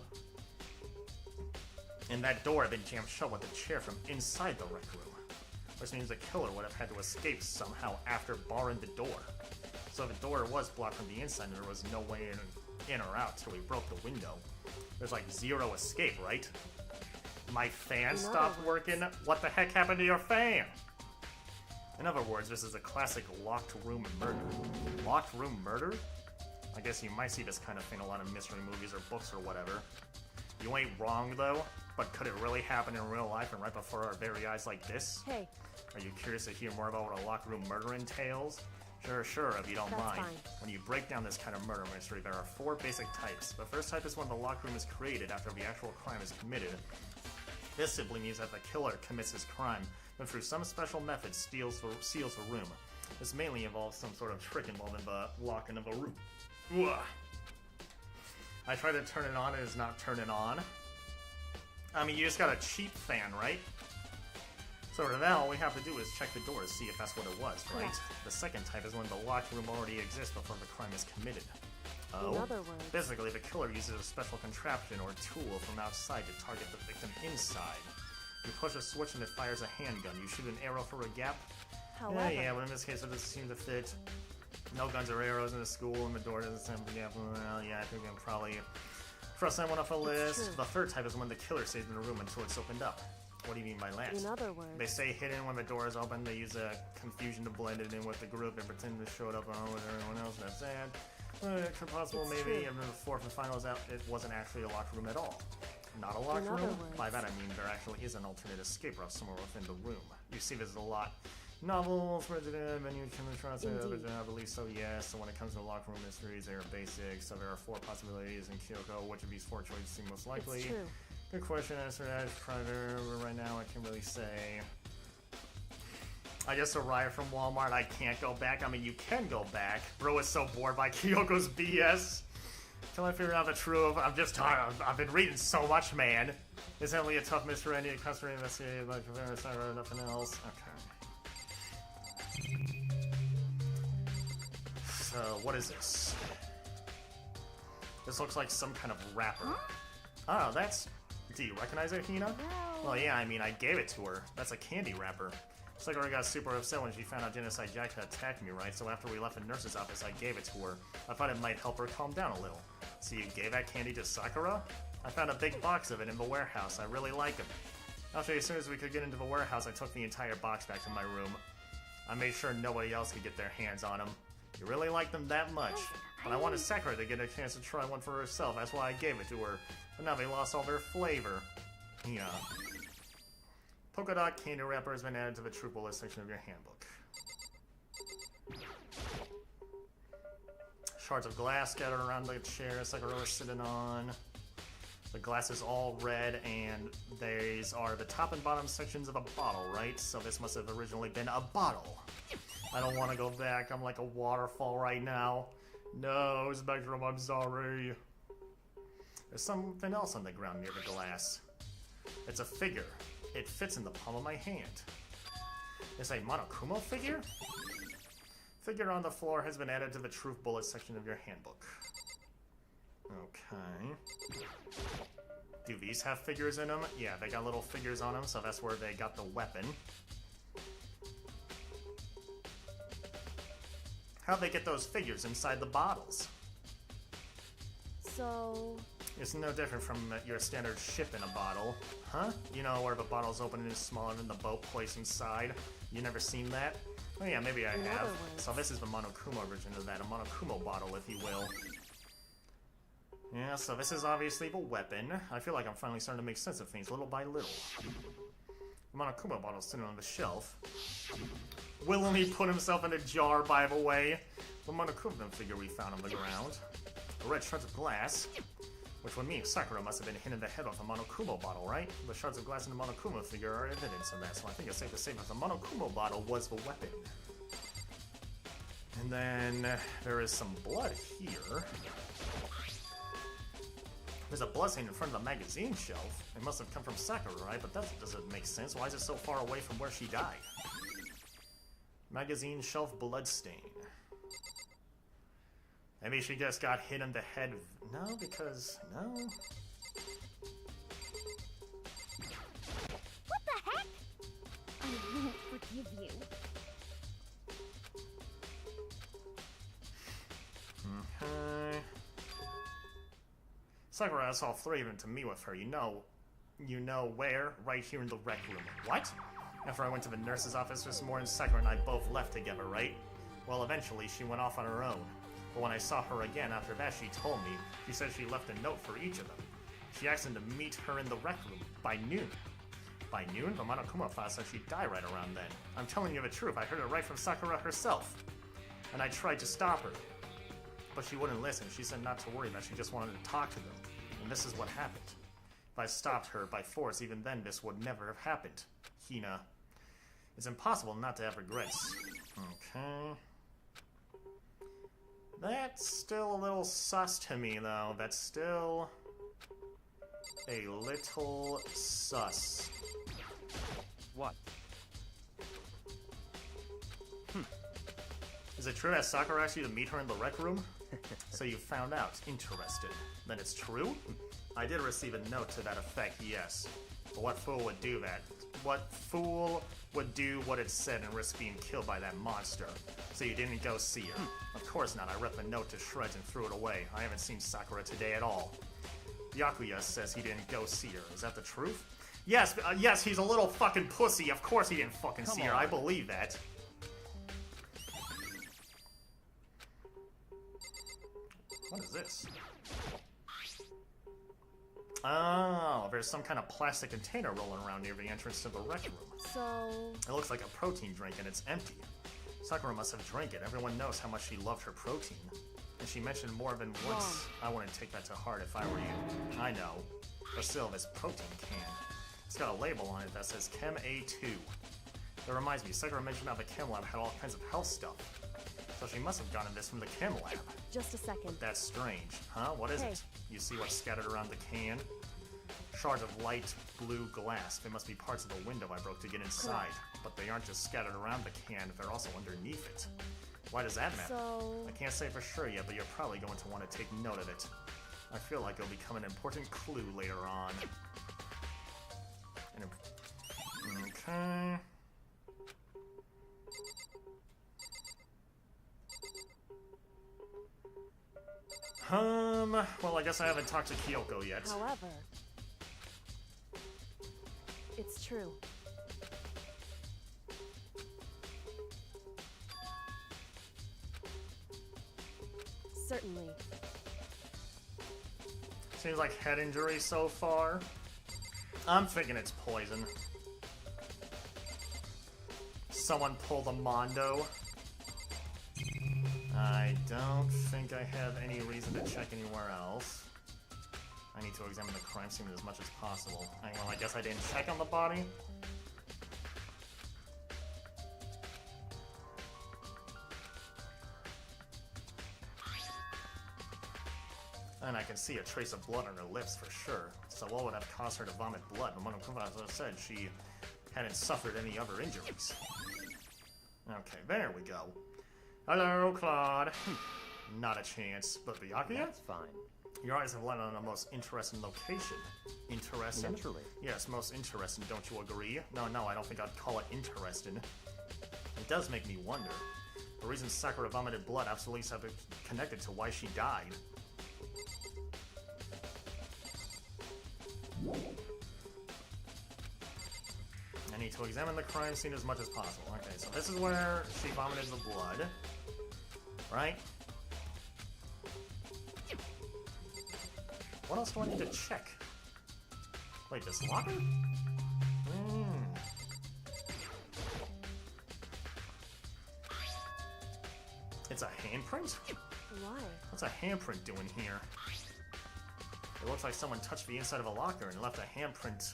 And that door had been jammed shut with a chair from inside the rec room, which means the killer would have had to escape somehow after barring the door. So if the door was blocked from the inside, there was no way in or out till we broke the window. There's like zero escape, right? My fan stopped working? What the heck happened to your fan? In other words, this is a classic locked room murder. Locked room murder? I guess you might see this kind of thing in a lot of mystery movies or books or whatever. You ain't wrong though, but could it really happen in real life and right before our very eyes like this? hey, Are you curious to hear more about what a locked room murder entails? Sure, if you don't That's mind. fine. When you break down this kind of murder mystery, there are 4 basic types. The first type is when the locked room is created after the actual crime is committed. This simply means that the killer commits his crime, then through some special method seals the room. This mainly involves some sort of trick involving the locking of a room. Ugh. I tried to turn it on, it is not turning on. I mean, you just got a cheap fan, right? So for now, all we have to do is check the door to see if that's what it was, right? Correct. The second type is when the locked room already exists before the crime is committed. Oh? In other words, Basically, the killer uses a special contraption or tool from outside to target the victim inside. You push a switch and it fires a handgun. You shoot an arrow for a gap. however, Yeah, but in this case it doesn't seem to fit. No guns or arrows in the school, and the door doesn't seem to gap. Well, yeah, I think I'm probably... Cross that one off a list. true. The third type is when the killer stays in the room until it's opened up. What do you mean by that? in other words, They stay hidden when the door is open. They use a confusion to blend it in with the group and pretend to show it up along with everyone else. That's sad. It's possible It's maybe true. even the fourth and final is out. It wasn't actually a locked room at all. Not a locked In other room? words- By that I mean there actually is an alternate escape route somewhere within the room. You see there's a lot. Novels, Resident, menu, Indeed. I believe so, yes. So when it comes to locked room mysteries, they are basic. So there are 4 possibilities in Kyoko. Which of these 4 choices seem most likely? it's true. Good question, answer that. Right now, I can't really say. I just arrived from Walmart. I can't go back. I mean, you can go back. Bro is so bored by Kyoko's BS. Till I figure out the truth. I'm just tired. I've been reading so much, man. It's only a tough mystery. I need a customer investigated like or nothing else. Okay. So, what is this? This looks like some kind of wrapper. Oh, that's... Do you recognize it, Hina? Well, yeah, I mean, I gave it to her. That's a candy wrapper. Sakura got super upset when she found out Genocide Jack had attacked me, right? So after we left the nurse's office, I gave it to her. I thought it might help her calm down a little. So you gave that candy to Sakura? I found a big box of it in the warehouse. I really like them. Actually, as soon as we could get into the warehouse, I took the entire box back to my room. I made sure nobody else could get their hands on them. You really like them that much. But I wanted Sakura to get a chance to try one for herself. That's why I gave it to her. But now they lost all their flavor. Yeah. Polka dot candy wrapper has been added to the true bullet section of your handbook. Shards of glass scattered around the chair Sakura was sitting on. The glass is all red, and these are the top and bottom sections of a bottle, right? So this must have originally been a bottle. I don't want to go back. I'm like a waterfall right now. No, Spectrum, I'm sorry. There's something else on the ground near the glass. It's a figure. It fits in the palm of my hand. It's a Monokumo figure? Figure on the floor has been added to the truth bullet section of your handbook. Okay. Do these have figures in them? Yeah, they got little figures on them, so that's where they got the weapon. How'd they get those figures inside the bottles? So, It's no different from your standard ship in a bottle. Huh? You know, where the bottle's open and is smaller than the boat placed inside? You never seen that? Oh yeah, maybe I In have. other words- So this is the Monokumo version of that, a Monokumo bottle, if you will. Yeah, so this is obviously the weapon. I feel like I'm finally starting to make sense of things little by little. The Monokumo bottle's sitting on the shelf. Willingly put himself in a jar, by the way. The Monokumo figure we found on the ground. The red shards of glass. Which would mean Sakura must have been hit in the head with a Monokumo bottle, right? The shards of glass in the Monokumo figure are evidence of that, so I think it's safe to say that the Monokumo bottle was the weapon. And then there is some blood here. There's a bloodstain in front of the magazine shelf. It must have come from Sakura, right? But that doesn't make sense. Why is it so far away from where she died? Magazine shelf bloodstain. Maybe she just got hit in the head. No, because... No. What the heck? I won't forgive you. Okay. Sakura asked all 3 of them to meet with her. You know where? Right here in the rec room. What? After I went to the nurse's office this morning, Sakura and I both left together, right? Well, eventually she went off on her own. But when I saw her again after that, she told me. She said she left a note for each of them. She asked them to meet her in the rec room by noon. By noon? The Monokumo class said she'd die right around then. I'm telling you the truth. I heard it right from Sakura herself. And I tried to stop her. But she wouldn't listen. She said not to worry, that she just wanted to talk to them. And this is what happened. If I stopped her by force, even then this would never have happened. Hina. It's impossible not to have regrets. Okay. That's still a little sus to me, though. That's still a little sus. What? Is Is it true that Sakura asked you to meet her in the rec room? So you found out. Interested. Then it's true? I did receive a note to that effect, yes. But what fool would do that? What fool would do what it said and risk being killed by that monster? So you didn't go see her? Of course not. I ripped the note to shreds and threw it away. I haven't seen Sakura today at all. Byakuya says he didn't go see her. Is that the truth? Yes, yes, he's a little fucking pussy. Of course he didn't fucking see her. I believe that. What is this? Oh, there's some kind of plastic container rolling around near the entrance to the rec room. So... It looks like a protein drink and it's empty. Sakura must have drank it. Everyone knows how much she loved her protein. And she mentioned more than once. I wouldn't take that to heart if I were you. I know. But still, this protein can. It's got a label on it that says Chem A2. That reminds me, Sakura mentioned how the Chem Lab had all kinds of health stuff. So she must have gotten this from the Chem Lab. Just a second. That's strange. Huh? What is it? You see what's scattered around the can? Shards of light blue glass. They must be parts of the window I broke to get inside. But they aren't just scattered around the can, they're also underneath it. Why does that matter? So... I can't say for sure yet, but you're probably going to want to take note of it. I feel like it'll become an important clue later on. Okay... Well, I guess I haven't talked to Kyoko yet. However... It's true. Certainly. Seems like head injury so far. I'm thinking it's poison. Someone pulled a Mondo. I don't think I have any reason to check anywhere else. I need to examine the crime scene as much as possible. Well, I guess I didn't check on the body. And I can see a trace of blood on her lips for sure. So what would have caused her to vomit blood? As I said, she hadn't suffered any other injuries. Okay, there we go. Hello, Claude. Not a chance. But Byakuya? That's fine. Your eyes have landed on a most interesting location. Interesting? Naturally. Yes, most interesting, don't you agree? No, I don't think I'd call it interesting. It does make me wonder. The reason Sakura vomited blood absolutely is connected to why she died. I need to examine the crime scene as much as possible. Okay, so this is where she vomited the blood. Right? What else do I need to check? Wait, this locker? It's a handprint? Why? What's a handprint doing here? It looks like someone touched the inside of a locker and left a handprint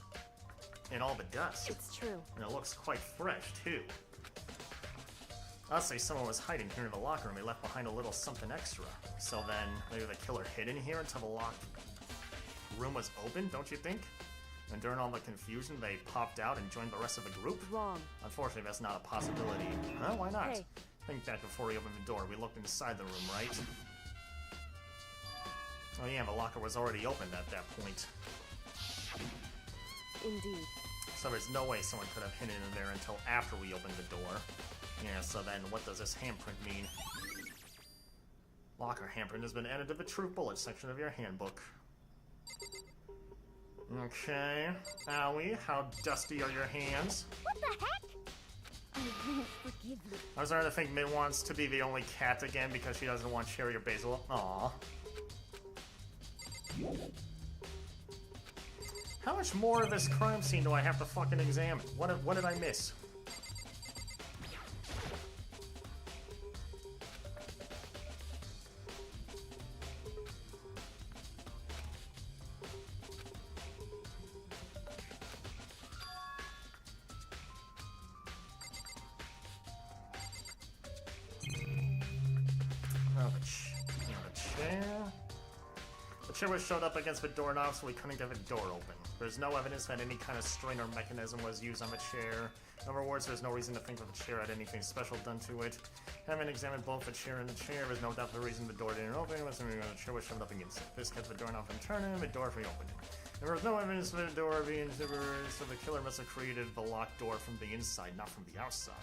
in all the dust. It's true. And it looks quite fresh, too. I'd say someone was hiding here in the locker and they left behind a little something extra. So then, maybe the killer hid in here until the locked room was open, don't you think? And during all the confusion, they popped out and joined the rest of the group? Wrong. Unfortunately, that's not a possibility. Huh? Why not? Hey. Think back before we opened the door. We looked inside the room, right? Oh yeah, the locker was already opened at that point. Indeed. So there's no way someone could have hidden in there until after we opened the door. Yeah, so then what does this handprint mean? Locker handprint has been added to the true bullet section of your handbook. Okay. Owie, how dusty are your hands? What the heck? I won't forgive you. I was starting to think Min wants to be the only cat again because she doesn't want Cherry or Basil. Aww. How much more of this crime scene do I have to fucking examine? What did I miss? chair was showed up against the doorknob, so we couldn't get the door open. There's no evidence that any kind of strain or mechanism was used on the chair. In other words, there's no reason to think that the chair had anything special done to it. Having examined both the chair and the chair, there's no doubt the reason the door didn't open was the chair was shoved up against it. This kept the doorknob from turning, and the door reopened. There was no evidence of the door being severed, so the killer must have created the locked door from the inside, not from the outside.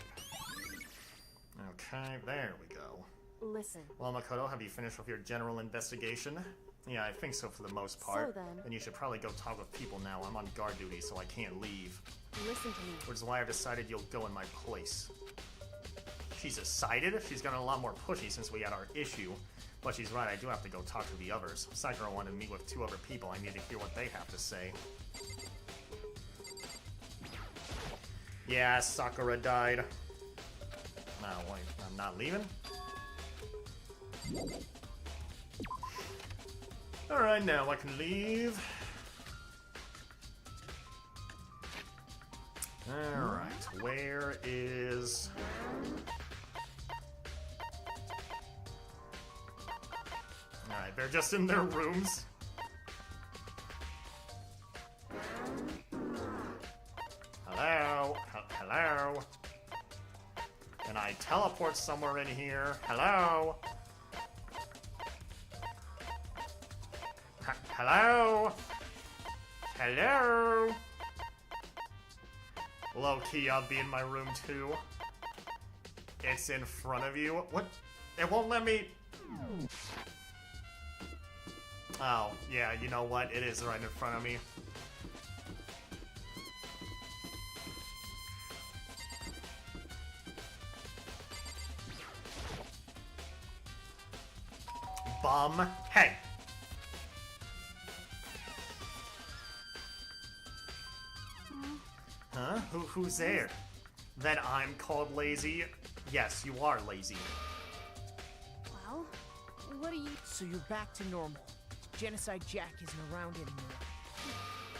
Okay, there we go. Listen. Well, Makoto, have you finished with your general investigation? Yeah, I think so for the most part. So then you should probably go talk with people now. I'm on guard duty, so I can't leave. listen to me. Which is why I've decided you'll go in my place. She's decided? She's gotten a lot more pushy since we had our issue. But she's right, I do have to go talk to the others. Sakura wanted to meet with 2 other people. I need to hear what they have to say. Yeah, Sakura died. No, wait, I'm not leaving? Alright, now I can leave. Alright, where is... Alright, they're just in their rooms. Hello? Hello? Can I teleport somewhere in here? Hello? Hello? Hello? Low-key, I'll be in my room too. It's in front of you. What? It won't let me... Oh, yeah, you know what? It is right in front of me. Bum. Hey! Huh? Who's there? That I'm called lazy? Yes, you are lazy. Well, what are you... So you're back to normal. Genocide Jack isn't around anymore.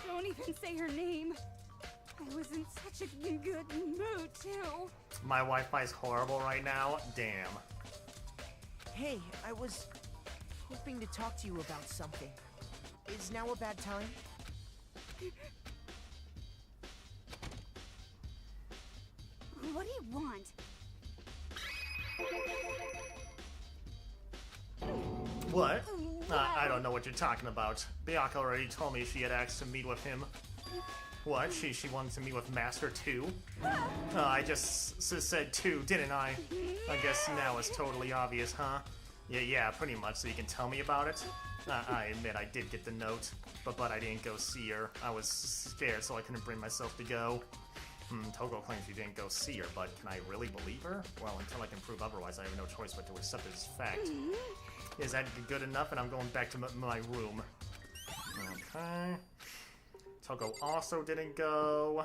Don't even say her name. I was in such a good mood, too. My Wi-Fi's horrible right now. Damn. Hey, I was hoping to talk to you about something. Is now a bad time? What do you want? What? I don't know what you're talking about. Bianca already told me she had asked to meet with him. What? She wanted to meet with Master too? I just said too, didn't I? I guess now it's totally obvious, huh? Yeah, pretty much, so you can tell me about it? I admit I did get the note, but I didn't go see her. I was scared, so I couldn't bring myself to go. Togo claims you didn't go see her, but can I really believe her? Well, until I can prove otherwise, I have no choice but to accept it as fact. Is that good enough? And I'm going back to my room. Okay. Togo also didn't go.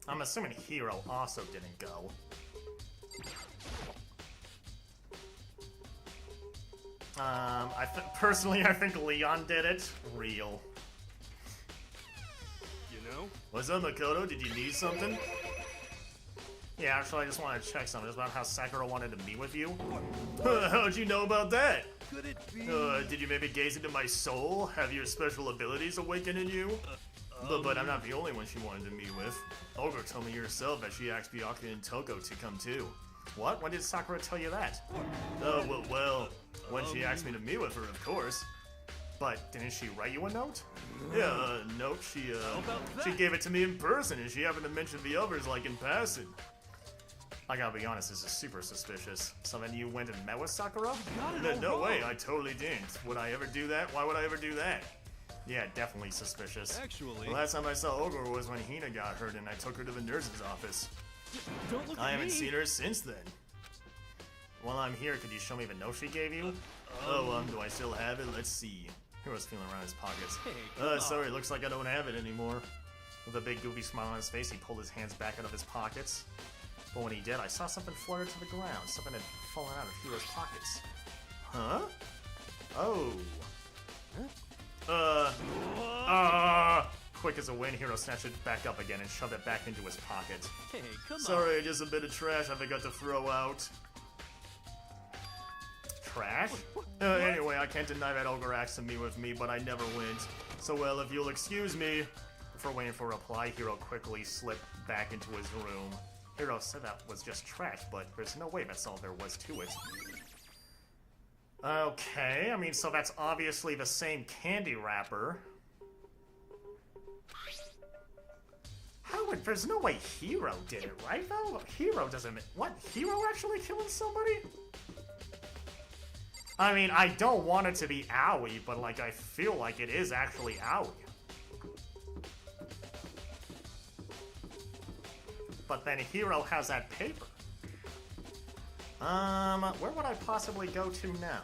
I'm assuming Hiro also didn't go. Personally, I think Leon did it. Real. What's up, Makoto? Did you need something? Yeah, actually, I just wanted to check something. It's about how Sakura wanted to meet with you. How'd you know about that? Could it be? Did you maybe gaze into my soul? Have your special abilities awakened in you? But I'm not the only one she wanted to meet with. Ogre told me yourself that she asked Byakuya and Toko to come too. What? When did Sakura tell you that? Well, when she asked me to meet with her, of course. But didn't she write you a note? Yeah, a note. She gave it to me in person, and she happened to mention the others, like, in passing. I gotta be honest, this is super suspicious. So then you went and met with Sakura? No way, I totally didn't. Would I ever do that? Why would I ever do that? Yeah, definitely suspicious. Actually, the last time I saw Ogre was when Hina got hurt, and I took her to the nurse's office. don't look at I haven't me. seen her since then. While I'm here, could you show me the note she gave you? Do I still have it? Let's see. Hero's feeling around his pockets. Hey, sorry, looks like I don't have it anymore. With a big goofy smile on his face, he pulled his hands back out of his pockets. But when he did, I saw something flutter to the ground. Something had fallen out of Hero's pockets. Huh? Oh. Quick as a wind, Hero snatched it back up again and shoved it back into his pocket. Hey, come on. Sorry, just a bit of trash I forgot to throw out. trash. Anyway, I can't deny that Ogre asked to meet with me, but I never went. So, well, if you'll excuse me. Before waiting for a reply, Hiro quickly slipped back into his room. Hiro said that was just trash, but there's no way that's all there was to it. Okay, I mean, so that's obviously the same candy wrapper. How would... There's no way Hiro did it, right, though? Hiro doesn't... What? Hiro actually killing somebody? I mean, I don't want it to be Aoi, but, like, I feel like it is actually Aoi. But then Hiro has that paper. Where would I possibly go to now?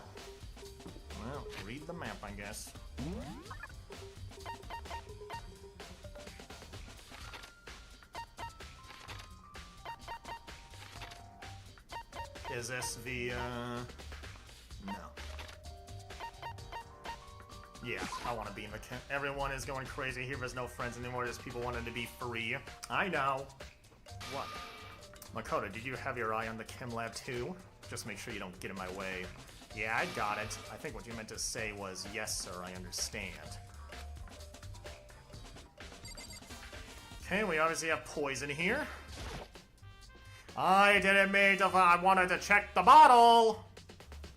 Well, read the map, I guess. Is this the, no. Yeah, I want to be in the camp. Everyone is going crazy here. There's no friends anymore. There's people wanting to be free. I know. What? Makoto, did you have your eye on the chem lab too? Just make sure you don't get in my way. Yeah, I got it. I think what you meant to say was, yes, sir, I understand. Okay, we obviously have poison here. I didn't mean to... I wanted to check the bottle!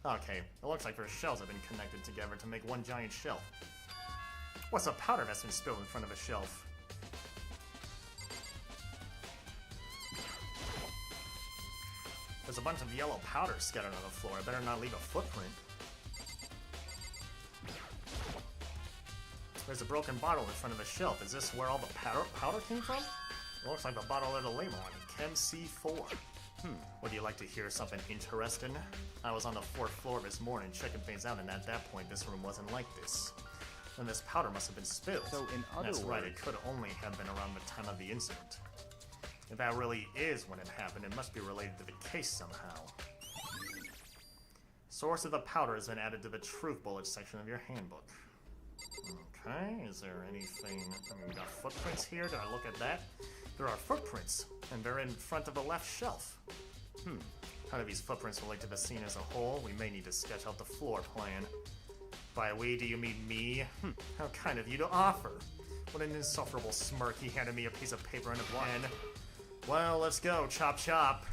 Okay, it looks like their shells have been connected together to make one giant shelf. What's a powder that's been spilled in front of a shelf? There's a bunch of yellow powder scattered on the floor. I better not leave a footprint. There's a broken bottle in front of a shelf. Is this where all the powder came from? It looks like the bottle had a label on it. Chem C4. Would you like to hear something interesting? I was on the 4th floor this morning checking things out, and at that point this room wasn't like this. Then this powder must have been spilled. So in other That's right, words... it could only have been around the time of the incident. If that really is when it happened, it must be related to the case somehow. Source of the powder has been added to the truth bullet section of your handbook. Okay, is there anything... I mean, we got footprints here. Did I look at that? There are footprints, and they're in front of the left shelf. How do these footprints relate to the scene as a whole? We may need to sketch out the floor plan. By we, do you mean me? How kind of you to offer. What an insufferable smirk. He handed me a piece of paper and a pen. Well, let's go. Chop, chop.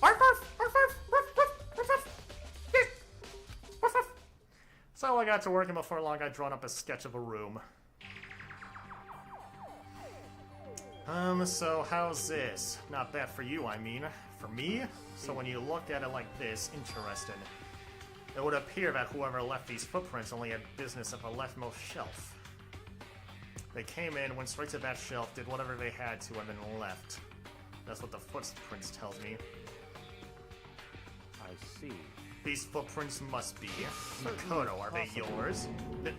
Arf, arf, arf, arf, arf, arf, arf, arf. Arf, arf. So I got to work, and before long I'd drawn up a sketch of a room. So how's this? Not bad for you, I mean. For me? So when you look at it like this, interesting. It would appear that whoever left these footprints only had business at the leftmost shelf. They came in, went straight to that shelf, did whatever they had to, and then left. That's what the footprints tells me. I see. These footprints must be. Makoto, are they yours?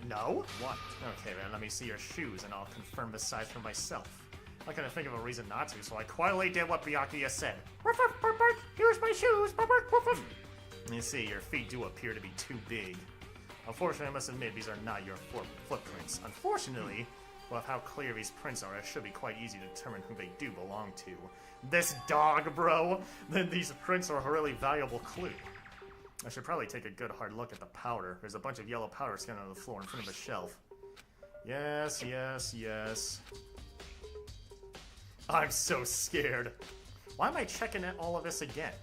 No? What? Okay, then let me see your shoes, and I'll confirm the size for myself. I couldn't think of a reason not to, so I quietly did what Byakuya said. Here's my shoes. You see, your feet do appear to be too big. Unfortunately, I must admit, these are not your footprints. Unfortunately, with how clear these prints are, it should be quite easy to determine who they do belong to. This dog, bro! Then these prints are a really valuable clue. I should probably take a good hard look at the powder. There's a bunch of yellow powder scattered on the floor in front of the shelf. Yes, yes, yes. I'm so scared. Why am I checking all of this again?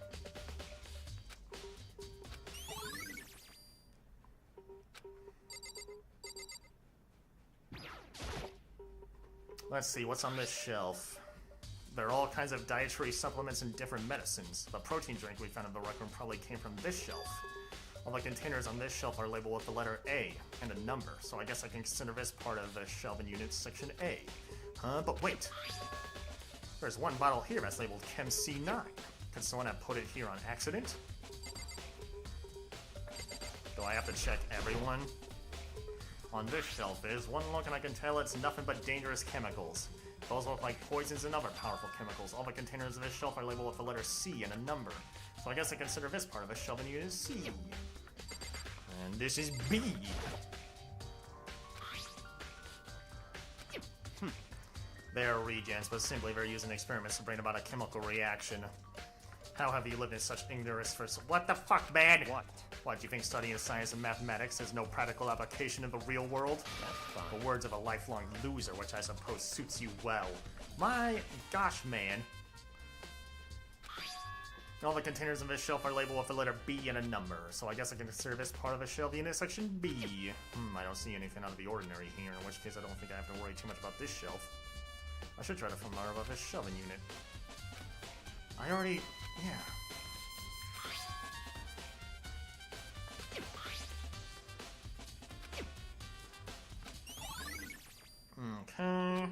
Let's see, what's on this shelf? There are all kinds of dietary supplements and different medicines. The protein drink we found in the rec room probably came from this shelf. All the containers on this shelf are labeled with the letter A and a number, so I guess I can consider this part of the shelving unit section A. But wait. There's one bottle here that's labeled Chem C9. Could someone have put it here on accident? Do I have to check everyone? On this shelf is one look and I can tell it's nothing but dangerous chemicals. Those look like poisons and other powerful chemicals. All the containers of this shelf are labeled with the letter C and a number. So I guess I consider this part of the shelving unit as C. And this is B. They're regens, but simply they're using experiments to bring about a chemical reaction. How have you lived in such ignorance for what the fuck, man? What? What, do you think studying science and mathematics has no practical application in the real world? That's fine. The words of a lifelong loser, which I suppose suits you well. My gosh, man. All the containers in this shelf are labeled with the letter B and a number, so I guess I can consider this part of the shelf unit section B. I don't see anything out of the ordinary here, in which case I don't think I have to worry too much about this shelf. I should try to find more about this shelving unit. I already... yeah. Okay.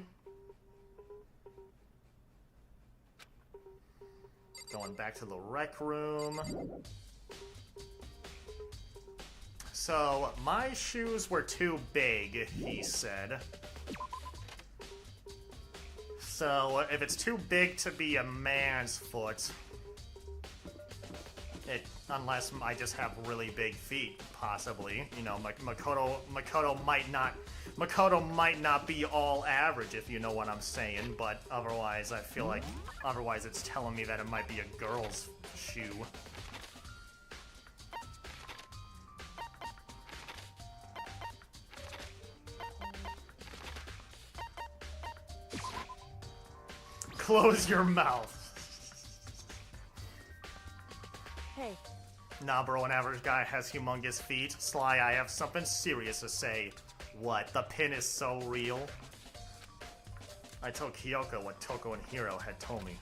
Going back to the rec room. So, my shoes were too big, he said. So, if it's too big to be a man's foot, unless I just have really big feet, possibly. You know, Makoto might not be all average, if you know what I'm saying, but otherwise, I feel like, otherwise it's telling me that it might be a girl's shoe. Close your mouth. Hey, Nah, bro, an average guy has humongous feet. Sly, I have something serious to say. What? The pin is so real? I told Kyoko what Toko and Hiro had told me.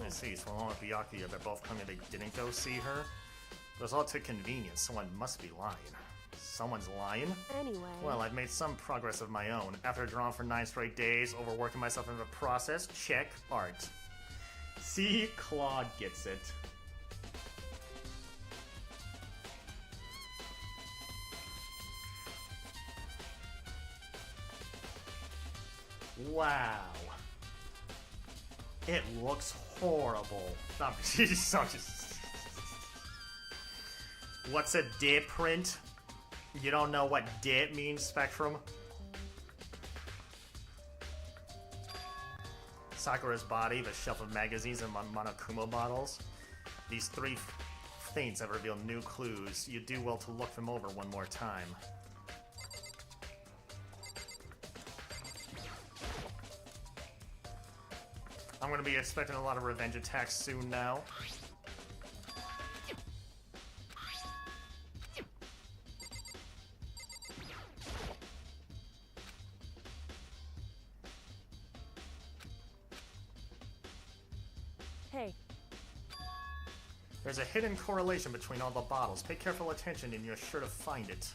I see. So along with Byakuya, they're both claiming they didn't go see her. It was all too convenient. Someone must be lying. Someone's lying? Anyway. Well, I've made some progress of my own. After drawing for 9 straight days, overworking myself in the process, check, art. See, Claude gets it. Wow. It looks horrible. What's a dip print? You don't know what dip means, Spectrum? Sakura's body, the shelf of magazines, and Monokuma bottles. These 3 things have revealed new clues. You do well to look them over one more time. I'm gonna be expecting a lot of revenge attacks soon now. Hey, There's a hidden correlation between all the bottles. Pay careful attention and you're sure to find it.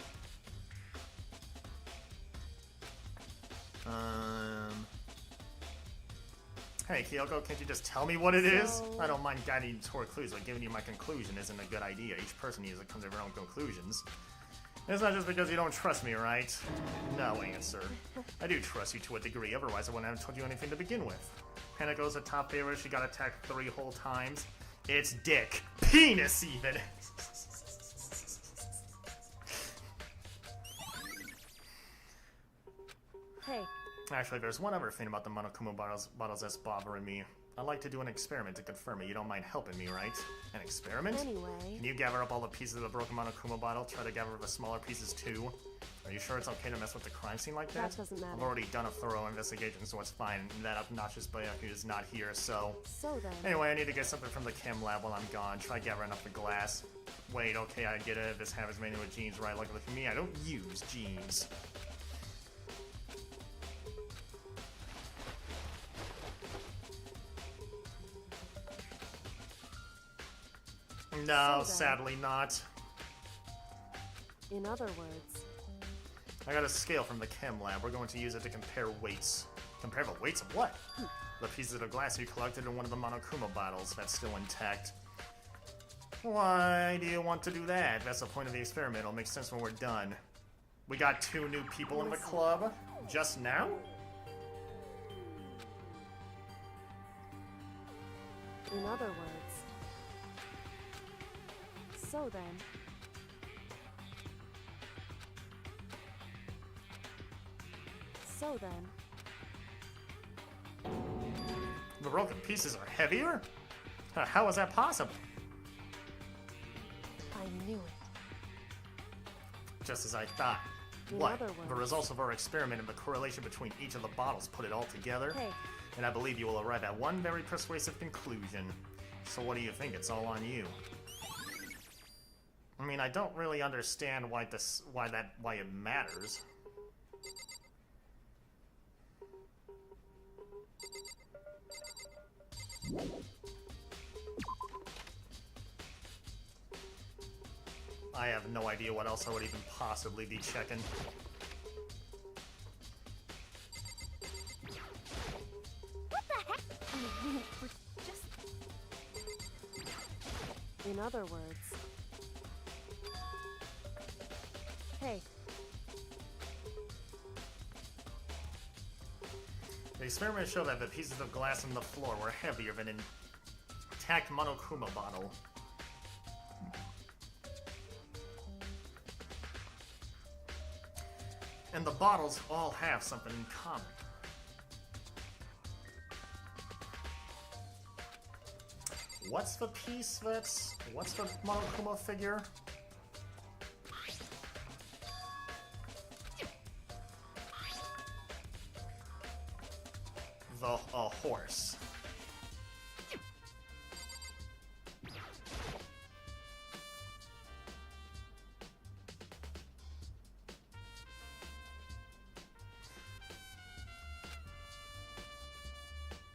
Hey, Kyoko, can't you just tell me what it is? I don't mind guiding you toward clues, but giving you my conclusion isn't a good idea. Each person needs to come to their own conclusions. It's not just because you don't trust me, right? No answer. I do trust you to a degree, otherwise I wouldn't have told you anything to begin with. Hanako's a top favorite. She got attacked 3 whole times. It's dick. Penis, even! hey, Actually, there's one other thing about the Monokuma bottles that's bothering me. I'd like to do an experiment to confirm it. You don't mind helping me, right? An experiment? anyway. Can you gather up all the pieces of the broken Monokuma bottle? Try to gather the smaller pieces too? Are you sure it's okay to mess with the crime scene like that? That doesn't matter. I've already done a thorough investigation, so it's fine. That obnoxious Byaku is not here, so... So then. Anyway, I need to get something from the chem lab while I'm gone. Try gathering up the glass. Wait, okay, I get it. This Havoc's made with jeans, right? Look at me, I don't use jeans. No, So then. sadly not. In other words, I got a scale from the chem lab. We're going to use it to compare weights. Compare the weights of what? The pieces of glass you collected in one of the Monokuma bottles that's still intact. Why do you want to do that? That's the point of the experiment. It'll make sense when we're done. We got 2 new people in the club? Just now? in other words. So then. So then. The broken pieces are heavier? How is that possible? I knew it. Just as I thought. In What? other The words- results of our experiment and the correlation between each of the bottles put it all together. Hey. And I believe you will arrive at one very persuasive conclusion. So what do you think? It's all on you. I mean, I don't really understand why it matters. I have no idea what else I would even possibly be checking. What the heck? We're just... In other words... Hey, The experiment showed that the pieces of glass on the floor were heavier than an intact Monokuma bottle. And the bottles all have something in common. What's the piece that's... What's the Monokuma figure? A horse.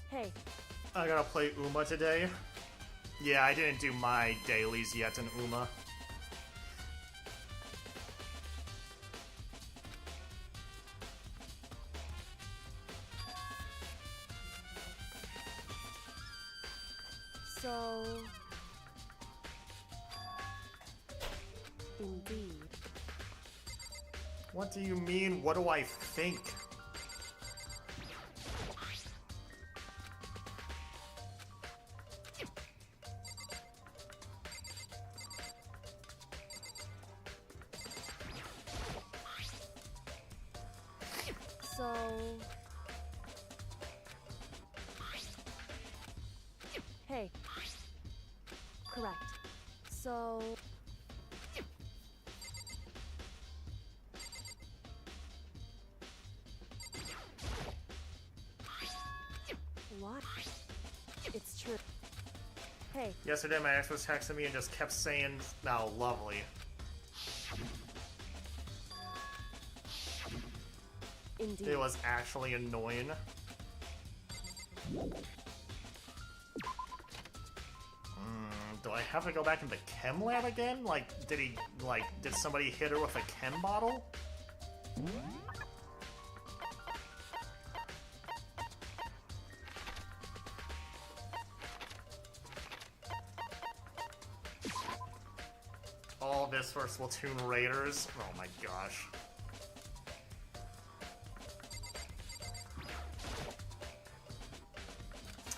hey, I gotta play Uma today. Yeah, I didn't do my dailies yet in Uma. so... Indeed. What do you mean? What do I think? So... Hey. Correct. So... What? It's true. Hey, Yesterday my ex was texting me and just kept saying, "Oh, lovely." indeed. It was actually annoying. Do I have to go back into chem lab again? Like, did somebody hit her with a chem bottle? All this for Splatoon Raiders? Oh my gosh.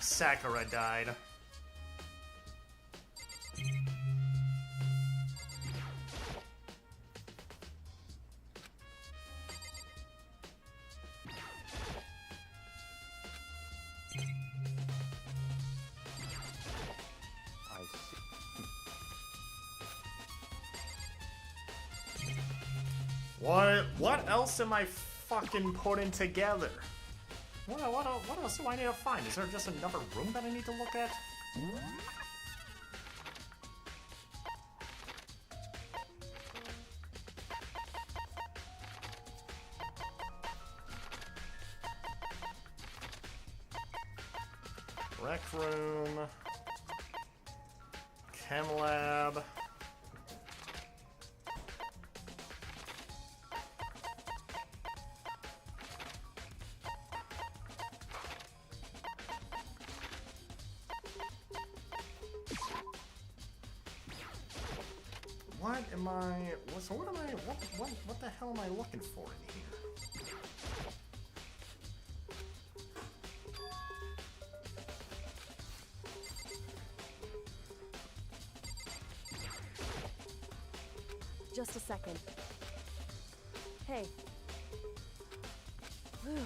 Sakura died. I see. What else am I fucking putting together? What else do I need to find? Is there just another room that I need to look at? Rec room. Chem lab. What am I? So what am I? What the hell am I looking for in here? Just a second. Hey. Whew.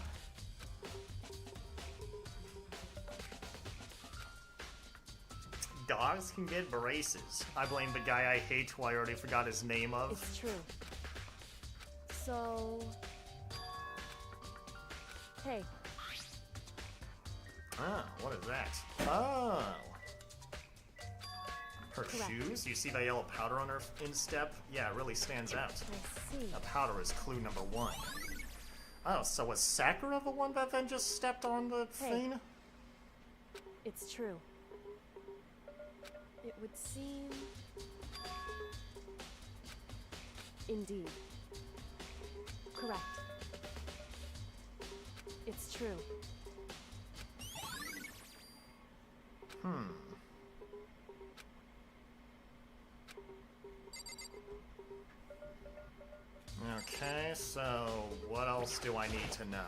Dogs can get braces. I blame the guy I hate who I already forgot his name of. It's true. So... Hey, Ah, what is that? Oh! Her Correct. shoes? You see that yellow powder on her instep? Yeah, it really stands out. I see. The powder is clue number 1. Oh, so was Sakura the one that then just stepped on the Hey. thing? It's true. It would seem... Indeed. Correct. It's true. Okay, so what else do I need to know?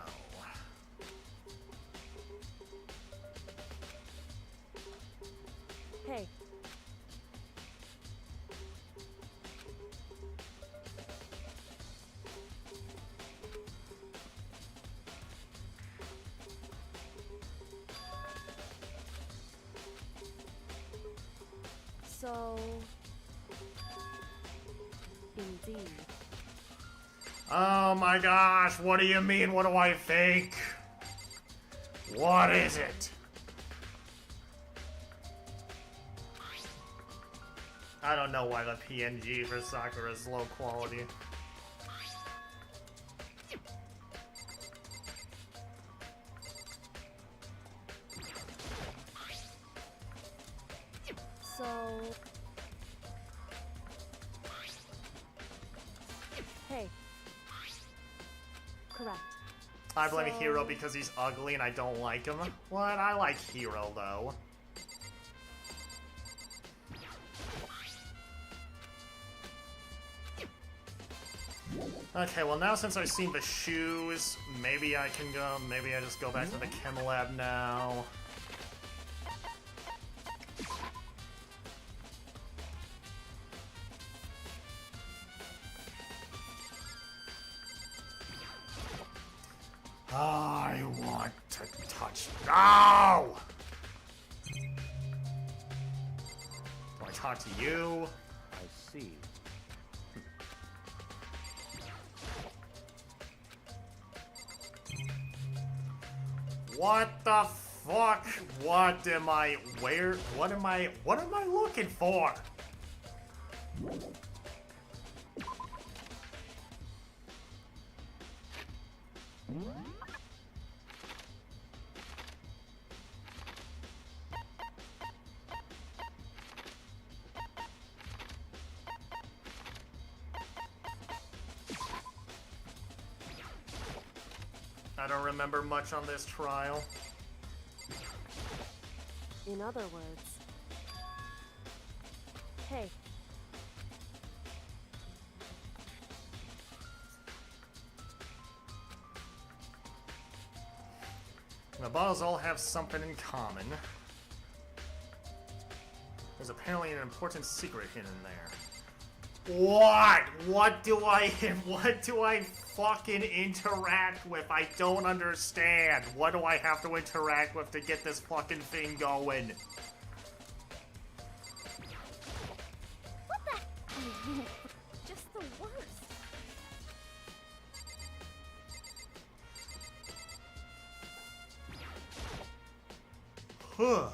Hey, so... Indeed. Oh my gosh, what do you mean? What do I think? What is it? I don't know why the PNG for Sakura is low quality. So... Hey. Correct. I blame So- Hiro because he's ugly and I don't like him. What? I like Hiro though. Okay, well now since I've seen the shoes, maybe I can go, maybe I just go back to the chem lab now. I want to touch. No! Do I talk to you? I see. What the fuck? What am I? Where? What am I looking for? I don't remember much on this trial. In other words... Hey. The bottles all have something in common. There's apparently an important secret hidden there. What? What do I fucking interact with? I don't understand. What do I have to interact with to get this fucking thing going? What the? Just the worst. Huh.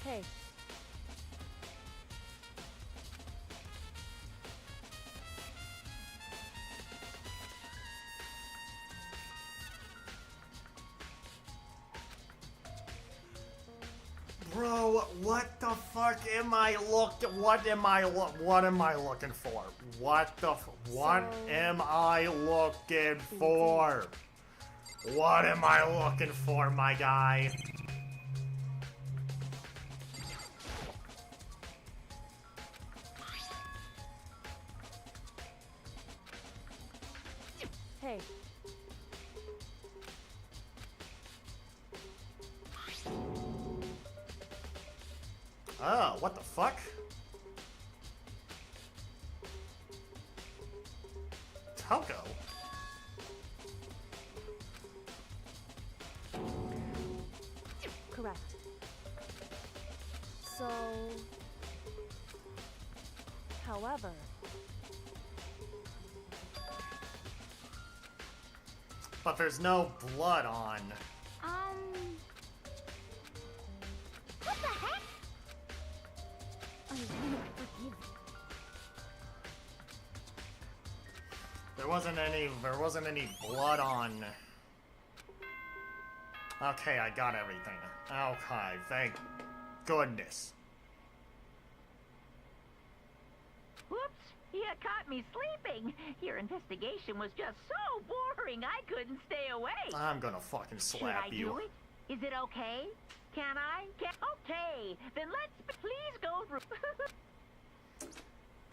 Hey. Bro, what the fuck am I looking for? What am I looking for? What am I looking for? What am I looking for, my guy? Hey. Oh, what the fuck? Toko? correct. So... However... But there's no blood on. What the heck? I won't forgive you. There wasn't any blood on. Okay, I got everything. Okay, thank goodness. Whoops! You caught me sleeping. Your investigation was just so boring, I couldn't stay awake. I'm gonna fucking slap Should I you. do it? Is it okay? Can I? Okay, then let's please go through.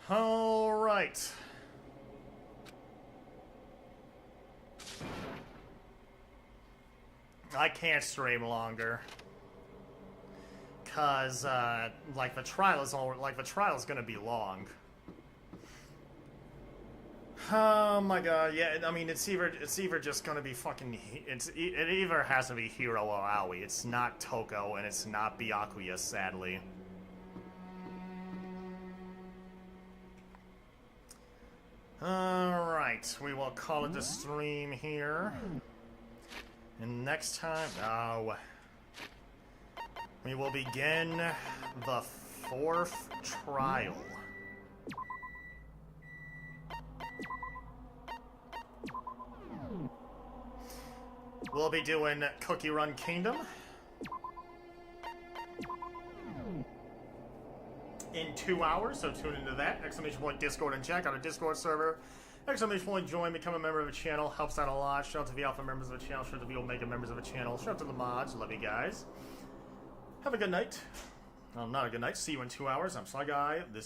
All right. I can't stream longer. Cause like the trial is gonna be long. Oh my god, yeah, I mean it's either just gonna be fucking it either has to be Hiro or Aoi. It's not Toko and it's not Byakuya, sadly. Alright, we will call it a stream here. And next time, we will begin the 4th trial. We'll be doing Cookie Run Kingdom in 2 hours, so tune into that. Exclamation point Discord and check out our Discord server. Exclamation point join, become a member of the channel, helps out a lot. Shout out to the alpha members of the channel, shout out to the omega members of the channel, shout out to the mods, love you guys. Have a good night. Well, not a good night, see you in 2 hours. I'm Sly Guy. This